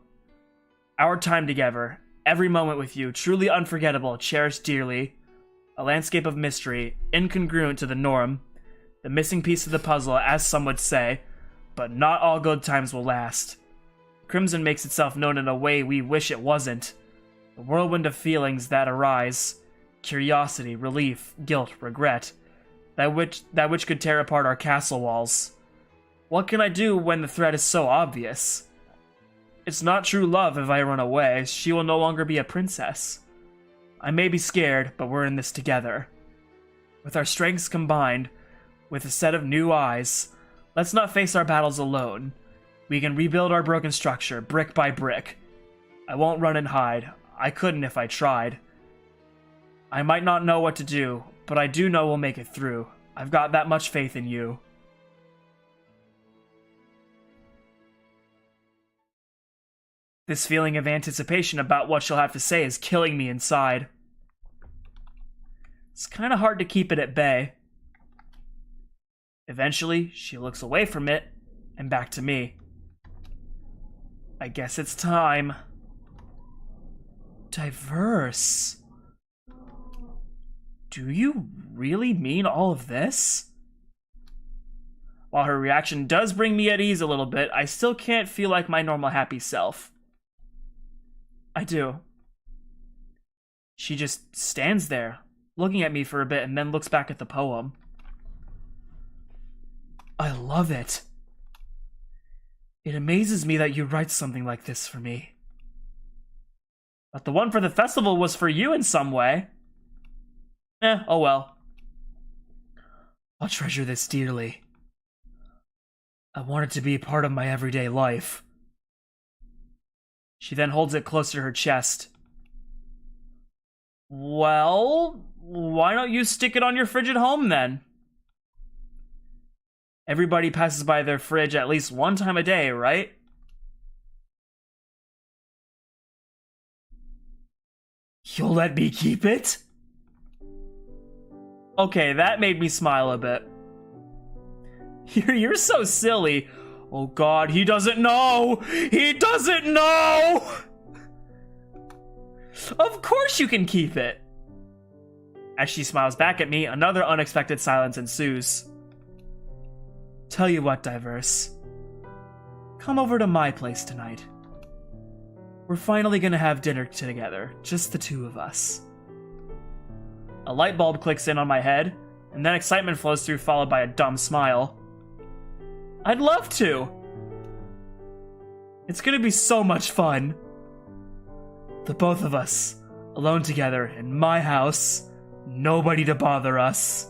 Our time together, every moment with you, truly unforgettable, cherished dearly. A landscape of mystery, incongruent to the norm. The missing piece of the puzzle, as some would say, but not all good times will last. Crimson makes itself known in a way we wish it wasn't. The whirlwind of feelings that arise, curiosity, relief, guilt, regret, that which could tear apart our castle walls. What can I do when the threat is so obvious? It's not true love if I run away. She will no longer be a princess. I may be scared, but we're in this together. With our strengths combined, with a set of new eyes, let's not face our battles alone. We can rebuild our broken structure, brick by brick. I won't run and hide. I couldn't if I tried. I might not know what to do, but I do know we'll make it through. I've got that much faith in you. This feeling of anticipation about what she'll have to say is killing me inside. It's kind of hard to keep it at bay. Eventually, she looks away from it and back to me. I guess it's time. Diverse. Do you really mean all of this? While her reaction does bring me at ease a little bit, I still can't feel like my normal happy self. I do. She just stands there, looking at me for a bit and then looks back at the poem. I love it. It amazes me that you write something like this for me. But the one for the festival was for you in some way. Oh well. I'll treasure this dearly. I want it to be a part of my everyday life. She then holds it close to her chest. Well, why don't you stick it on your fridge at home then? Everybody passes by their fridge at least one time a day, right? You'll let me keep it? Okay, that made me smile a bit. You're so silly. Oh god, he doesn't know! He doesn't know! Of course you can keep it! As she smiles back at me, another unexpected silence ensues. Tell you what, Diverse. Come over to my place tonight. We're finally gonna have dinner together, just the two of us. A light bulb clicks in on my head, and then excitement flows through, followed by a dumb smile. I'd love to! It's gonna be so much fun. The both of us, alone together in my house, nobody to bother us.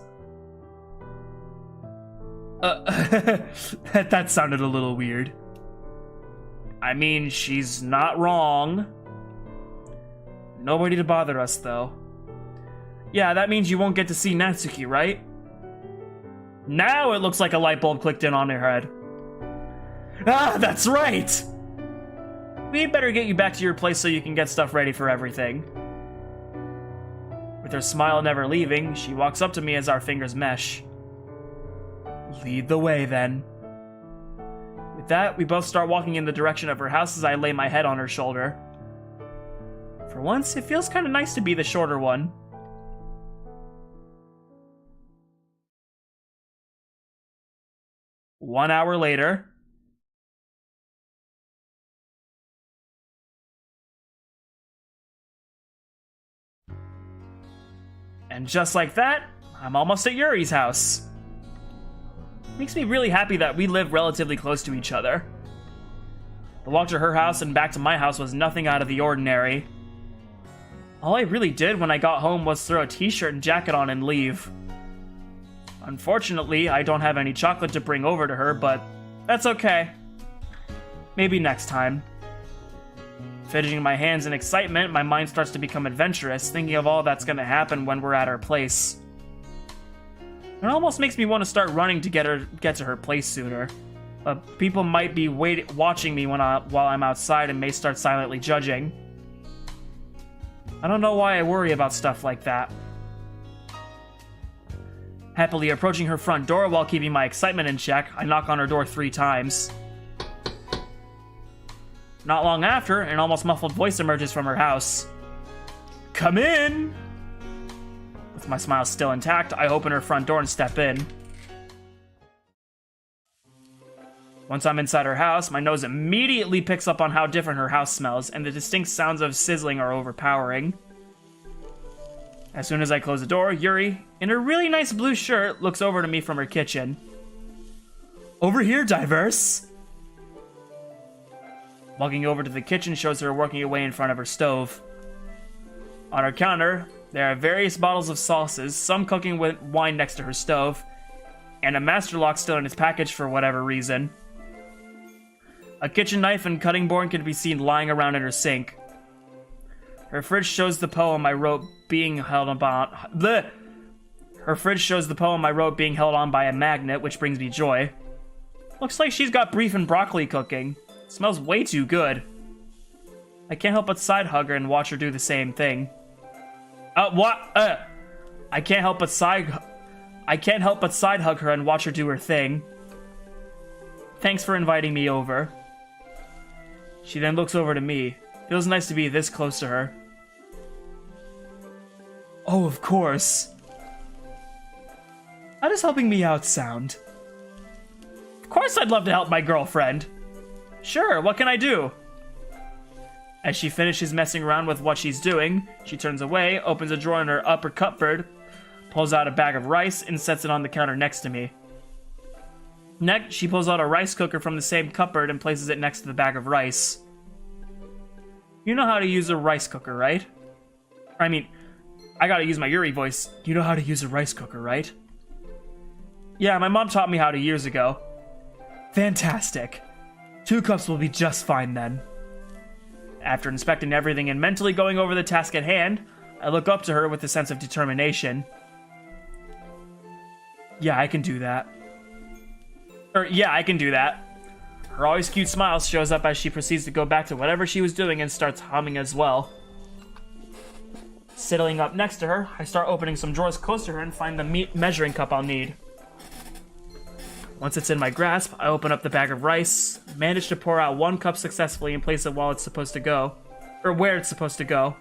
That sounded a little weird. I mean, she's not wrong. Nobody to bother us, though. Yeah, that means you won't get to see Natsuki, right? Now it looks like a light bulb clicked in on her head. Ah, that's right! We'd better get you back to your place so you can get stuff ready for everything. With her smile never leaving, she walks up to me as our fingers mesh. Lead the way, then. With that, we both start walking in the direction of her house as I lay my head on her shoulder. For once, it feels kind of nice to be the shorter one. One hour later. And just like that, I'm almost at Yuri's house. Makes me really happy that we live relatively close to each other. The walk to her house and back to my house was nothing out of the ordinary. All I really did when I got home was throw a t-shirt and jacket on and leave. Unfortunately, I don't have any chocolate to bring over to her, but that's okay. Maybe next time. Fidgeting my hands in excitement, my mind starts to become adventurous, thinking of all that's gonna happen when we're at her place. It almost makes me want to start running to get to her place sooner. But people might be watching me while I'm outside and may start silently judging. I don't know why I worry about stuff like that. Happily approaching her front door while keeping my excitement in check, I knock on her door 3 times. Not long after, an almost muffled voice emerges from her house. Come in! With my smile still intact, I open her front door and step in. Once I'm inside her house, my nose immediately picks up on how different her house smells, and the distinct sounds of sizzling are overpowering. As soon as I close the door, Yuri, in a really nice blue shirt, looks over to me from her kitchen. Over here, Diverse! Walking over to the kitchen shows her working away in front of her stove. On her counter, there are various bottles of sauces, some cooking with wine next to her stove, and a master lock still in its package for whatever reason. A kitchen knife and cutting board can be seen lying around in her sink. Her fridge shows the poem I wrote being held on by... Her fridge shows the poem I wrote being held on by a magnet, which brings me joy. Looks like she's got beef and broccoli cooking. Smells way too good. I can't help but side hug her and watch her do the same thing. What? I can't help but side hug her and watch her do her thing. Thanks for inviting me over. She then looks over to me. Feels nice to be this close to her. Oh, of course. How does helping me out sound? Of course I'd love to help my girlfriend. Sure, what can I do? As she finishes messing around with what she's doing, she turns away, opens a drawer in her upper cupboard, pulls out a bag of rice, and sets it on the counter next to me. Next, she pulls out a rice cooker from the same cupboard and places it next to the bag of rice. You know how to use a rice cooker, right? I mean, I gotta use my Yuri voice. You know how to use a rice cooker, right? Yeah, my mom taught me how to years ago. Fantastic. 2 cups will be just fine then. After inspecting everything and mentally going over the task at hand, I look up to her with a sense of determination. Yeah, I can do that. Yeah, I can do that. Her always cute smile shows up as she proceeds to go back to whatever she was doing and starts humming as well. Settling up next to her, I start opening some drawers close to her and find the measuring cup I'll need. Once it's in my grasp, I open up the bag of rice, manage to pour out 1 cup successfully and place it while it's supposed to go. Or where it's supposed to go.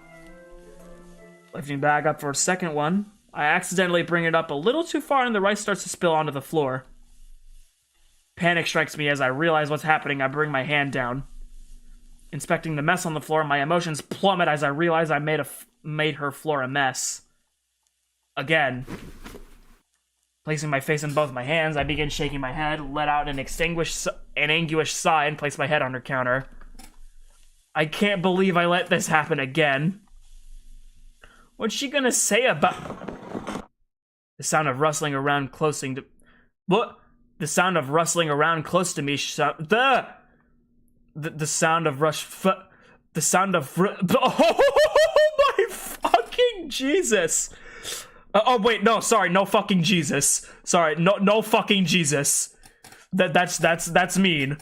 Lifting the bag up for a second one, I accidentally bring it up a little too far and the rice starts to spill onto the floor. Panic strikes me as I realize what's happening. I bring my hand down. Inspecting the mess on the floor, my emotions plummet as I realize I made her floor a mess. Again. Placing my face in both my hands, I begin shaking my head, let out an anguished sigh, and place my head on her counter. I can't believe I let this happen again. What's she gonna say about... The sound of rustling around close to... What? The sound of rustling around close to me... The sound of The sound of... Oh my fucking Jesus! Oh wait, no, sorry, no fucking Jesus. Sorry, no fucking Jesus. That's mean.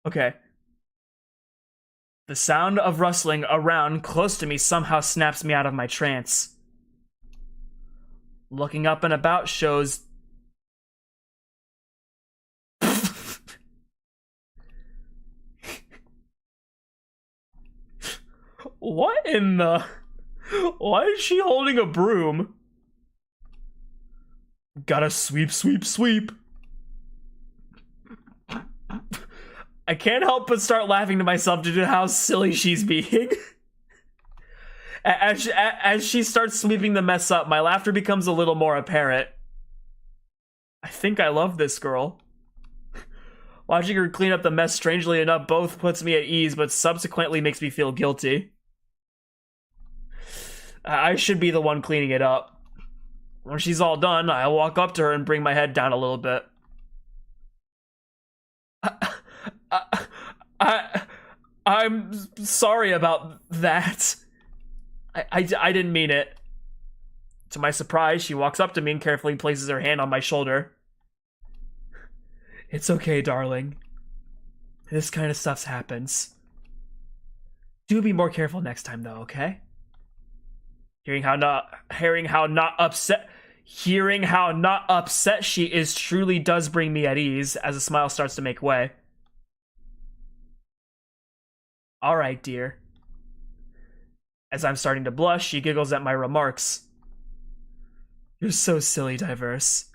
Okay. The sound of rustling around close to me somehow snaps me out of my trance. Looking up and about shows... What in the... Why is she holding a broom? Gotta sweep, sweep, sweep. I can't help but start laughing to myself due to how silly she's being. As she starts sweeping the mess up, my laughter becomes a little more apparent. I think I love this girl. Watching her clean up the mess, strangely enough, both puts me at ease, but subsequently makes me feel guilty. I should be the one cleaning it up. When she's all done, I walk up to her and bring my head down a little bit. I'm sorry about that. I didn't mean it. To my surprise, she walks up to me and carefully places her hand on my shoulder. It's okay, darling. This kind of stuff happens. Do be more careful next time, though, okay? Hearing how not upset she is truly does bring me at ease as a smile starts to make way. All right, dear. As I'm starting to blush, she giggles at my remarks. You're so silly, Diverse.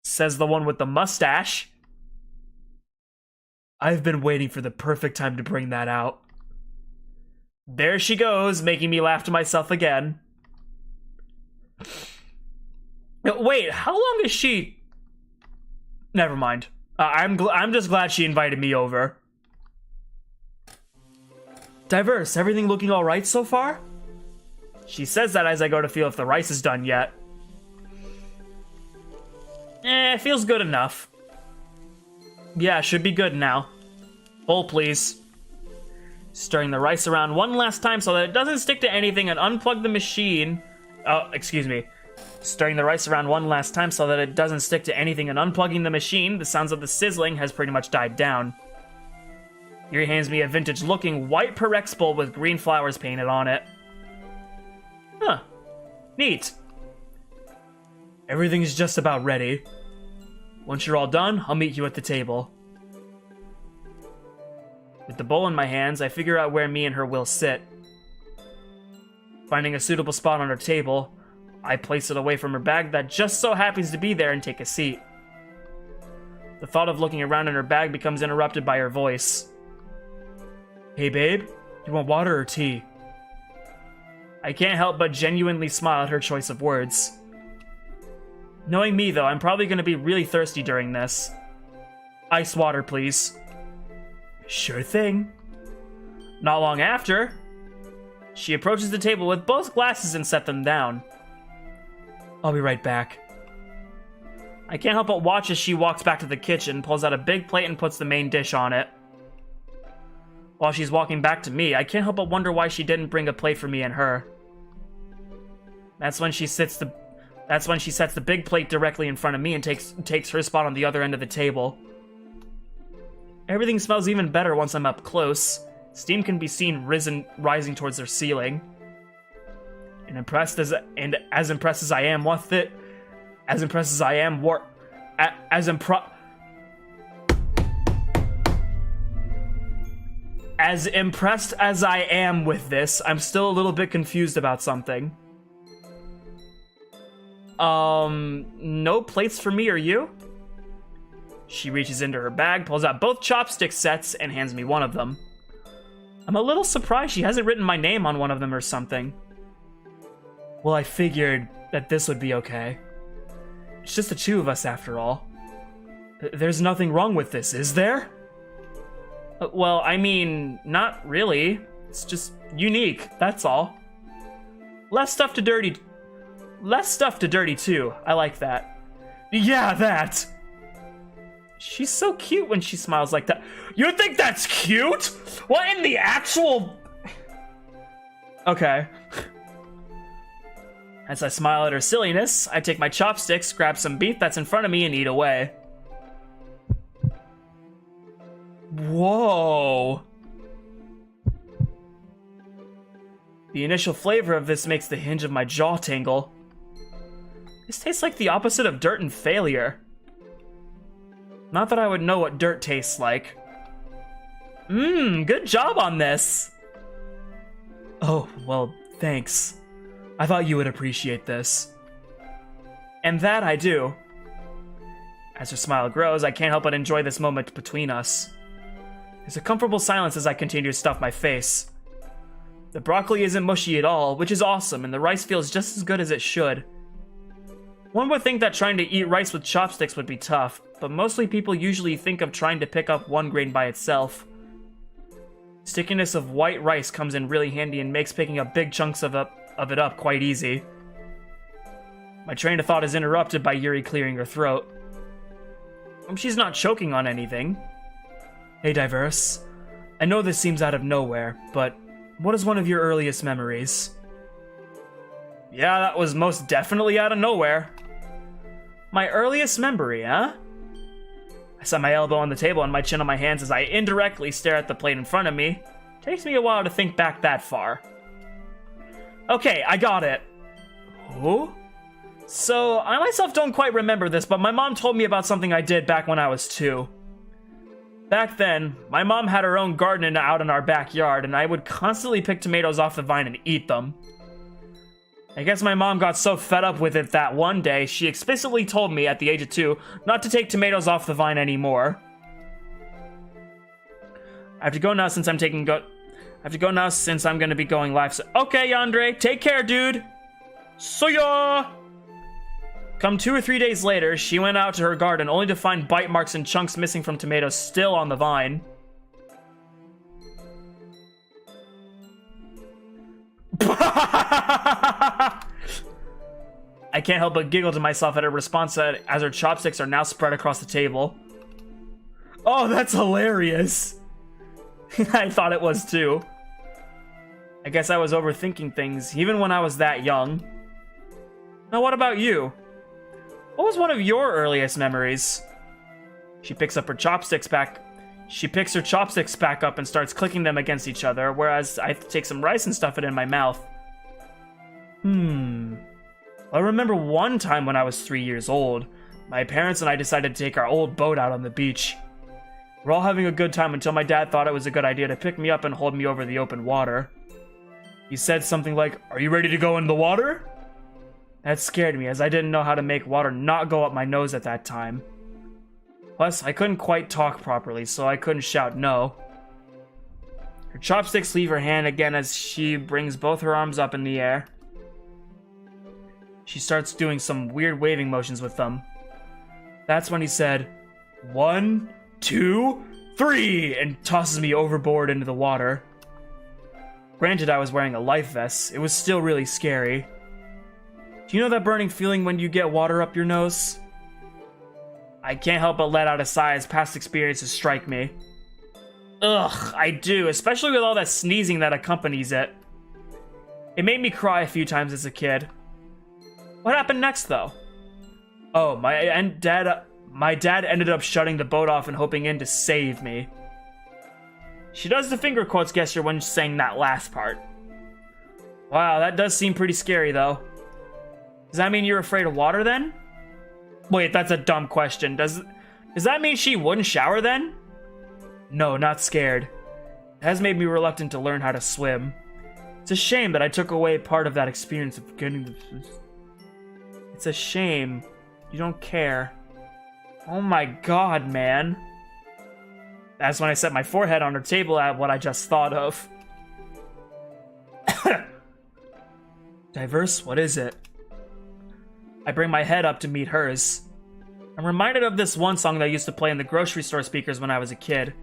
Says the one with the mustache. I've been waiting for the perfect time to bring that out. There she goes, making me laugh to myself again. Wait, how long is she... Never mind. I'm just glad she invited me over. Diverse, everything looking alright so far? She says that as I go to feel if the rice is done yet. It feels good enough. Yeah, should be good now. Bowl, please. Stirring the rice around one last time so that it doesn't stick to anything and unplug the machine. Oh, excuse me. Stirring the rice around one last time so that it doesn't stick to anything and unplugging the machine, the sounds of the sizzling has pretty much died down. Yuri hands me a vintage-looking white Pyrex bowl with green flowers painted on it. Huh. Neat. Everything's just about ready. Once you're all done, I'll meet you at the table. With the bowl in my hands, I figure out where me and her will sit. Finding a suitable spot on her table, I place it away from her bag that just so happens to be there and take a seat. The thought of looking around in her bag becomes interrupted by her voice. Hey babe, you want water or tea? I can't help but genuinely smile at her choice of words. Knowing me though, I'm probably going to be really thirsty during this. Ice water, please. Sure thing. Not long after, she approaches the table with both glasses and set them down. I'll be right back. I can't help but watch as she walks back to the kitchen, pulls out a big plate and puts the main dish on it. While she's walking back to me, I can't help but wonder why she didn't bring a plate for me and her. That's when she sets the big plate directly in front of me and takes her spot on the other end of the table. Everything smells even better once I'm up close. Steam can be seen rising towards their ceiling. And as impressed as I am with it, as impressed as I am with this, I'm still a little bit confused about something. No plates for me or you? She reaches into her bag, pulls out both chopstick sets, and hands me one of them. I'm a little surprised she hasn't written my name on one of them or something. Well, I figured that this would be okay. It's just the two of us after all. There's nothing wrong with this, is there? Well, I mean, not really. It's just unique, that's all. Less stuff to dirty too. I like that. Yeah, that! She's so cute when she smiles like that. You think that's cute? What in the actual... Okay. As I smile at her silliness, I take my chopsticks, grab some beef that's in front of me, and eat away. Whoa. The initial flavor of this makes the hinge of my jaw tingle. This tastes like the opposite of dirt and failure. Not that I would know what dirt tastes like. Good job on this. Oh, well, thanks. I thought you would appreciate this. And that I do. As her smile grows, I can't help but enjoy this moment between us. There's a comfortable silence as I continue to stuff my face. The broccoli isn't mushy at all, which is awesome, and the rice feels just as good as it should. One would think that trying to eat rice with chopsticks would be tough, but mostly people usually think of trying to pick up one grain by itself. Stickiness of white rice comes in really handy and makes picking up big chunks of it up quite easy. My train of thought is interrupted by Yuri clearing her throat. She's not choking on anything. Hey, Diverse. I know this seems out of nowhere, but what is one of your earliest memories? Yeah, that was most definitely out of nowhere. My earliest memory, huh? I set my elbow on the table and my chin on my hands as I indirectly stare at the plate in front of me. Takes me a while to think back that far. Okay, I got it. Who? So, I myself don't quite remember this, but my mom told me about something I did back when I was 2. Back then, my mom had her own garden out in our backyard, and I would constantly pick tomatoes off the vine and eat them. I guess my mom got so fed up with it that one day, she explicitly told me at the age of 2 not to take tomatoes off the vine anymore. I have to go now since I'm gonna be going live. So okay, Yandere, take care, dude. See ya! Come 2 or 3 days later, she went out to her garden only to find bite marks and chunks missing from tomatoes still on the vine. I can't help but giggle to myself at her response as her chopsticks are now spread across the table. Oh, that's hilarious. I thought it was too. I guess I was overthinking things, even when I was that young. Now what about you? What was one of your earliest memories? She picks up her chopsticks back. She picks her chopsticks back up and starts clicking them against each other, whereas I take some rice and stuff it in my mouth. I remember one time when I was 3 years old, my parents and I decided to take our old boat out on the beach. We're all having a good time until my dad thought it was a good idea to pick me up and hold me over the open water. He said something like, "Are you ready to go in the water?" That scared me, as I didn't know how to make water not go up my nose at that time. Plus, I couldn't quite talk properly, so I couldn't shout no. Her chopsticks leave her hand again as she brings both her arms up in the air. She starts doing some weird waving motions with them. That's when he said, 1, 2, 3, and tosses me overboard into the water. Granted, I was wearing a life vest. It was still really scary. Do you know that burning feeling when you get water up your nose? I can't help but let out a sigh as past experiences strike me. Ugh, I do, especially with all that sneezing that accompanies it. It made me cry a few times as a kid. What happened next, though? Oh, my dad ended up shutting the boat off and hopping in to save me. She does the finger quotes gesture when saying that last part. Wow, that does seem pretty scary, though. Does that mean you're afraid of water, then? Wait, that's a dumb question. Does that mean she wouldn't shower, then? No, not scared. It has made me reluctant to learn how to swim. It's a shame that I took away part of that experience of getting the... It's a shame. You don't care. Oh my god, man. That's when I set my forehead on her table at what I just thought of. Diverse, what is it? I bring my head up to meet hers. I'm reminded of this one song that used to play in the grocery store speakers when I was a kid.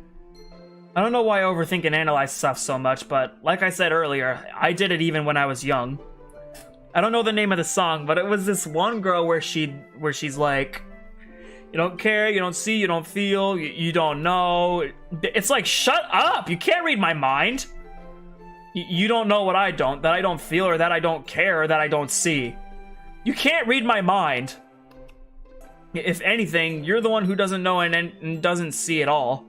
I don't know why I overthink and analyze stuff so much, but like I said earlier, I did it even when I was young. I don't know the name of the song, but it was this one girl where she's like, you don't care, you don't see, you don't feel, you don't know. It's like, shut up! You can't read my mind! You don't know what I don't, that I don't feel, or that I don't care, or that I don't see. You can't read my mind. If anything, you're the one who doesn't know and doesn't see at all.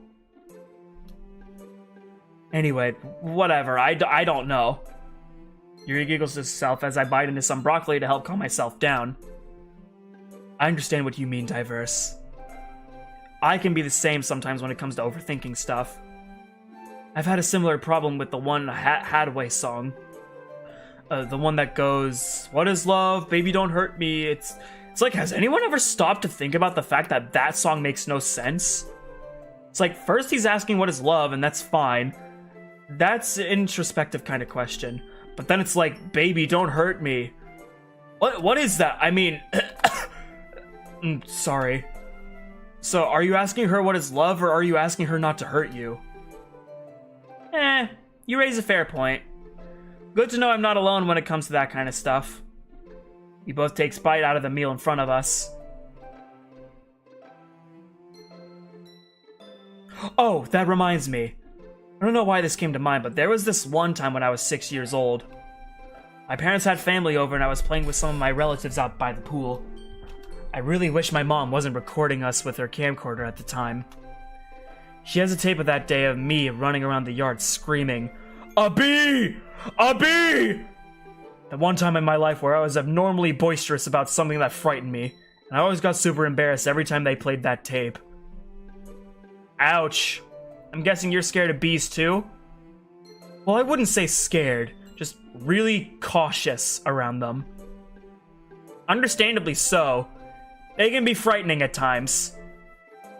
Anyway, whatever, I don't know. Yuri giggles to herself as I bite into some broccoli to help calm myself down. I understand what you mean, Diverse. I can be the same sometimes when it comes to overthinking stuff. I've had a similar problem with the one Hadway song. The one that goes, "What is love? Baby, don't hurt me." It's like, has anyone ever stopped to think about the fact that that song makes no sense? It's like, first he's asking what is love, and that's fine. That's an introspective kind of question. But then it's like, baby, don't hurt me. What is that? I mean, sorry. So, are you asking her what is love, or are you asking her not to hurt you? You raise a fair point. Good to know I'm not alone when it comes to that kind of stuff. We both take bite out of the meal in front of us. Oh, that reminds me. I don't know why this came to mind, but there was this one time when I was 6 years old. My parents had family over and I was playing with some of my relatives out by the pool. I really wish my mom wasn't recording us with her camcorder at the time. She has a tape of that day of me running around the yard screaming, "A bee! A bee!" The one time in my life where I was abnormally boisterous about something that frightened me, and I always got super embarrassed every time they played that tape. Ouch. I'm guessing you're scared of bees too? Well, I wouldn't say scared, just really cautious around them. Understandably so. They can be frightening at times.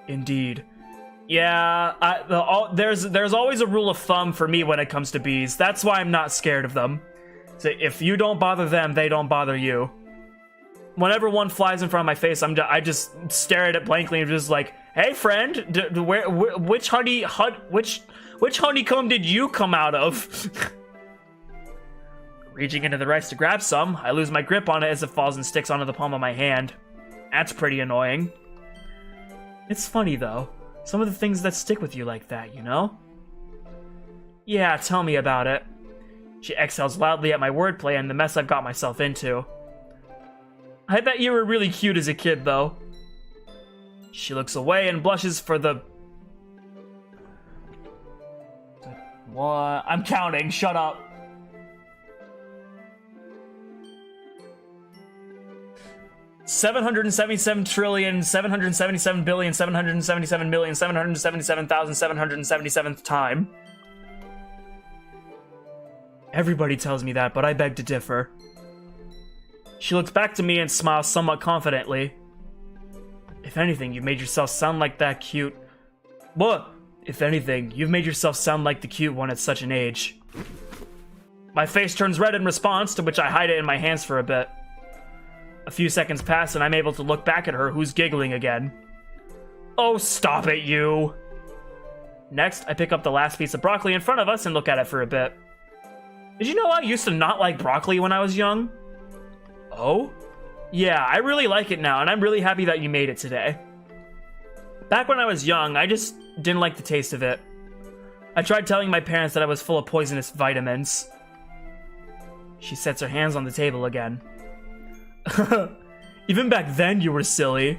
Indeed. Yeah, there's always a rule of thumb for me when it comes to bees. That's why I'm not scared of them. So if you don't bother them, they don't bother you. Whenever one flies in front of my face, I just stare at it blankly and just like, "Hey friend, which honeycomb did you come out of?" Reaching into the rice to grab some, I lose my grip on it as it falls and sticks onto the palm of my hand. That's pretty annoying. It's funny though, some of the things that stick with you like that, you know? Yeah, tell me about it. She exhales loudly at my wordplay and the mess I've got myself into. I bet you were really cute as a kid, though. She looks away and blushes for the... What? I'm counting, shut up. $777,777,777,777,777,777,777th time. Everybody tells me that, but I beg to differ. She looks back to me and smiles somewhat confidently. If anything, you've made yourself sound like that cute. What? If anything, you've made yourself sound like the cute one at such an age. My face turns red in response, to which I hide it in my hands for a bit. A few seconds pass and I'm able to look back at her, who's giggling again. Oh, stop it, you! Next, I pick up the last piece of broccoli in front of us and look at it for a bit. Did you know I used to not like broccoli when I was young? Oh? Yeah, I really like it now, and I'm really happy that you made it today. Back when I was young, I just didn't like the taste of it. I tried telling my parents that I was full of poisonous vitamins. She sets her hands on the table again. Even back then, you were silly.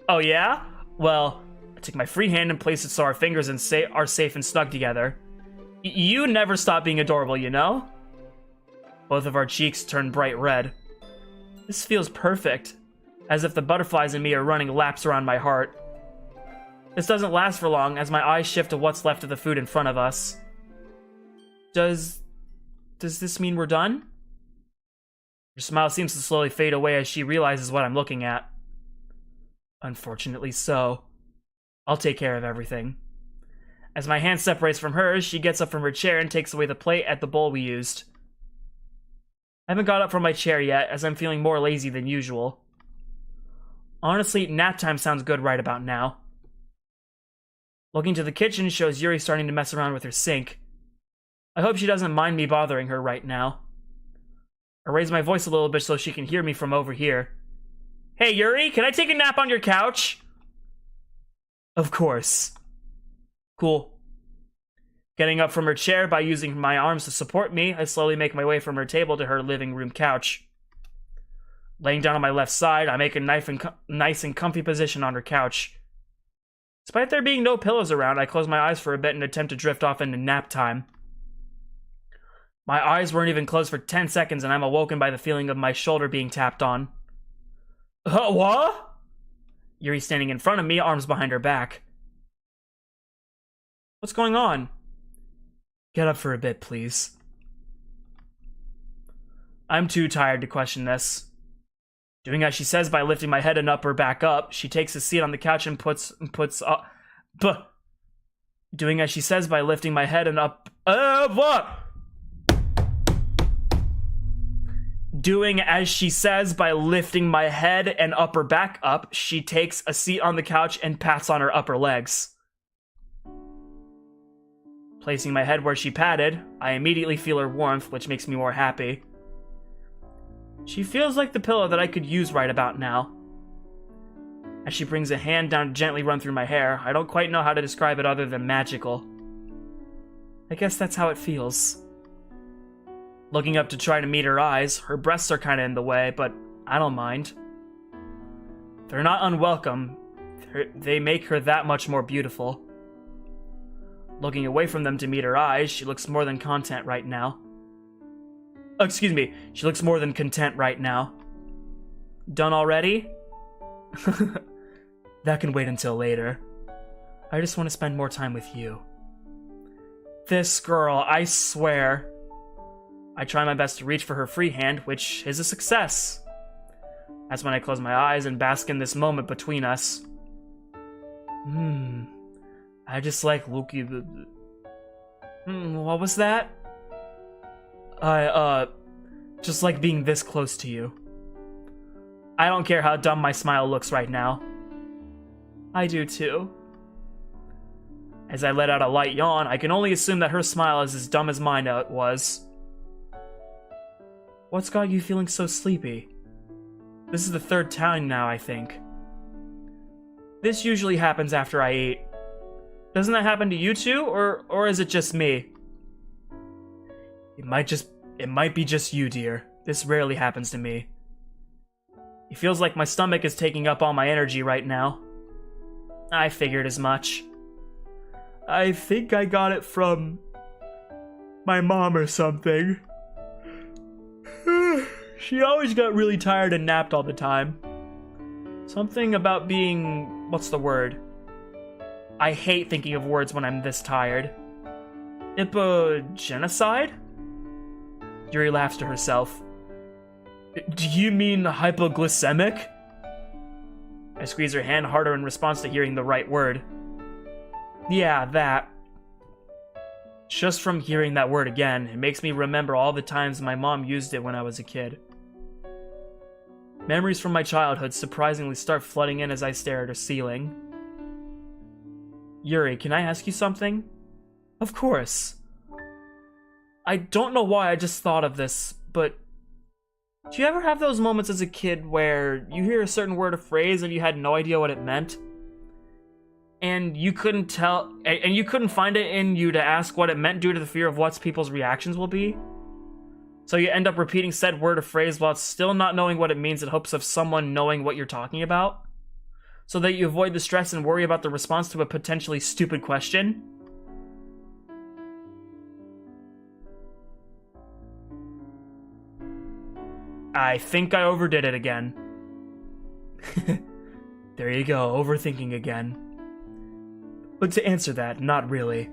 Oh yeah? Well, I take my free hand and place it so our fingers are safe and snug together. You never stop being adorable, you know? Both of our cheeks turn bright red. This feels perfect, as if the butterflies in me are running laps around my heart. This doesn't last for long, as my eyes shift to what's left of the food in front of us. Does this mean we're done? Her smile seems to slowly fade away as she realizes what I'm looking at. Unfortunately so. I'll take care of everything. As my hand separates from hers, she gets up from her chair and takes away the plate at the bowl we used. I haven't got up from my chair yet, as I'm feeling more lazy than usual. Honestly, nap time sounds good right about now. Looking to the kitchen shows Yuri starting to mess around with her sink. I hope she doesn't mind me bothering her right now. I raise my voice a little bit so she can hear me from over here. Hey Yuri, can I take a nap on your couch? Of course. Cool. Getting up from her chair by using my arms to support me, I slowly make my way from her table to her living room couch. Laying down on my left side, I make a nice and comfy position on her couch. Despite there being no pillows around, I close my eyes for a bit and attempt to drift off into nap time. My eyes weren't even closed for 10 seconds and I'm awoken by the feeling of my shoulder being tapped on. What? Yuri's standing in front of me, arms behind her back. What's going on? Get up for a bit, please. I'm too tired to question this. Doing as she says by lifting my head and upper back up, she takes a seat on the couch and Doing as she says by lifting my head and up... Doing as she says by lifting my head and upper back up, she takes a seat on the couch and pats on her upper legs. Placing my head where she patted, I immediately feel her warmth, which makes me more happy. She feels like the pillow that I could use right about now. As she brings a hand down to gently run through my hair, I don't quite know how to describe it other than magical. I guess that's how it feels. Looking up to try to meet her eyes, her breasts are kinda in the way, but I don't mind. They're not unwelcome. They make her that much more beautiful. Looking away from them to meet her eyes, she looks more than content right now. She looks more than content right now. Done already? That can wait until later. I just want to spend more time with you. This girl, I swear. I try my best to reach for her free hand, which is a success. That's when I close my eyes and bask in this moment between us. I just like Luki. What was that? I just like being this close to you. I don't care how dumb my smile looks right now. I do too. As I let out a light yawn, I can only assume that her smile is as dumb as mine was. What's got you feeling so sleepy? This is the third time now, I think. This usually happens after I eat. Doesn't that happen to you too, or is it just me? It might be just you, dear. This rarely happens to me. It feels like my stomach is taking up all my energy right now. I figured as much. I think I got it from my mom or something. She always got really tired and napped all the time. Something about being... what's the word? I hate thinking of words when I'm this tired. Hypogenocide? Yuri laughs to herself. Do you mean hypoglycemic? I squeeze her hand harder in response to hearing the right word. Yeah, that. Just from hearing that word again, it makes me remember all the times my mom used it when I was a kid. Memories from my childhood surprisingly start flooding in as I stare at her ceiling. Yuri, can I ask you something? Of course. I don't know why I just thought of this, but do you ever have those moments as a kid where you hear a certain word or phrase and you had no idea what it meant? And you couldn't find it in you to ask what it meant due to the fear of what people's reactions will be? So you end up repeating said word or phrase while still not knowing what it means in hopes of someone knowing what you're talking about? So that you avoid the stress and worry about the response to a potentially stupid question? I think I overdid it again. There you go, overthinking again. But to answer that, not really.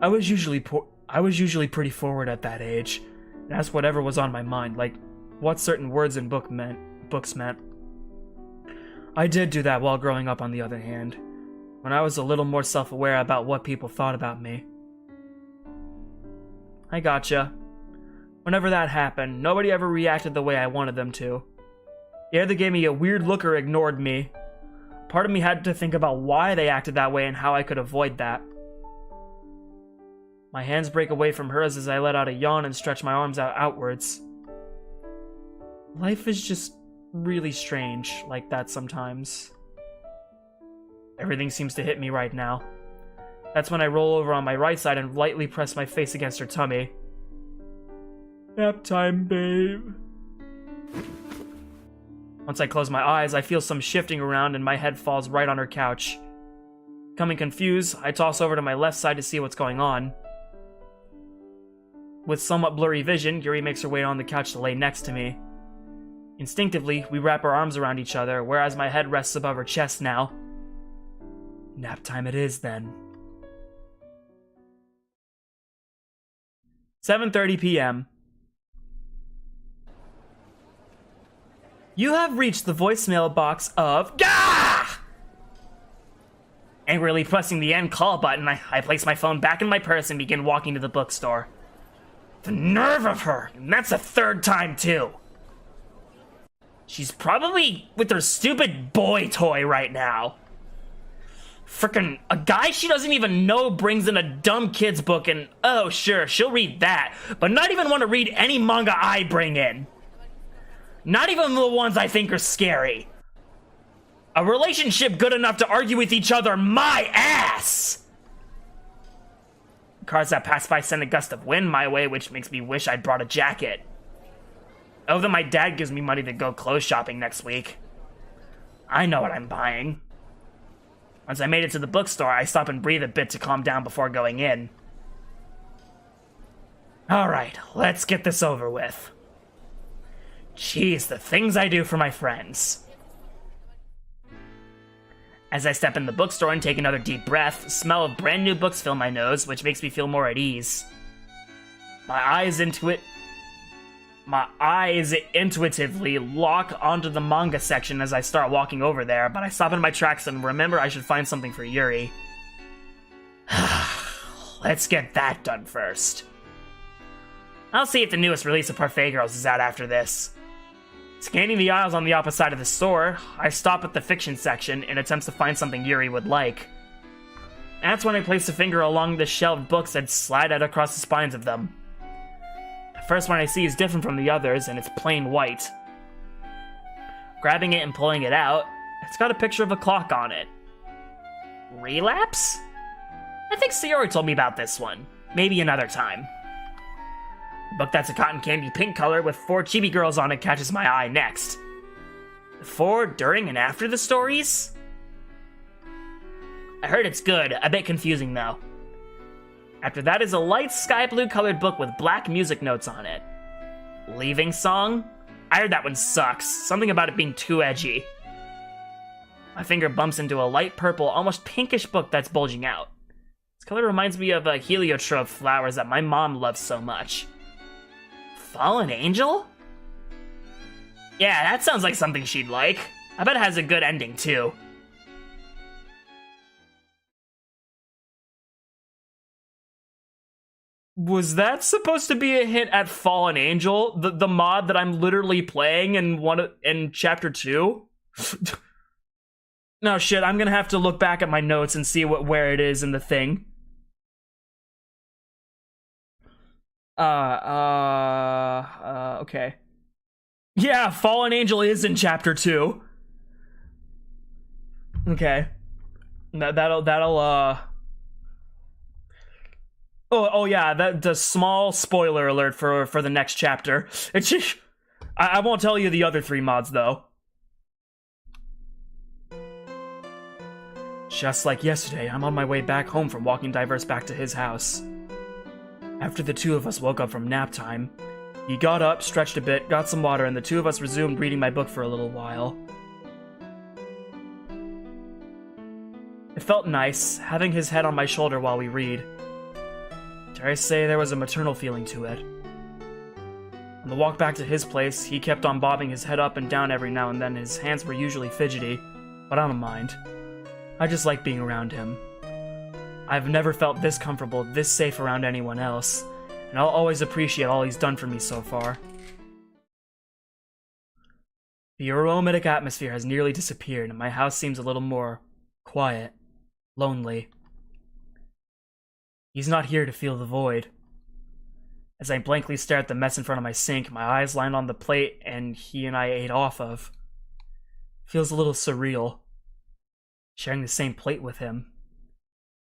I was usually pretty forward at that age, and asked whatever was on my mind, like what certain words in books meant. I did do that while growing up, on the other hand, when I was a little more self-aware about what people thought about me. I gotcha. Whenever that happened, nobody ever reacted the way I wanted them to. They either gave me a weird look or ignored me. Part of me had to think about why they acted that way and how I could avoid that. My hands break away from hers as I let out a yawn and stretch my arms out outwards. Life is just really strange like that sometimes. Everything seems to hit me right now. That's when I roll over on my right side and lightly press my face against her tummy. Nap time, babe. Once I close my eyes, I feel some shifting around and my head falls right on her couch. Becoming confused, I toss over to my left side to see what's going on. With somewhat blurry vision, Yuri makes her way on the couch to lay next to me. Instinctively, we wrap our arms around each other, whereas my head rests above her chest now. Nap time it is, then. 7:30 p.m. You have reached the voicemail box of... Gah! Angrily pressing the end call button, I place my phone back in my purse and begin walking to the bookstore. The nerve of her! And that's the third time, too! She's probably with her stupid boy toy right now. Frickin' a guy she doesn't even know brings in a dumb kid's book and, oh sure, she'll read that, but not even want to read any manga I bring in. Not even the ones I think are scary. A relationship good enough to argue with each other, my ass! Cars that pass by send a gust of wind my way, which makes me wish I'd brought a jacket. Oh, that my dad gives me money to go clothes shopping next week. I know what I'm buying. Once I made it to the bookstore, I stop and breathe a bit to calm down before going in. Alright, let's get this over with. Jeez, the things I do for my friends. As I step in the bookstore and take another deep breath, the smell of brand new books fill my nose, which makes me feel more at ease. My eyes intuitively lock onto the manga section as I start walking over there, but I stop in my tracks and remember I should find something for Yuri. Let's get that done first. I'll see if the newest release of Parfait Girls is out after this. Scanning the aisles on the opposite side of the store, I stop at the fiction section in attempts to find something Yuri would like. That's when I place a finger along the shelved books and slide it across the spines of them. The first one I see is different from the others, and it's plain white. Grabbing it and pulling it out, it's got a picture of a clock on it. Relapse? I think Sayori told me about this one. Maybe another time. The book that's a cotton candy pink color with 4 chibi girls on it catches my eye next. Before, during, and after the stories? I heard it's good, a bit confusing though. After that is a light sky blue colored book with black music notes on it. Leaving Song? I heard that one sucks. Something about it being too edgy. My finger bumps into a light purple, almost pinkish book that's bulging out. This color reminds me of heliotrope flowers that my mom loves so much. Fallen Angel? Yeah, that sounds like something she'd like. I bet it has a good ending, too. Was that supposed to be a hint at Fallen Angel? The mod that I'm literally playing in chapter 2? No shit, I'm gonna have to look back at my notes and see where it is in the thing. Okay. Yeah, Fallen Angel is in chapter 2. Okay. That'll Oh yeah, the small spoiler alert for the next chapter. It's just, I won't tell you the other 3 mods though. Just like yesterday, I'm on my way back home from walking Diverse back to his house. After the 2 of us woke up from nap time, he got up, stretched a bit, got some water, and the 2 of us resumed reading my book for a little while. It felt nice, having his head on my shoulder while we read. Dare I say there was a maternal feeling to it. On the walk back to his place, he kept on bobbing his head up and down every now and then. His hands were usually fidgety, but I don't mind. I just like being around him. I've never felt this comfortable, this safe around anyone else, and I'll always appreciate all he's done for me so far. The aromatic atmosphere has nearly disappeared, and my house seems a little more quiet, lonely. He's not here to fill the void. As I blankly stare at the mess in front of my sink, my eyes land on the plate and he and I ate off of. Feels a little surreal. Sharing the same plate with him.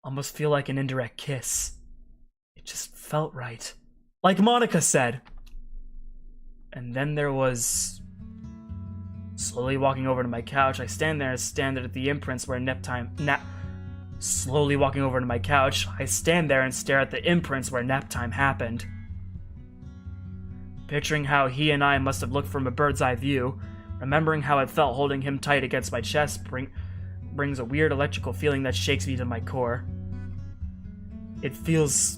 Almost feel like an indirect kiss. It just felt right. Like Monica said. And then there was... Slowly walking over to my couch, I stand there and stand at the imprints where Slowly walking over to my couch, I stand there and stare at the imprints where nap time happened. Picturing how he and I must have looked from a bird's eye view, remembering how it felt holding him tight against my chest brings a weird electrical feeling that shakes me to my core. It feels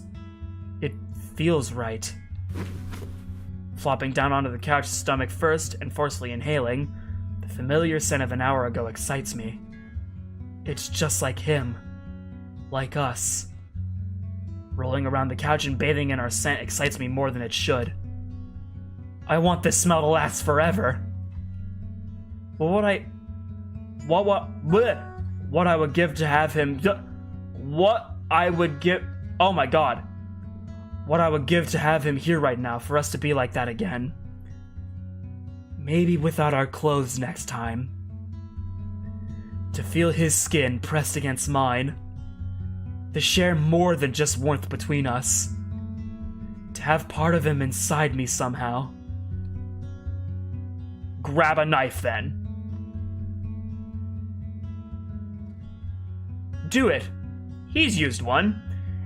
right. Flopping down onto the couch, stomach first, and forcefully inhaling, the familiar scent of an hour ago excites me. It's just like him. Like us. Rolling around the couch and bathing in our scent excites me more than it should. I want this smell to last forever. But what I would give to have him... Oh my god. What I would give to have him here right now for us to be like that again. Maybe without our clothes next time. To feel his skin pressed against mine. To share more than just warmth between us. To have part of him inside me somehow. Grab a knife then. Do it. He's used one.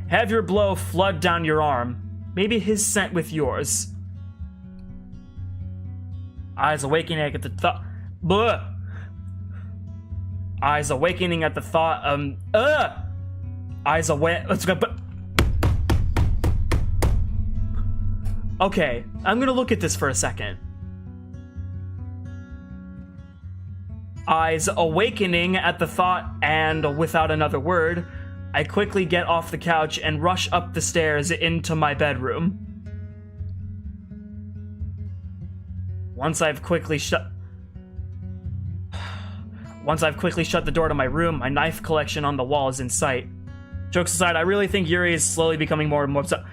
Have your blow flood down your arm. Maybe his scent with yours. Eyes awakening at the thought. Bleh. Eyes awakening at the thought. Eyes awake. Let's go. Okay, I'm gonna look at this for a second. Eyes awakening at the thought, and without another word, I quickly get off the couch and rush up the stairs into my bedroom. Once I've quickly shut the door to my room, my knife collection on the wall is in sight. Jokes aside, I really think Yuri is slowly becoming more and more upset.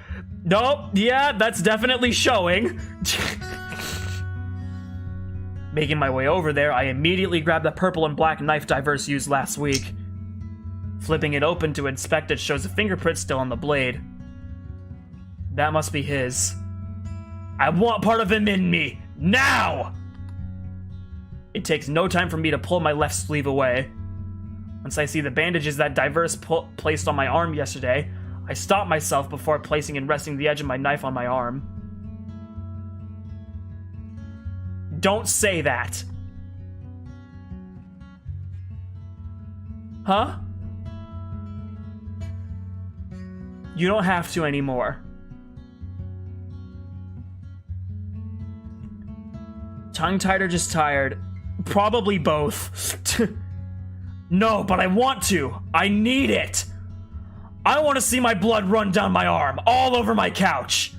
Nope, yeah, that's definitely showing. Making my way over there, I immediately grab the purple and black knife Diverse used last week. Flipping it open to inspect it shows a fingerprint still on the blade. That must be his. I want part of him in me, now! It takes no time for me to pull my left sleeve away. Once I see the bandages that Diverse placed on my arm yesterday, I stop myself before placing and resting the edge of my knife on my arm. Don't say that. Huh? You don't have to anymore. Tongue-tied or just tired? Probably both. No, but I want to. I need it. I want to see my blood run down my arm, all over my couch.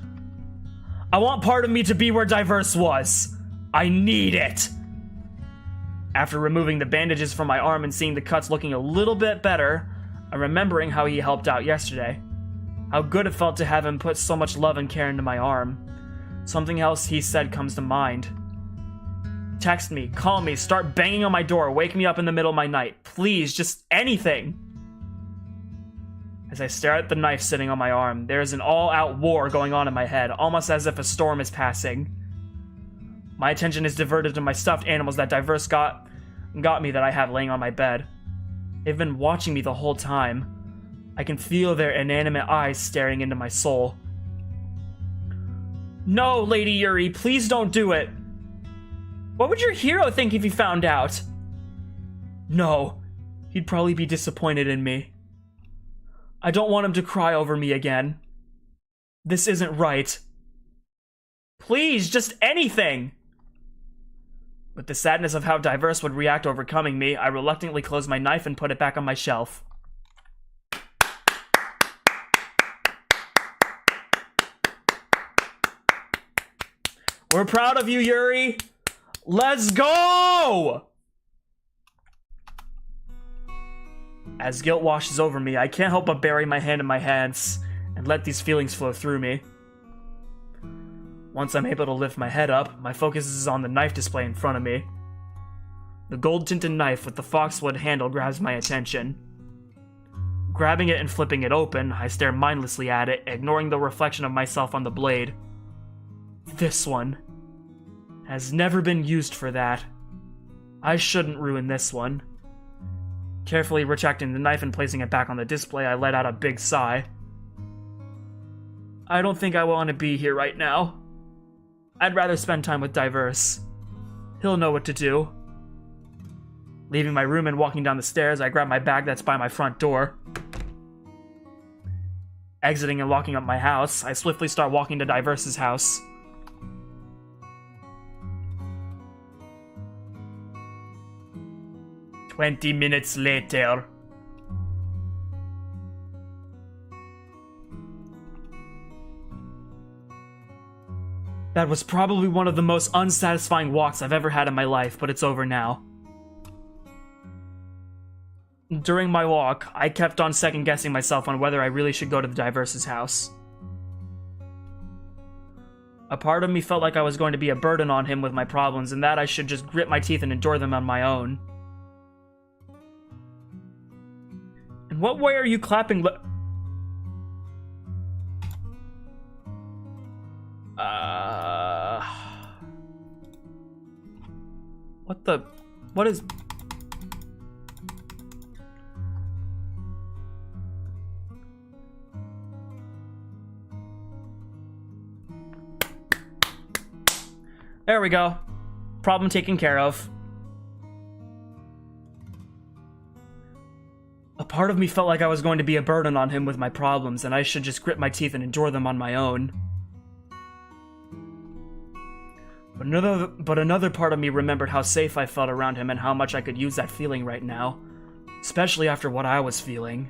I want part of me to be where Diverse was. I need it. After removing the bandages from my arm and seeing the cuts looking a little bit better, I'm remembering how he helped out yesterday. How good it felt to have him put so much love and care into my arm. Something else he said comes to mind. Text me, call me, start banging on my door, wake me up in the middle of my night. Please, just anything. As I stare at the knife sitting on my arm, there is an all-out war going on in my head, almost as if a storm is passing. My attention is diverted to my stuffed animals that Diverse got me that I have laying on my bed. They've been watching me the whole time. I can feel their inanimate eyes staring into my soul. No, Lady Yuri, please don't do it. What would your hero think if he found out? No, he'd probably be disappointed in me. I don't want him to cry over me again. This isn't right. Please, just anything! With the sadness of how Diverse would react overcoming me, I reluctantly closed my knife and put it back on my shelf. We're proud of you, Yuri! Let's go! As guilt washes over me, I can't help but bury my hand in my hands and let these feelings flow through me. Once I'm able to lift my head up, my focus is on the knife display in front of me. The gold-tinted knife with the foxwood handle grabs my attention. Grabbing it and flipping it open, I stare mindlessly at it, ignoring the reflection of myself on the blade. This one has never been used for that. I shouldn't ruin this one. Carefully retracting the knife and placing it back on the display, I let out a big sigh. I don't think I want to be here right now. I'd rather spend time with Diverse. He'll know what to do. Leaving my room and walking down the stairs, I grab my bag that's by my front door. Exiting and locking up my house, I swiftly start walking to Diverse's house. "20 minutes later." That was probably one of the most unsatisfying walks I've ever had in my life, but it's over now. During my walk, I kept on second-guessing myself on whether I really should go to the Diverse's house. A part of me felt like I was going to be a burden on him with my problems, and that I should just grit my teeth and endure them on my own. In what way are you clapping What is... There we go. Problem taken care of. A part of me felt like I was going to be a burden on him with my problems, and I should just grit my teeth and endure them on my own. But another part of me remembered how safe I felt around him and how much I could use that feeling right now, especially after what I was feeling.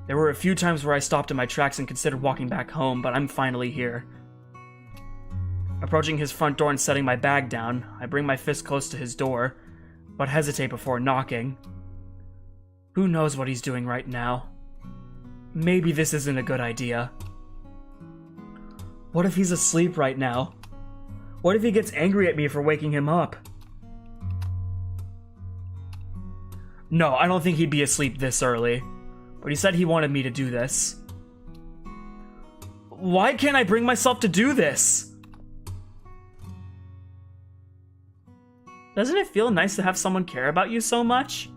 There were a few times where I stopped in my tracks and considered walking back home, but I'm finally here. Approaching his front door and setting my bag down, I bring my fist close to his door, but hesitate before knocking. Who knows what he's doing right now? Maybe this isn't a good idea. What if he's asleep right now? What if he gets angry at me for waking him up? No, I don't think he'd be asleep this early, but he said he wanted me to do this. Why can't I bring myself to do this? Doesn't it feel nice to have someone care about you so much?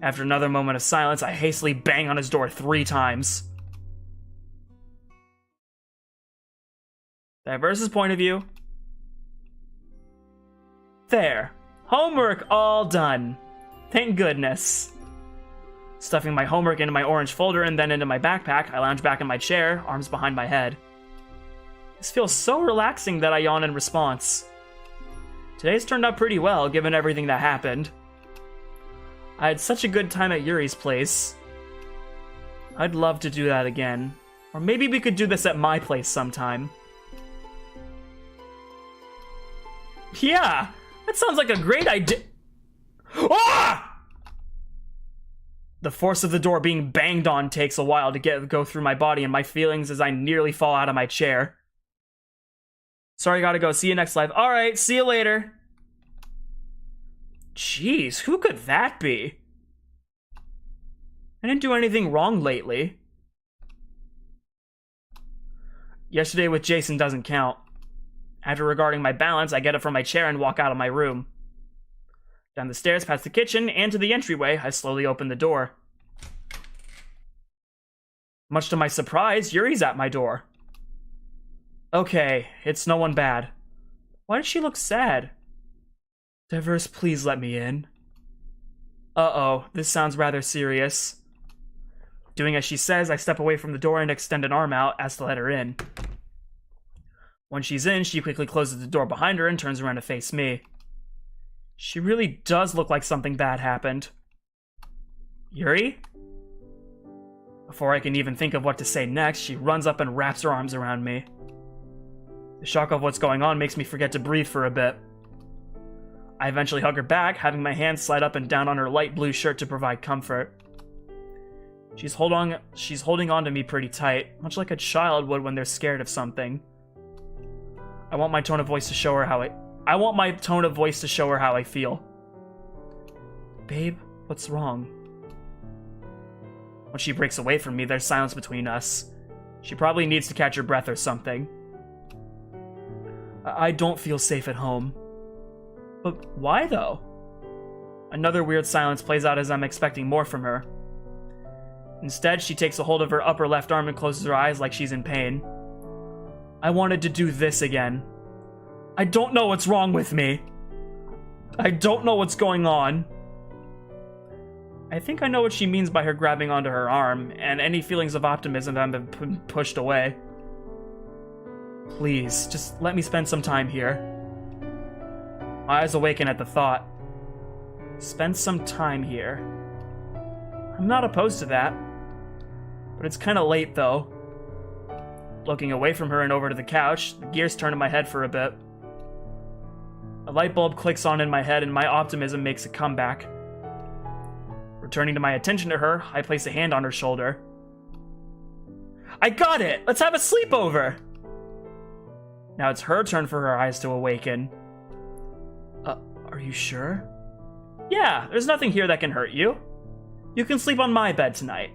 After another moment of silence, I hastily bang on his door 3 times. Diverse's point of view. There. Homework all done. Thank goodness. Stuffing my homework into my orange folder and then into my backpack, I lounge back in my chair, arms behind my head. This feels so relaxing that I yawn in response. Today's turned out pretty well, given everything that happened. I had such a good time at Yuri's place. I'd love to do that again. Or maybe we could do this at my place sometime. Yeah, that sounds like a great idea. Ah! The force of the door being banged on takes a while to go through my body and my feelings as I nearly fall out of my chair. Sorry, gotta go. See you next live. Alright, see you later. Jeez, who could that be? I didn't do anything wrong lately. Yesterday with Jason doesn't count. After regarding my balance, I get up from my chair and walk out of my room. Down the stairs, past the kitchen, and to the entryway, I slowly open the door. Much to my surprise, Yuri's at my door. Okay, it's no one bad. Why does she look sad? Diverse, please let me in. Uh-oh, this sounds rather serious. Doing as she says, I step away from the door and extend an arm out as to let her in. When she's in, she quickly closes the door behind her and turns around to face me. She really does look like something bad happened. Yuri? Before I can even think of what to say next, she runs up and wraps her arms around me. The shock of what's going on makes me forget to breathe for a bit. I eventually hug her back, having my hands slide up and down on her light blue shirt to provide comfort. She's holding on to me pretty tight, much like a child would when they're scared of something. I want my tone of voice to show her how I feel. Babe, what's wrong? When she breaks away from me, there's silence between us. She probably needs to catch her breath or something. I don't feel safe at home. But why, though? Another weird silence plays out as I'm expecting more from her. Instead, she takes a hold of her upper left arm and closes her eyes like she's in pain. I wanted to do this again. I don't know what's wrong with me. I don't know what's going on. I think I know what she means by her grabbing onto her arm, and any feelings of optimism have been pushed away. Please, just let me spend some time here. My eyes awaken at the thought. Spend some time here. I'm not opposed to that. But it's kinda late, though. Looking away from her and over to the couch, the gears turn in my head for a bit. A light bulb clicks on in my head and my optimism makes a comeback. Returning to my attention to her, I place a hand on her shoulder. I got it! Let's have a sleepover! Now it's her turn for her eyes to awaken. Are you sure? Yeah, there's nothing here that can hurt you. You can sleep on my bed tonight.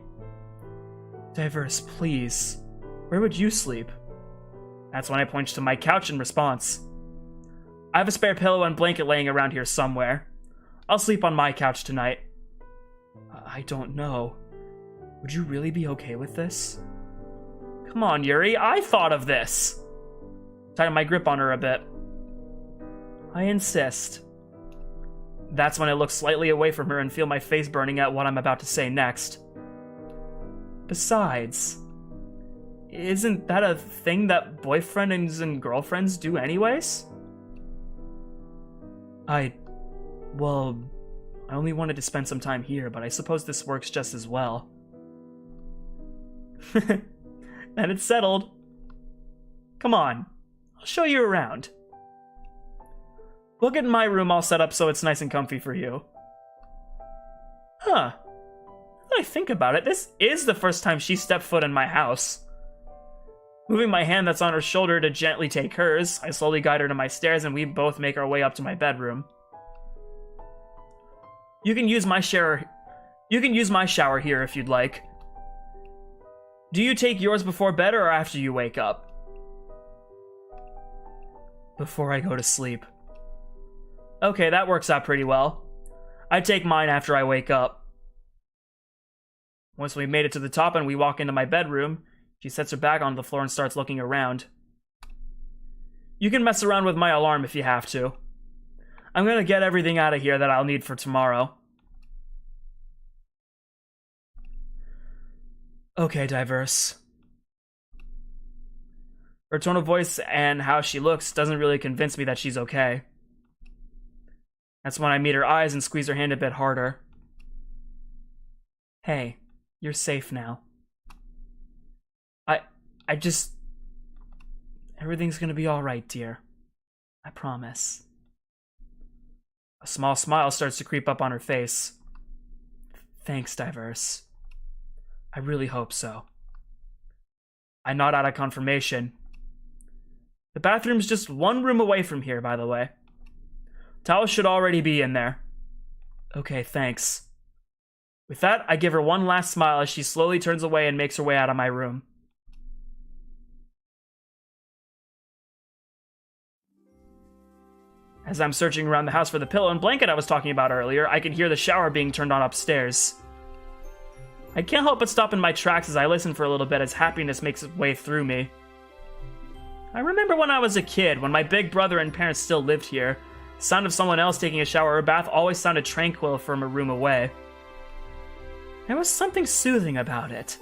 Diverse, please. Where would you sleep? That's when I point to my couch in response. I have a spare pillow and blanket laying around here somewhere. I'll sleep on my couch tonight. I don't know. Would you really be okay with this? Come on, Yuri, I thought of this. Tighten my grip on her a bit. I insist. That's when I look slightly away from her and feel my face burning at what I'm about to say next. Besides, isn't that a thing that boyfriends and girlfriends do anyways? I only wanted to spend some time here, but I suppose this works just as well. And it's settled. Come on, I'll show you around. We'll get in my room all set up so it's nice and comfy for you. Huh. Now that I think about it, this is the first time she stepped foot in my house. Moving my hand that's on her shoulder to gently take hers, I slowly guide her to my stairs and we both make our way up to my bedroom. You can use my shower here if you'd like. Do you take yours before bed or after you wake up? Before I go to sleep. Okay, that works out pretty well. I take mine after I wake up. Once we made it to the top and we walk into my bedroom, she sets her back onto the floor and starts looking around. You can mess around with my alarm if you have to. I'm gonna get everything out of here that I'll need for tomorrow. Okay, Diverse. Her tone of voice and how she looks doesn't really convince me that she's okay. That's when I meet her eyes and squeeze her hand a bit harder. Hey, you're safe now. I just... Everything's gonna be alright, dear. I promise. A small smile starts to creep up on her face. Thanks, Diverse. I really hope so. I nod out of confirmation. The bathroom's just one room away from here, by the way. Towels should already be in there. Okay, thanks. With that, I give her one last smile as she slowly turns away and makes her way out of my room. As I'm searching around the house for the pillow and blanket I was talking about earlier, I can hear the shower being turned on upstairs. I can't help but stop in my tracks as I listen for a little bit as happiness makes its way through me. I remember when I was a kid, when my big brother and parents still lived here, the sound of someone else taking a shower or bath always sounded tranquil from a room away. There was something soothing about it.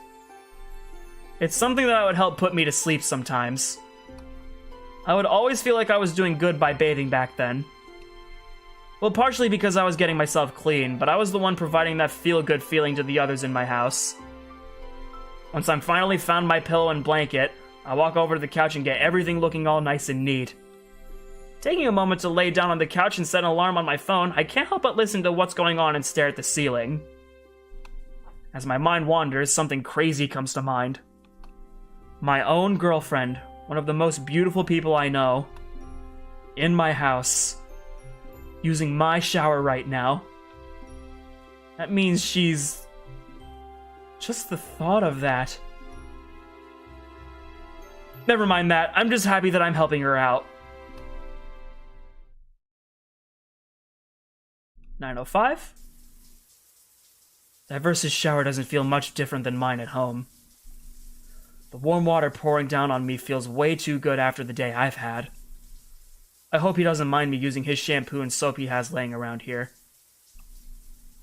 It's something that would help put me to sleep sometimes. I would always feel like I was doing good by bathing back then. Well, partially because I was getting myself clean, but I was the one providing that feel-good feeling to the others in my house. Once I'm finally found my pillow and blanket, I walk over to the couch and get everything looking all nice and neat. Taking a moment to lay down on the couch and set an alarm on my phone, I can't help but listen to what's going on and stare at the ceiling. As my mind wanders, something crazy comes to mind. My own girlfriend, one of the most beautiful people I know, in my house, using my shower right now. That means she's... Just the thought of that. Never mind that, I'm just happy that I'm helping her out. 9:05? Diverse's shower doesn't feel much different than mine at home. The warm water pouring down on me feels way too good after the day I've had. I hope he doesn't mind me using his shampoo and soap he has laying around here.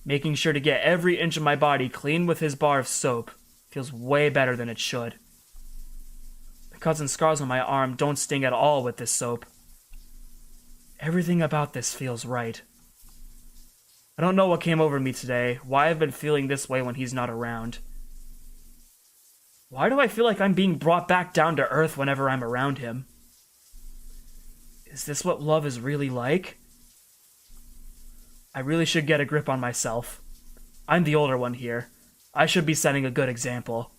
Making sure to get every inch of my body clean with his bar of soap feels way better than it should. The cuts and scars on my arm don't sting at all with this soap. Everything about this feels right. I don't know what came over me today, why I've been feeling this way when he's not around. Why do I feel like I'm being brought back down to earth whenever I'm around him? Is this what love is really like? I really should get a grip on myself. I'm the older one here. I should be setting a good example.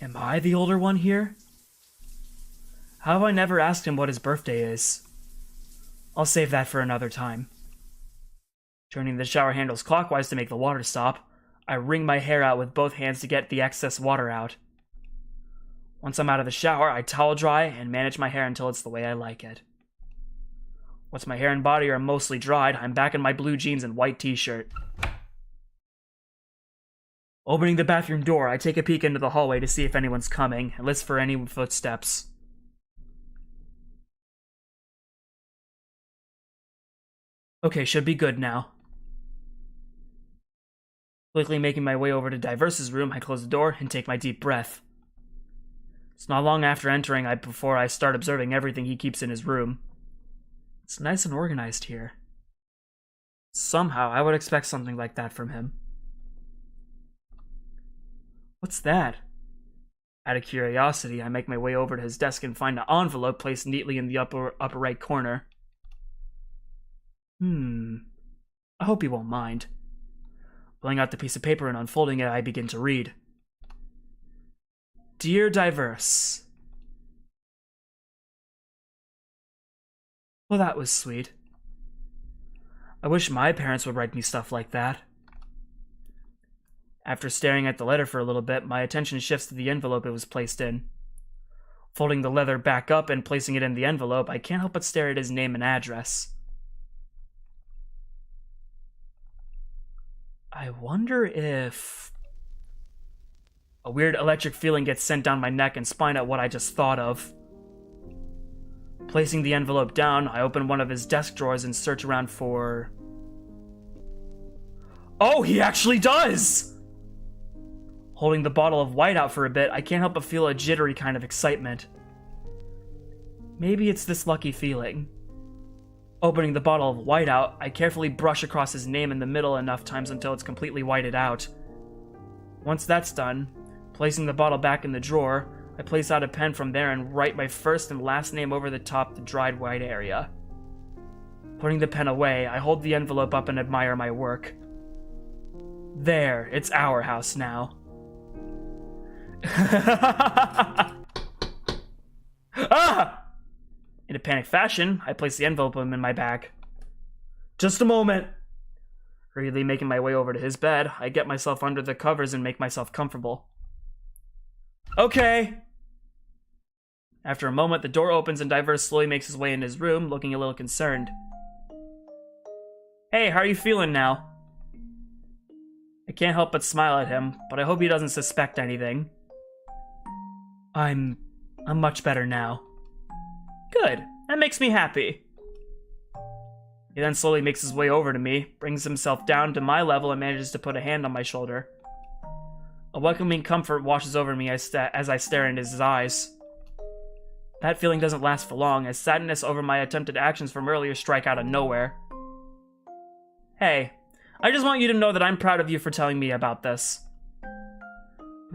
Am I the older one here? How have I never asked him what his birthday is? I'll save that for another time. Turning the shower handles clockwise to make the water stop, I wring my hair out with both hands to get the excess water out. Once I'm out of the shower, I towel dry and manage my hair until it's the way I like it. Once my hair and body are mostly dried, I'm back in my blue jeans and white t-shirt. Opening the bathroom door, I take a peek into the hallway to see if anyone's coming and listen for any footsteps. Okay, should be good now. Quickly making my way over to Diverse's room, I close the door and take my deep breath. It's not long after entering before I start observing everything he keeps in his room. It's nice and organized here. Somehow, I would expect something like that from him. What's that? Out of curiosity, I make my way over to his desk and find an envelope placed neatly in the upper right corner. I hope he won't mind. Pulling out the piece of paper and unfolding it, I begin to read. Dear Diverse. Well, that was sweet. I wish my parents would write me stuff like that. After staring at the letter for a little bit, my attention shifts to the envelope it was placed in. Folding the letter back up and placing it in the envelope, I can't help but stare at his name and address. I wonder if... A weird electric feeling gets sent down my neck and spine at what I just thought of. Placing the envelope down, I open one of his desk drawers and search around for... Oh, he actually does! Holding the bottle of white out for a bit, I can't help but feel a jittery kind of excitement. Maybe it's this lucky feeling. Opening the bottle of white out, I carefully brush across his name in the middle enough times until it's completely whited out. Once that's done, placing the bottle back in the drawer, I place out a pen from there and write my first and last name over the top the dried white area. Putting the pen away, I hold the envelope up and admire my work. There, it's our house now. Ah! In a panicked fashion, I place the envelope in my bag. Just a moment. Hurriedly making my way over to his bed, I get myself under the covers and make myself comfortable. Okay. After a moment, the door opens and Diverse slowly makes his way in his room, looking a little concerned. Hey, how are you feeling now? I can't help but smile at him, but I hope he doesn't suspect anything. I'm much better now. Good, that makes me happy. He then slowly makes his way over to me, brings himself down to my level and manages to put a hand on my shoulder. A welcoming comfort washes over me as I stare into his eyes. That feeling doesn't last for long, as sadness over my attempted actions from earlier strike out of nowhere. Hey, I just want you to know that I'm proud of you for telling me about this.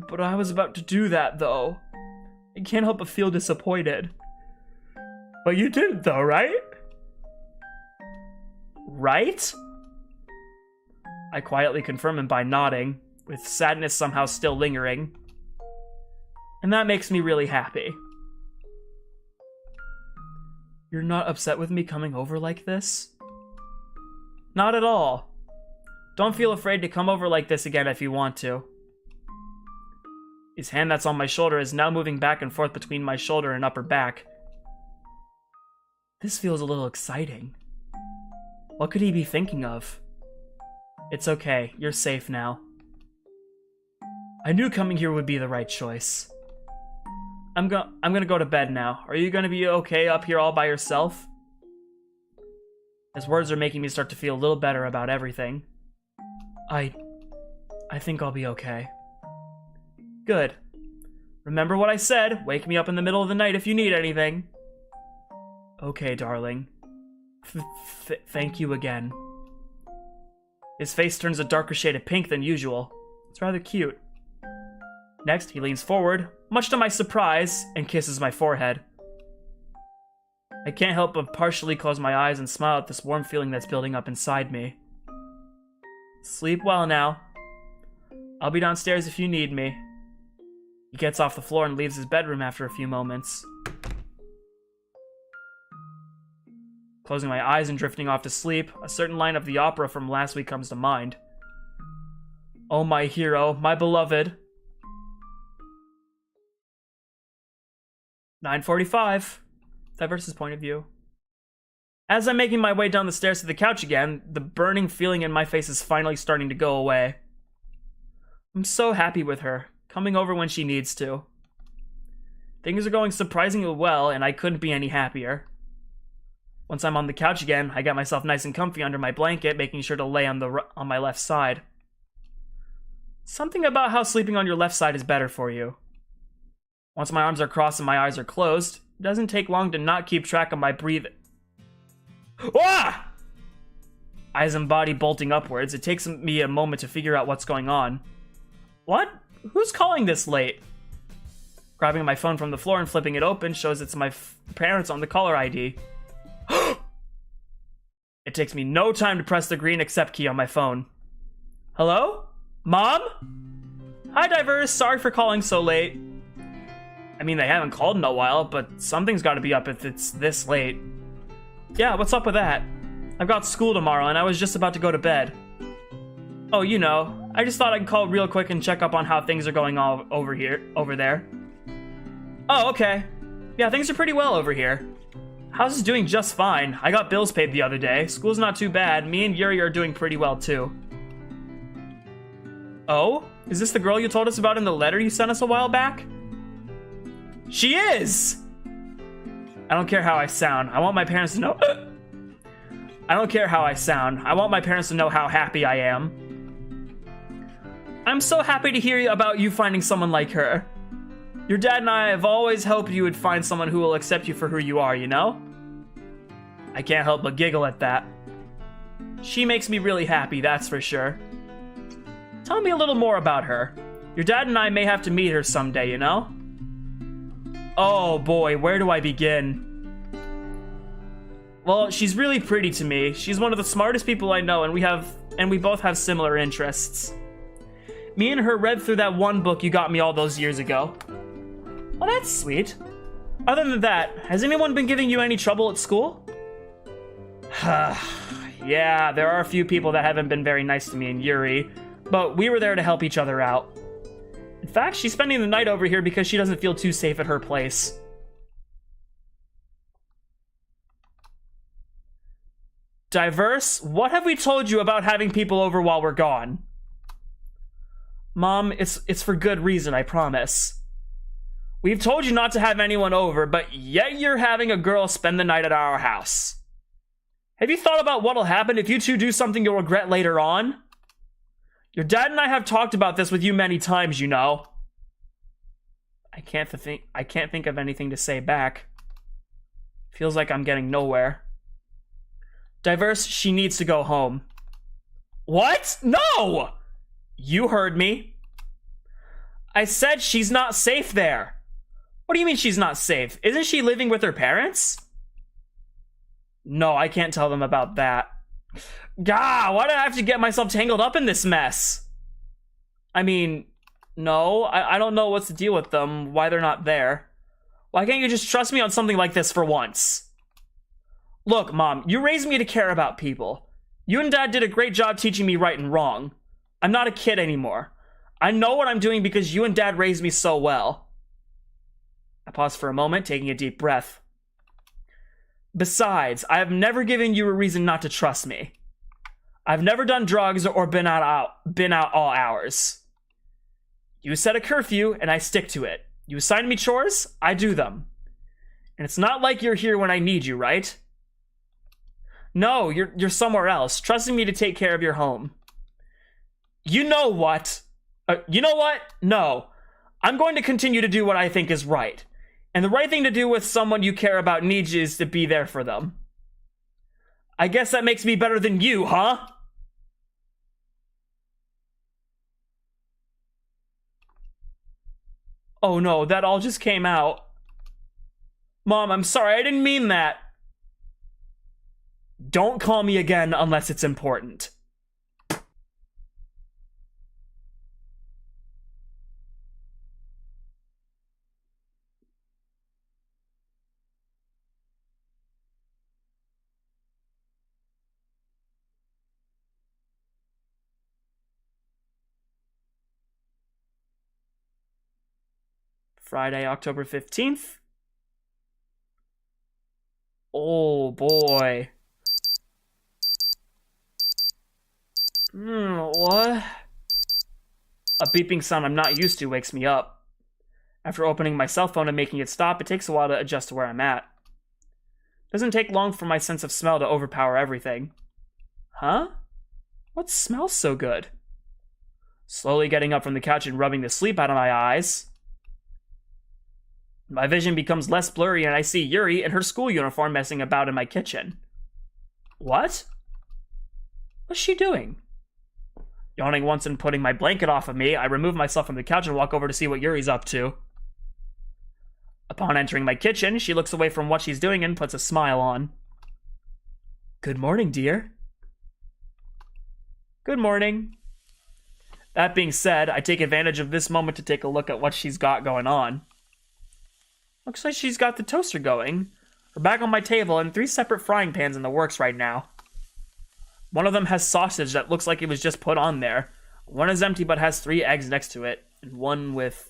But I was about to do that, though. I can't help but feel disappointed. But you did, though, right? Right? I quietly confirm him by nodding, with sadness somehow still lingering. And that makes me really happy. You're not upset with me coming over like this? Not at all. Don't feel afraid to come over like this again if you want to. His hand that's on my shoulder is now moving back and forth between my shoulder and upper back. This feels a little exciting. What could he be thinking of? It's okay, you're safe now. I knew coming here would be the right choice. I'm gonna go to bed now. Are you gonna be okay up here all by yourself? His words are making me start to feel a little better about everything. I think I'll be okay. Good. Remember what I said. Wake me up in the middle of the night if you need anything. Okay, darling. Thank you again. His face turns a darker shade of pink than usual. It's rather cute. Next, he leans forward, much to my surprise, and kisses my forehead. I can't help but partially close my eyes and smile at this warm feeling that's building up inside me. Sleep well now. I'll be downstairs if you need me. He gets off the floor and leaves his bedroom after a few moments. Closing my eyes and drifting off to sleep, a certain line of the opera from last week comes to mind. Oh, my hero, my beloved. 9:45. Diverse's point of view. As I'm making my way down the stairs to the couch again, the burning feeling in my face is finally starting to go away. I'm so happy with her, coming over when she needs to. Things are going surprisingly well, and I couldn't be any happier. Once I'm on the couch again, I get myself nice and comfy under my blanket, making sure to lay on my left side. Something about how sleeping on your left side is better for you. Once my arms are crossed and my eyes are closed, it doesn't take long to not keep track of my breathing. Ah! Eyes and body bolting upwards, it takes me a moment to figure out what's going on. What? Who's calling this late? Grabbing my phone from the floor and flipping it open shows it's my parents on the caller ID. It takes me no time to press the green accept key on my phone. Hello? Mom? Hi, Diverse. Sorry for calling so late. I mean, they haven't called in a while, but something's got to be up if it's this late. Yeah, what's up with that? I've got school tomorrow, and I was just about to go to bed. Oh, you know, I just thought I'd call real quick and check up on how things are going on over there. Oh, okay. Yeah, things are pretty well over here. House is doing just fine. I got bills paid the other day. School's not too bad. Me and Yuri are doing pretty well, too. Oh? Is this the girl you told us about in the letter you sent us a while back? She is! I don't care how I sound. I want my parents to know... I don't care how I sound. I want my parents to know how happy I am. I'm so happy to hear about you finding someone like her. Your dad and I have always hoped you would find someone who will accept you for who you are, you know? I can't help but giggle at that. She makes me really happy, that's for sure. Tell me a little more about her. Your dad and I may have to meet her someday, you know? Oh boy, where do I begin? Well, she's really pretty to me. She's one of the smartest people I know, and we both have similar interests. Me and her read through that one book you got me all those years ago. Well, that's sweet. Other than that, has anyone been giving you any trouble at school? Yeah, there are a few people that haven't been very nice to me and Yuri, but we were there to help each other out. In fact, she's spending the night over here because she doesn't feel too safe at her place. Diverse, what have we told you about having people over while we're gone? Mom, it's for good reason, I promise. We've told you not to have anyone over, but yet you're having a girl spend the night at our house. Have you thought about what'll happen if you two do something you'll regret later on? Your dad and I have talked about this with you many times, you know. I can't think of anything to say back. Feels like I'm getting nowhere. Diverse, she needs to go home. What? No! You heard me. I said she's not safe there. What do you mean she's not safe? Isn't she living with her parents? No, I can't tell them about that. Gah, why did I have to get myself tangled up in this mess? I mean, no, I don't know what's the deal with them, why they're not there. Why can't you just trust me on something like this for once? Look, Mom, you raised me to care about people. You and Dad did a great job teaching me right and wrong. I'm not a kid anymore. I know what I'm doing because you and Dad raised me so well. I paused for a moment, taking a deep breath. Besides, I have never given you a reason not to trust me. I've never done drugs or been out all hours. You set a curfew, and I stick to it. You assign me chores, I do them. And it's not like you're here when I need you, right? No, you're somewhere else, trusting me to take care of your home. You know what? You know what? No. I'm going to continue to do what I think is right. And the right thing to do with someone you care about needs you is to be there for them. I guess that makes me better than you, huh? Oh no, that all just came out. Mom, I'm sorry, I didn't mean that. Don't call me again unless it's important. Friday, October 15th. Oh boy. What? A beeping sound I'm not used to wakes me up. After opening my cell phone and making it stop, it takes a while to adjust to where I'm at. It doesn't take long for my sense of smell to overpower everything. Huh? What smells so good? Slowly getting up from the couch and rubbing the sleep out of my eyes. My vision becomes less blurry and I see Yuri in her school uniform messing about in my kitchen. What? What's she doing? Yawning once and putting my blanket off of me, I remove myself from the couch and walk over to see what Yuri's up to. Upon entering my kitchen, she looks away from what she's doing and puts a smile on. Good morning, dear. Good morning. That being said, I take advantage of this moment to take a look at what she's got going on. Looks like she's got the toaster going, her bag on my table, and 3 separate frying pans in the works right now. One of them has sausage that looks like it was just put on there. One is empty but has 3 eggs next to it, and one with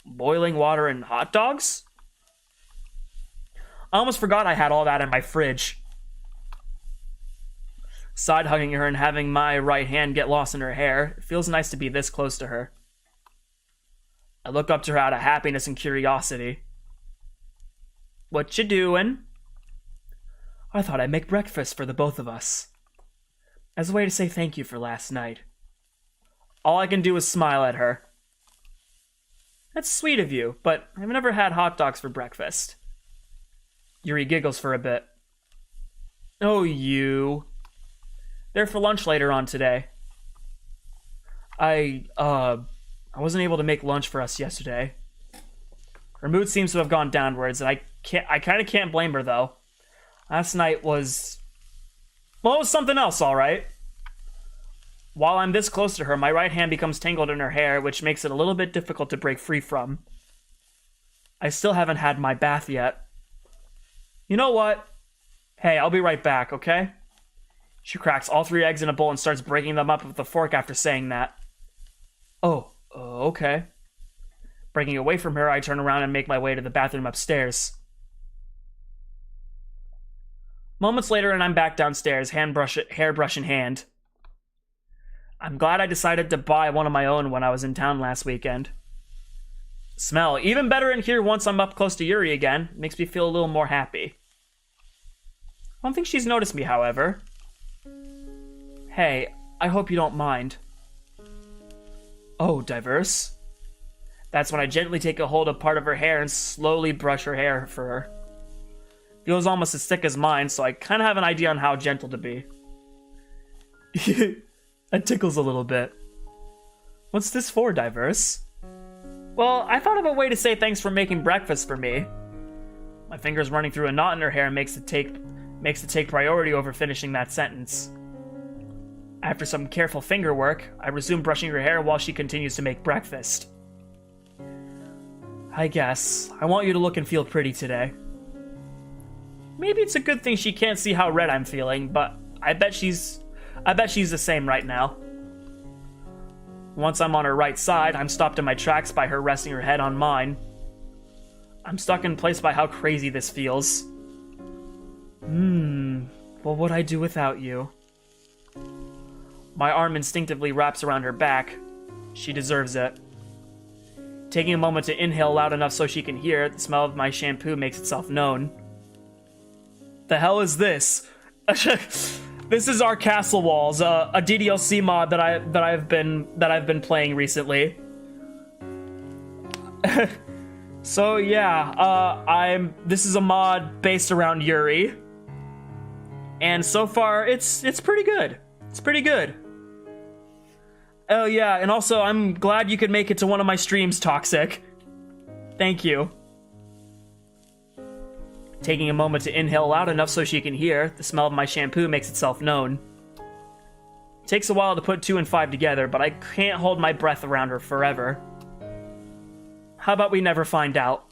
boiling water and hot dogs? I almost forgot I had all that in my fridge. Side hugging her and having my right hand get lost in her hair. It feels nice to be this close to her. I look up to her out of happiness and curiosity. What you doing? I thought I'd make breakfast for the both of us, as a way to say thank you for last night. All I can do is smile at her. That's sweet of you, but I've never had hot dogs for breakfast. Yuri giggles for a bit. Oh, you. They're for lunch later on today. I wasn't able to make lunch for us yesterday. Her mood seems to have gone downwards, and I kind of can't blame her, though. Last night was... well, it was something else, alright. While I'm this close to her, my right hand becomes tangled in her hair, which makes it a little bit difficult to break free from. I still haven't had my bath yet. You know what? Hey, I'll be right back, okay? She cracks all 3 eggs in a bowl and starts breaking them up with a fork after saying that. Oh, okay. Breaking away from her, I turn around and make my way to the bathroom upstairs. Moments later, and I'm back downstairs, hairbrush in hand. I'm glad I decided to buy one of my own when I was in town last weekend. Smell even better in here once I'm up close to Yuri again. Makes me feel a little more happy. I don't think she's noticed me, however. Hey, I hope you don't mind. Oh, Diverse. That's when I gently take a hold of part of her hair and slowly brush her hair for her. Feels almost as thick as mine, so I kind of have an idea on how gentle to be. It tickles a little bit. What's this for, Diverse? Well, I thought of a way to say thanks for making breakfast for me. My fingers running through a knot in her hair makes it take priority over finishing that sentence. After some careful finger work, I resume brushing her hair while she continues to make breakfast. I guess. I want you to look and feel pretty today. Maybe it's a good thing she can't see how red I'm feeling, but I bet she's the same right now. Once I'm on her right side, I'm stopped in my tracks by her resting her head on mine. I'm stuck in place by how crazy this feels. What would I do without you? My arm instinctively wraps around her back. She deserves it. Taking a moment to inhale loud enough so she can hear, the smell of my shampoo makes itself known. The hell is this? This is our Castle Walls, a DDLC mod that I've been playing recently. So yeah, this is a mod based around Yuri, and so far it's pretty good. It's pretty good. Oh yeah, and also I'm glad you could make it to one of my streams, Toxic. Thank you. Taking a moment to inhale loud enough so she can hear, the smell of my shampoo makes itself known. It takes a while to put 2 and 5 together, but I can't hold my breath around her forever. How about we never find out?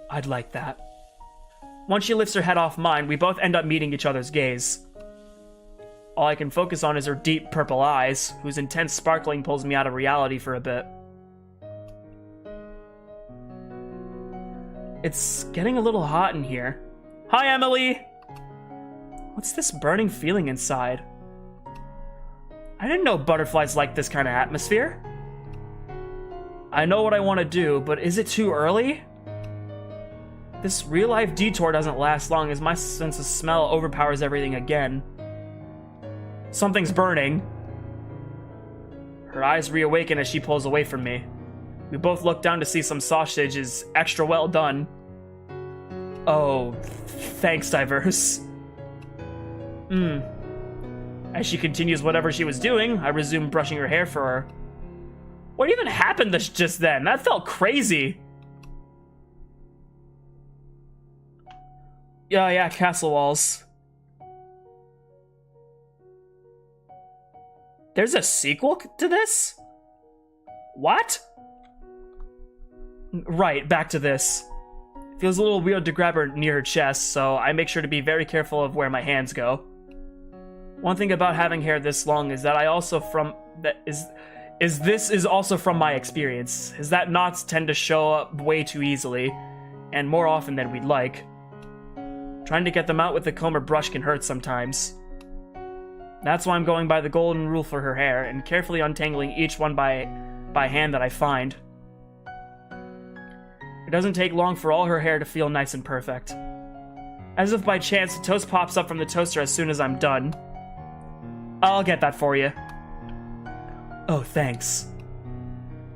I'd like that. Once she lifts her head off mine, we both end up meeting each other's gaze. All I can focus on is her deep purple eyes, whose intense sparkling pulls me out of reality for a bit. It's getting a little hot in here. Hi, Emily! What's this burning feeling inside? I didn't know butterflies like this kind of atmosphere. I know what I want to do, but is it too early? This real-life detour doesn't last long as my sense of smell overpowers everything again. Something's burning. Her eyes reawaken as she pulls away from me. We both look down to see some sausage is extra well done. Oh, thanks, Diverse. As she continues whatever she was doing, I resume brushing her hair for her. What even happened just then? That felt crazy. Yeah, Castle Walls. There's a sequel to this? What? Right, back to this. Feels a little weird to grab her near her chest, so I make sure to be very careful of where my hands go. One thing about having hair this long is that this is also from my experience, is that knots tend to show up way too easily, and more often than we'd like. Trying to get them out with a comb or brush can hurt sometimes. That's why I'm going by the golden rule for her hair, and carefully untangling each one by hand that I find. It doesn't take long for all her hair to feel nice and perfect. As if by chance, the toast pops up from the toaster as soon as I'm done. I'll get that for you. Oh, thanks.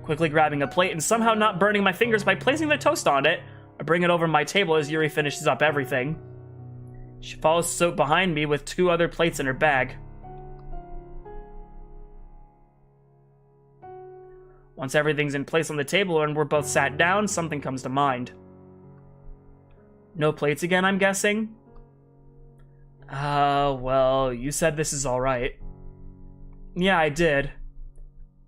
Quickly grabbing a plate and somehow not burning my fingers by placing the toast on it, I bring it over my table as Yuri finishes up everything. She follows suit behind me with 2 other plates in her bag. Once everything's in place on the table and we're both sat down, something comes to mind. No plates again, I'm guessing? Well, you said this is alright. Yeah, I did.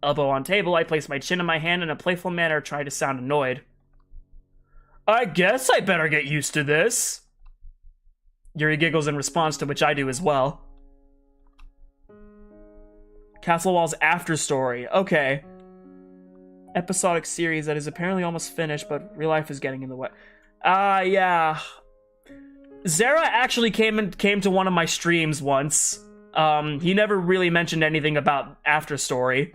Elbow on table, I place my chin in my hand in a playful manner, trying to sound annoyed. I guess I better get used to this. Yuri giggles in response, to which I do as well. Castle Wall's after story. Okay. Episodic series that is apparently almost finished, but real life is getting in the way. Yeah. Zara actually came to one of my streams once. He never really mentioned anything about after story.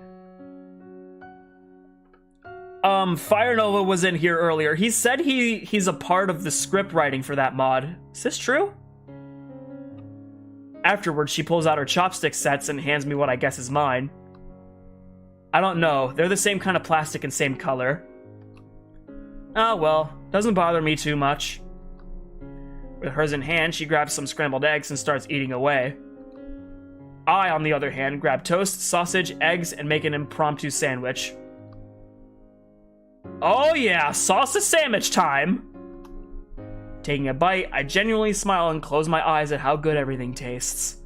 Fire Nova was in here earlier. He said he's a part of the script writing for that mod. Is this true? Afterwards, she pulls out her chopstick sets and hands me what I guess is mine. I don't know. They're the same kind of plastic and same color. Oh well, doesn't bother me too much. With hers in hand, she grabs some scrambled eggs and starts eating away. I, on the other hand, grab toast, sausage, eggs, and make an impromptu sandwich. Oh yeah, sausage sandwich time! Taking a bite, I genuinely smile and close my eyes at how good everything tastes.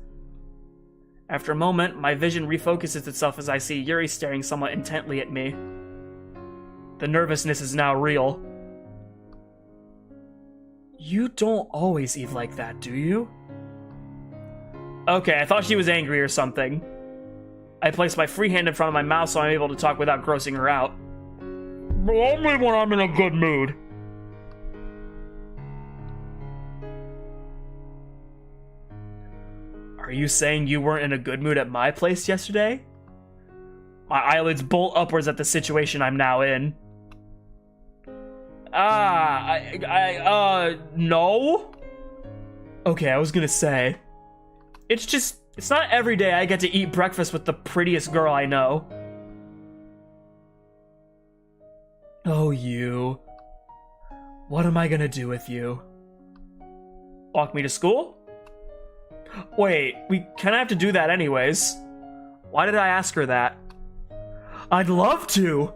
After a moment, my vision refocuses itself as I see Yuri staring somewhat intently at me. The nervousness is now real. You don't always eat like that, do you? Okay, I thought she was angry or something. I place my free hand in front of my mouth so I'm able to talk without grossing her out. But only when I'm in a good mood. Are you saying you weren't in a good mood at my place yesterday? My eyelids bolt upwards at the situation I'm now in. No? Okay, I was gonna say. It's not every day I get to eat breakfast with the prettiest girl I know. Oh, you. What am I gonna do with you? Walk me to school? Wait, we kinda have to do that anyways. Why did I ask her that? I'd love to!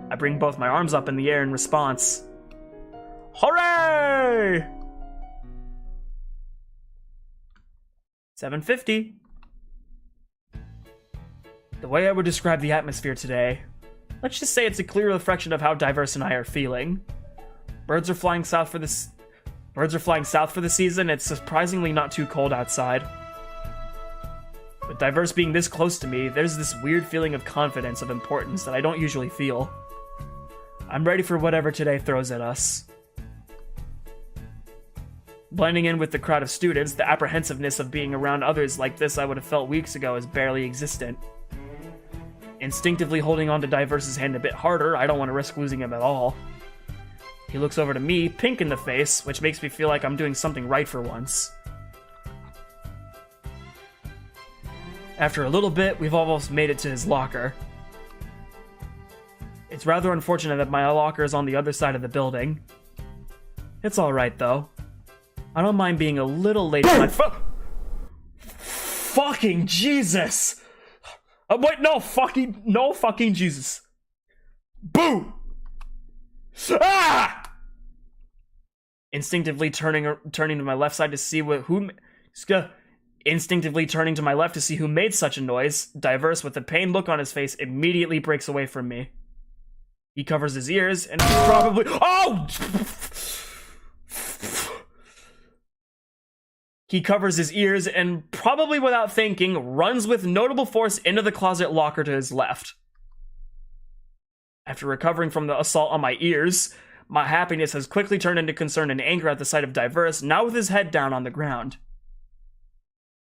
I bring both my arms up in the air in response. Hooray! 7:50. The way I would describe the atmosphere today, let's just say it's a clear reflection of how Diverse and I are feeling. Birds are flying south for the season. It's surprisingly not too cold outside. With Diverse being this close to me, there's this weird feeling of confidence, of importance that I don't usually feel. I'm ready for whatever today throws at us. Blending in with the crowd of students, the apprehensiveness of being around others like this I would have felt weeks ago is barely existent. Instinctively holding on to Diverse's hand a bit harder, I don't want to risk losing him at all. He looks over to me, pink in the face, which makes me feel like I'm doing something right for once. After a little bit, we've almost made it to his locker. It's rather unfortunate that my locker is on the other side of the building. It's alright though. I don't mind being a little late for my fucking Jesus! Wait, no fucking Jesus. Boo! Ah! Instinctively turning to my left side to see instinctively turning to my left to see who made such a noise. Diverse, with a pained look on his face, immediately breaks away from me. He covers his ears and probably He covers his ears and, probably without thinking, runs with notable force into the closet locker to his left. After recovering from the assault on my ears, my happiness has quickly turned into concern and anger at the sight of Diverse, now with his head down on the ground.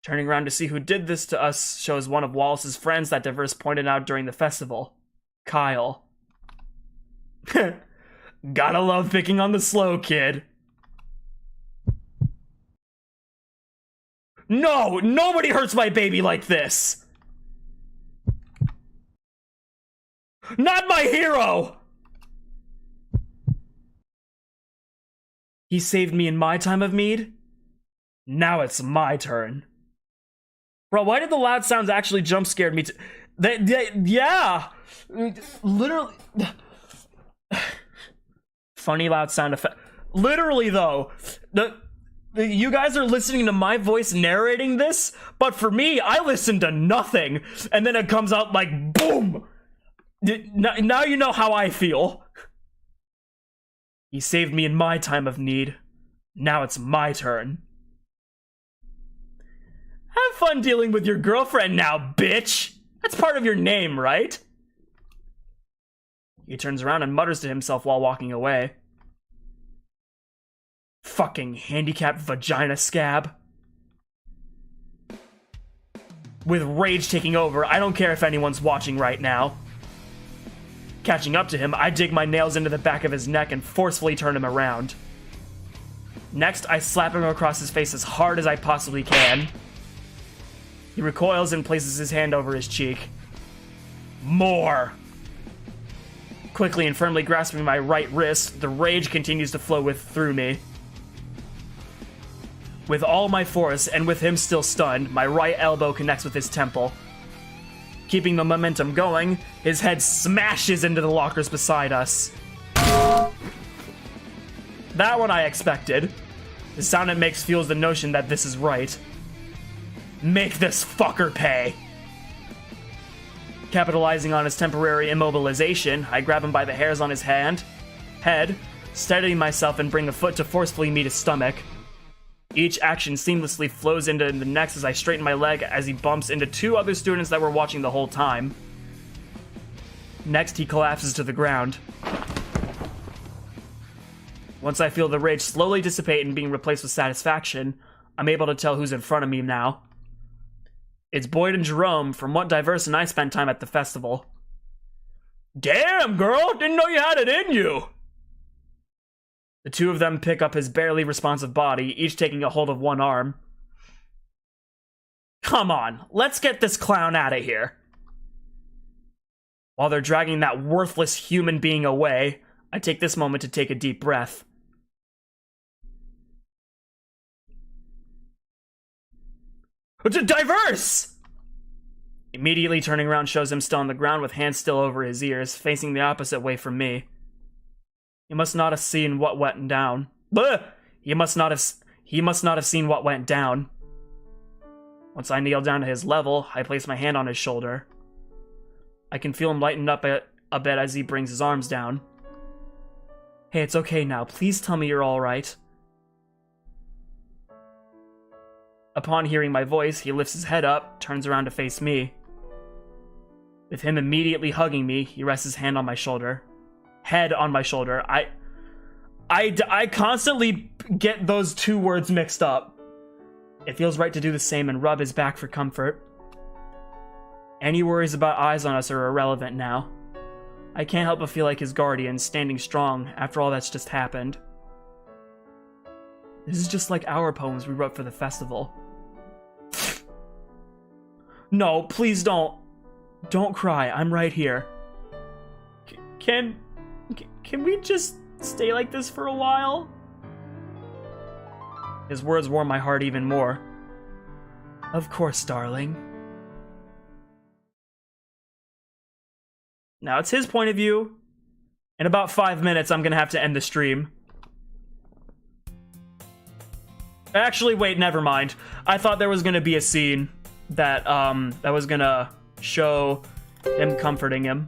Turning around to see who did this to us shows one of Wallace's friends that Diverse pointed out during the festival. Kyle. Gotta love picking on the slow kid. No! Nobody hurts my baby like this! Not my hero! He saved me in my time of need. Now it's my turn. Bro, why did the loud sounds actually jump scared me? Yeah! Literally. Funny loud sound effect. Literally, though. You guys are listening to my voice narrating this, but for me, I listen to nothing. And then it comes out like, boom! Now you know how I feel. He saved me in my time of need. Now it's my turn. Have fun dealing with your girlfriend now, bitch! That's part of your name, right? He turns around and mutters to himself while walking away. Fucking handicapped vagina scab. With rage taking over, I don't care if anyone's watching right now. Catching up to him, I dig my nails into the back of his neck and forcefully turn him around. Next, I slap him across his face as hard as I possibly can. He recoils and places his hand over his cheek. More! Quickly and firmly grasping my right wrist, the rage continues to flow through me. With all my force, and with him still stunned, my right elbow connects with his temple. Keeping the momentum going, his head smashes into the lockers beside us. That one I expected. The sound it makes fuels the notion that this is right. Make this fucker pay. Capitalizing on his temporary immobilization, I grab him by the hairs on his head, steadying myself and bring a foot to forcefully meet his stomach. Each action seamlessly flows into the next as I straighten my leg as he bumps into two other students that were watching the whole time. Next, he collapses to the ground. Once I feel the rage slowly dissipate and being replaced with satisfaction, I'm able to tell who's in front of me now. It's Boyd and Jerome from what Diverse and I spent time at the festival. Damn, girl! Didn't know you had it in you! The two of them pick up his barely responsive body, each taking a hold of one arm. Come on, let's get this clown out of here. While they're dragging that worthless human being away, I take this moment to take a deep breath. Diverse! Immediately turning around shows him still on the ground with hands still over his ears, facing the opposite way from me. He must not have seen what went down. Bleh! He must not have seen what went down. Once I kneel down to his level, I place my hand on his shoulder. I can feel him lighten up a bit as he brings his arms down. Hey, it's okay now. Please tell me you're alright. Upon hearing my voice, he lifts his head up, turns around to face me. With him immediately hugging me, he rests his hand on my shoulder. Head on my shoulder. I constantly get those two words mixed up. It feels right to do the same and rub his back for comfort. Any worries about eyes on us are irrelevant now. I can't help but feel like his guardian, standing strong after all that's just happened. This is just like our poems we wrote for the festival. No, please don't. Don't cry. I'm right here. Can we just stay like this for a while? His words warm my heart even more. Of course, darling. Now it's his point of view. In about 5 minutes, I'm gonna have to end the stream. Actually, wait, never mind. I thought there was gonna be a scene that was gonna show him comforting him.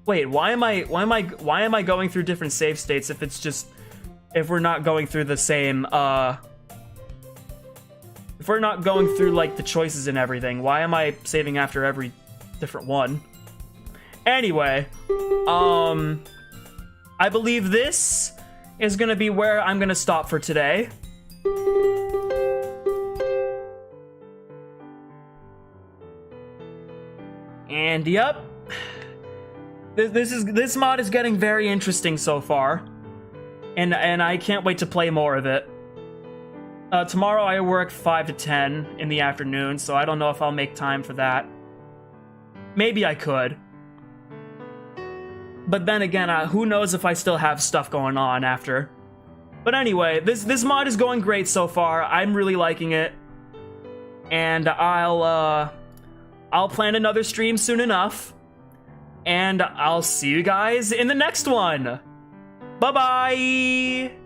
Wait, why am I going through different save states if we're not going through the same if we're not going through like the choices and everything? Why am I saving after every different one? Anyway, I believe this is gonna be where I'm gonna stop for today. And yep, this mod is getting very interesting so far, and I can't wait to play more of it. Tomorrow I work 5 to 10 in the afternoon, so I don't know if I'll make time for that. Maybe I could. But then again, who knows if I still have stuff going on after. But anyway, this mod is going great so far. I'm really liking it. And I'll plan another stream soon enough. And I'll see you guys in the next one. Bye-bye!